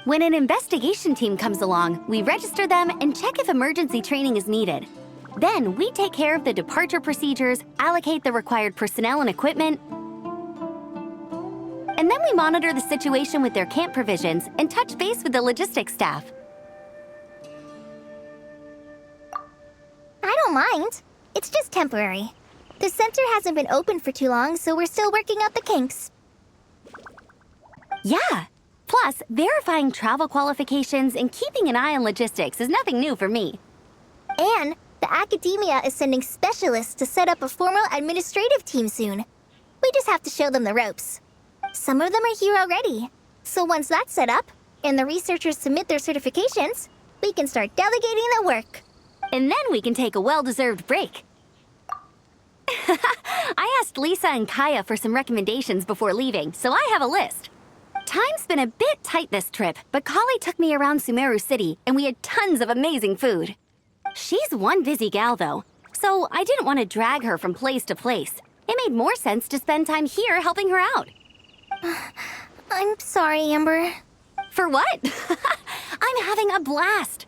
When an investigation team comes along, we register them and check if emergency training is needed. Then we take care of the departure procedures, allocate the required personnel and equipment, and then we monitor the situation with their camp provisions and touch base with the logistics staff. I don't mind. It's just temporary. The center hasn't been open for too long, so we're still working out the kinks. Yeah. Plus, verifying travel qualifications and keeping an eye on logistics is nothing new for me. And the academia is sending specialists to set up a formal administrative team soon. We just have to show them the ropes. Some of them are here already. So once that's set up, and the researchers submit their certifications, we can start delegating the work. And then we can take a well-deserved break. I asked Lisa and Kaya for some recommendations before leaving, so I have a list. Time's been a bit tight this trip, but Kali took me around Sumeru City, and we had tons of amazing food. She's one busy gal, though, so I didn't want to drag her from place to place. It made more sense to spend time here helping her out. I'm sorry, Amber. For what? I'm having a blast.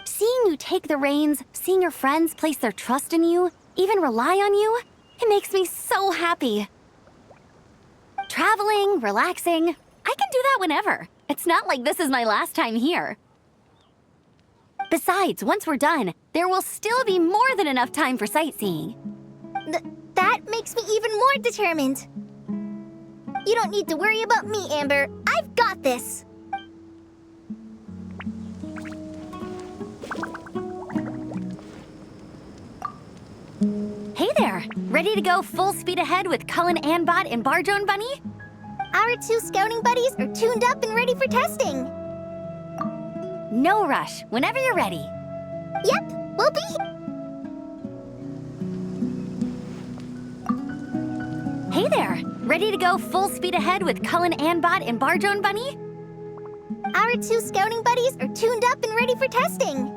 Seeing you take the reins, seeing your friends place their trust in you, even rely on you, it makes me so happy. Traveling, relaxing, I can do that whenever. It's not like this is my last time here. Besides, once we're done, there will still be more than enough time for sightseeing. That makes me even more determined. You don't need to worry about me, Amber. I've got this. Hey there! Ready to go full speed ahead with Cullen Anbot and Bardrone Bunny? Our 2 scouting buddies are tuned up and ready for testing. No rush. Whenever you're ready. Yep, we'll be here. Hey there! Ready to go full speed ahead with Cullen Anbot and Bardrone Bunny? Our 2 scouting buddies are tuned up and ready for testing.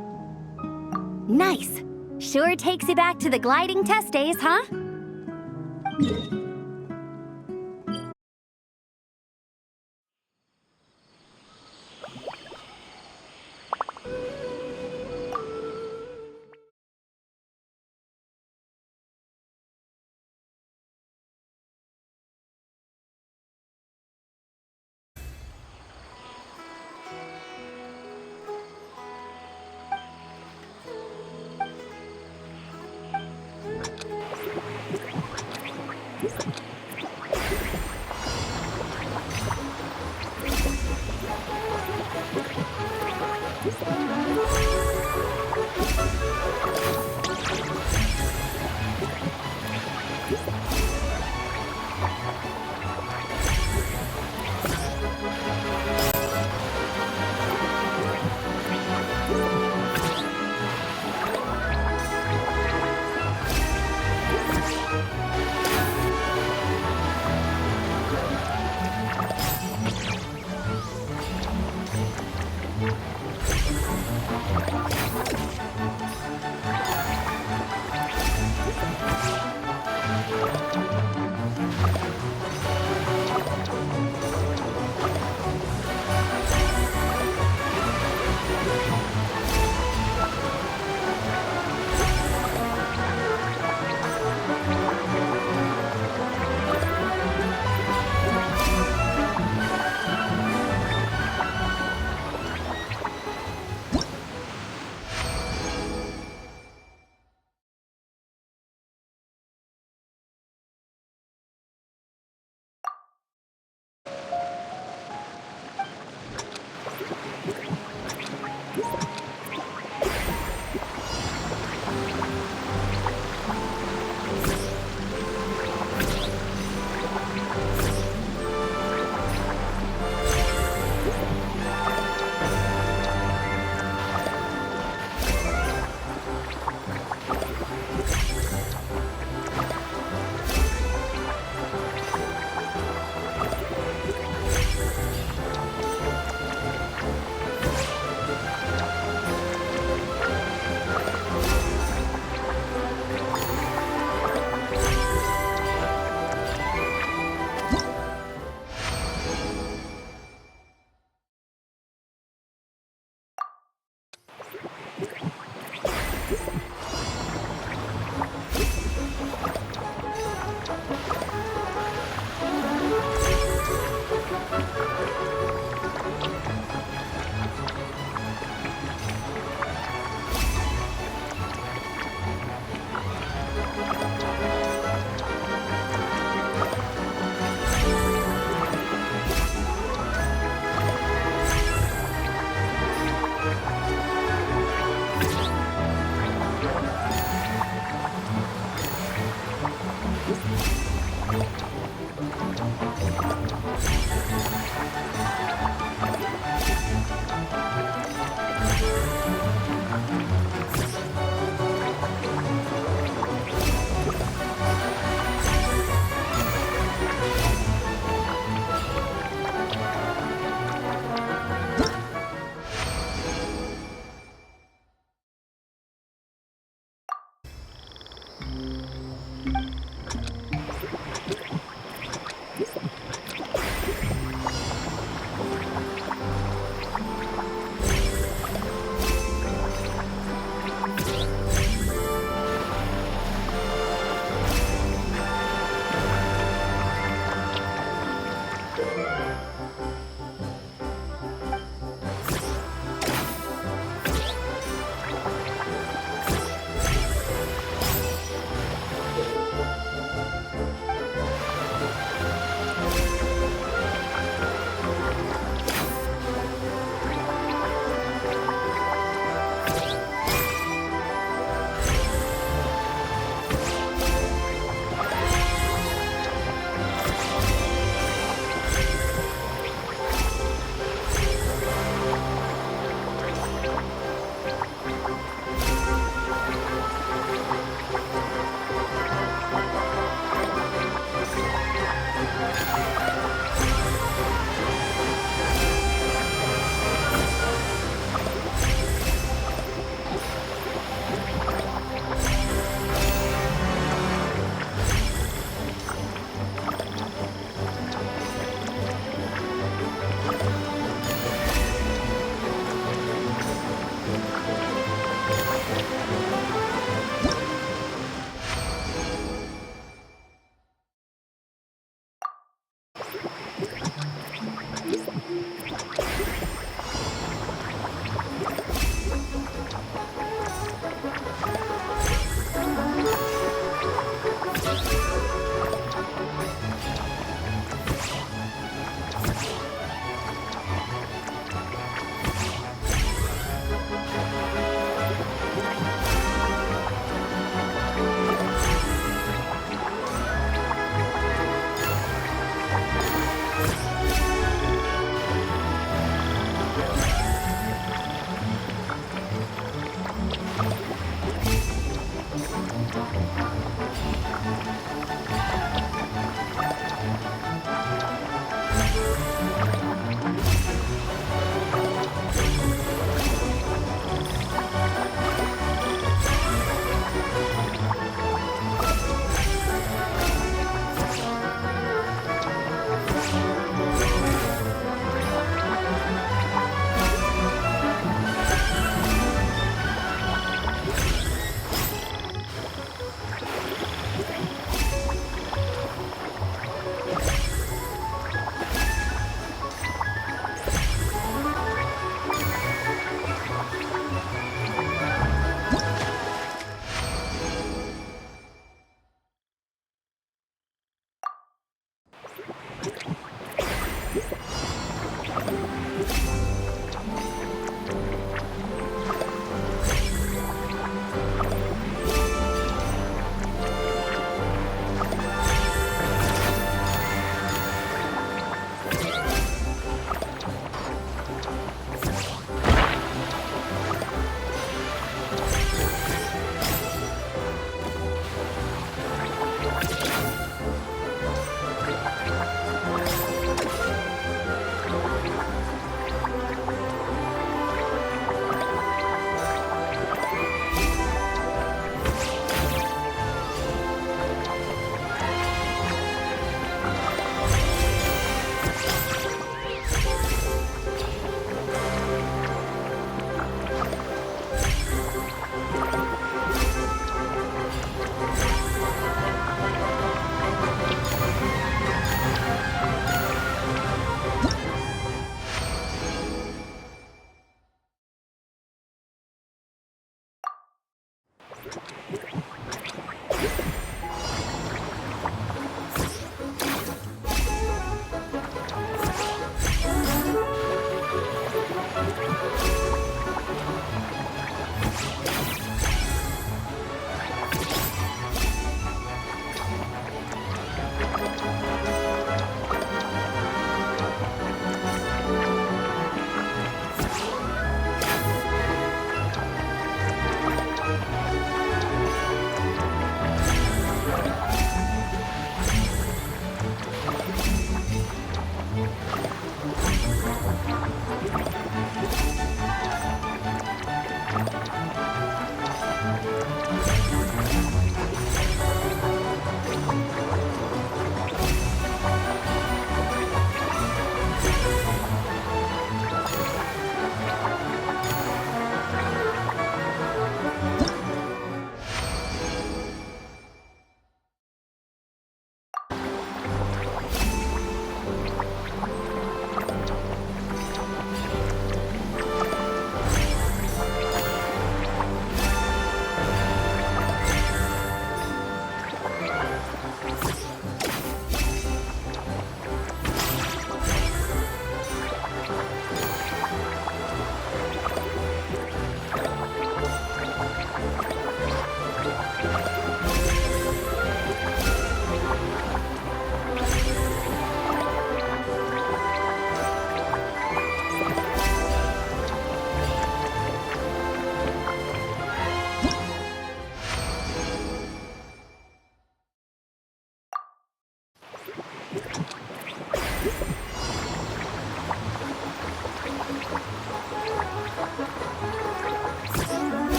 Nice. Sure takes you back to the gliding test days, huh?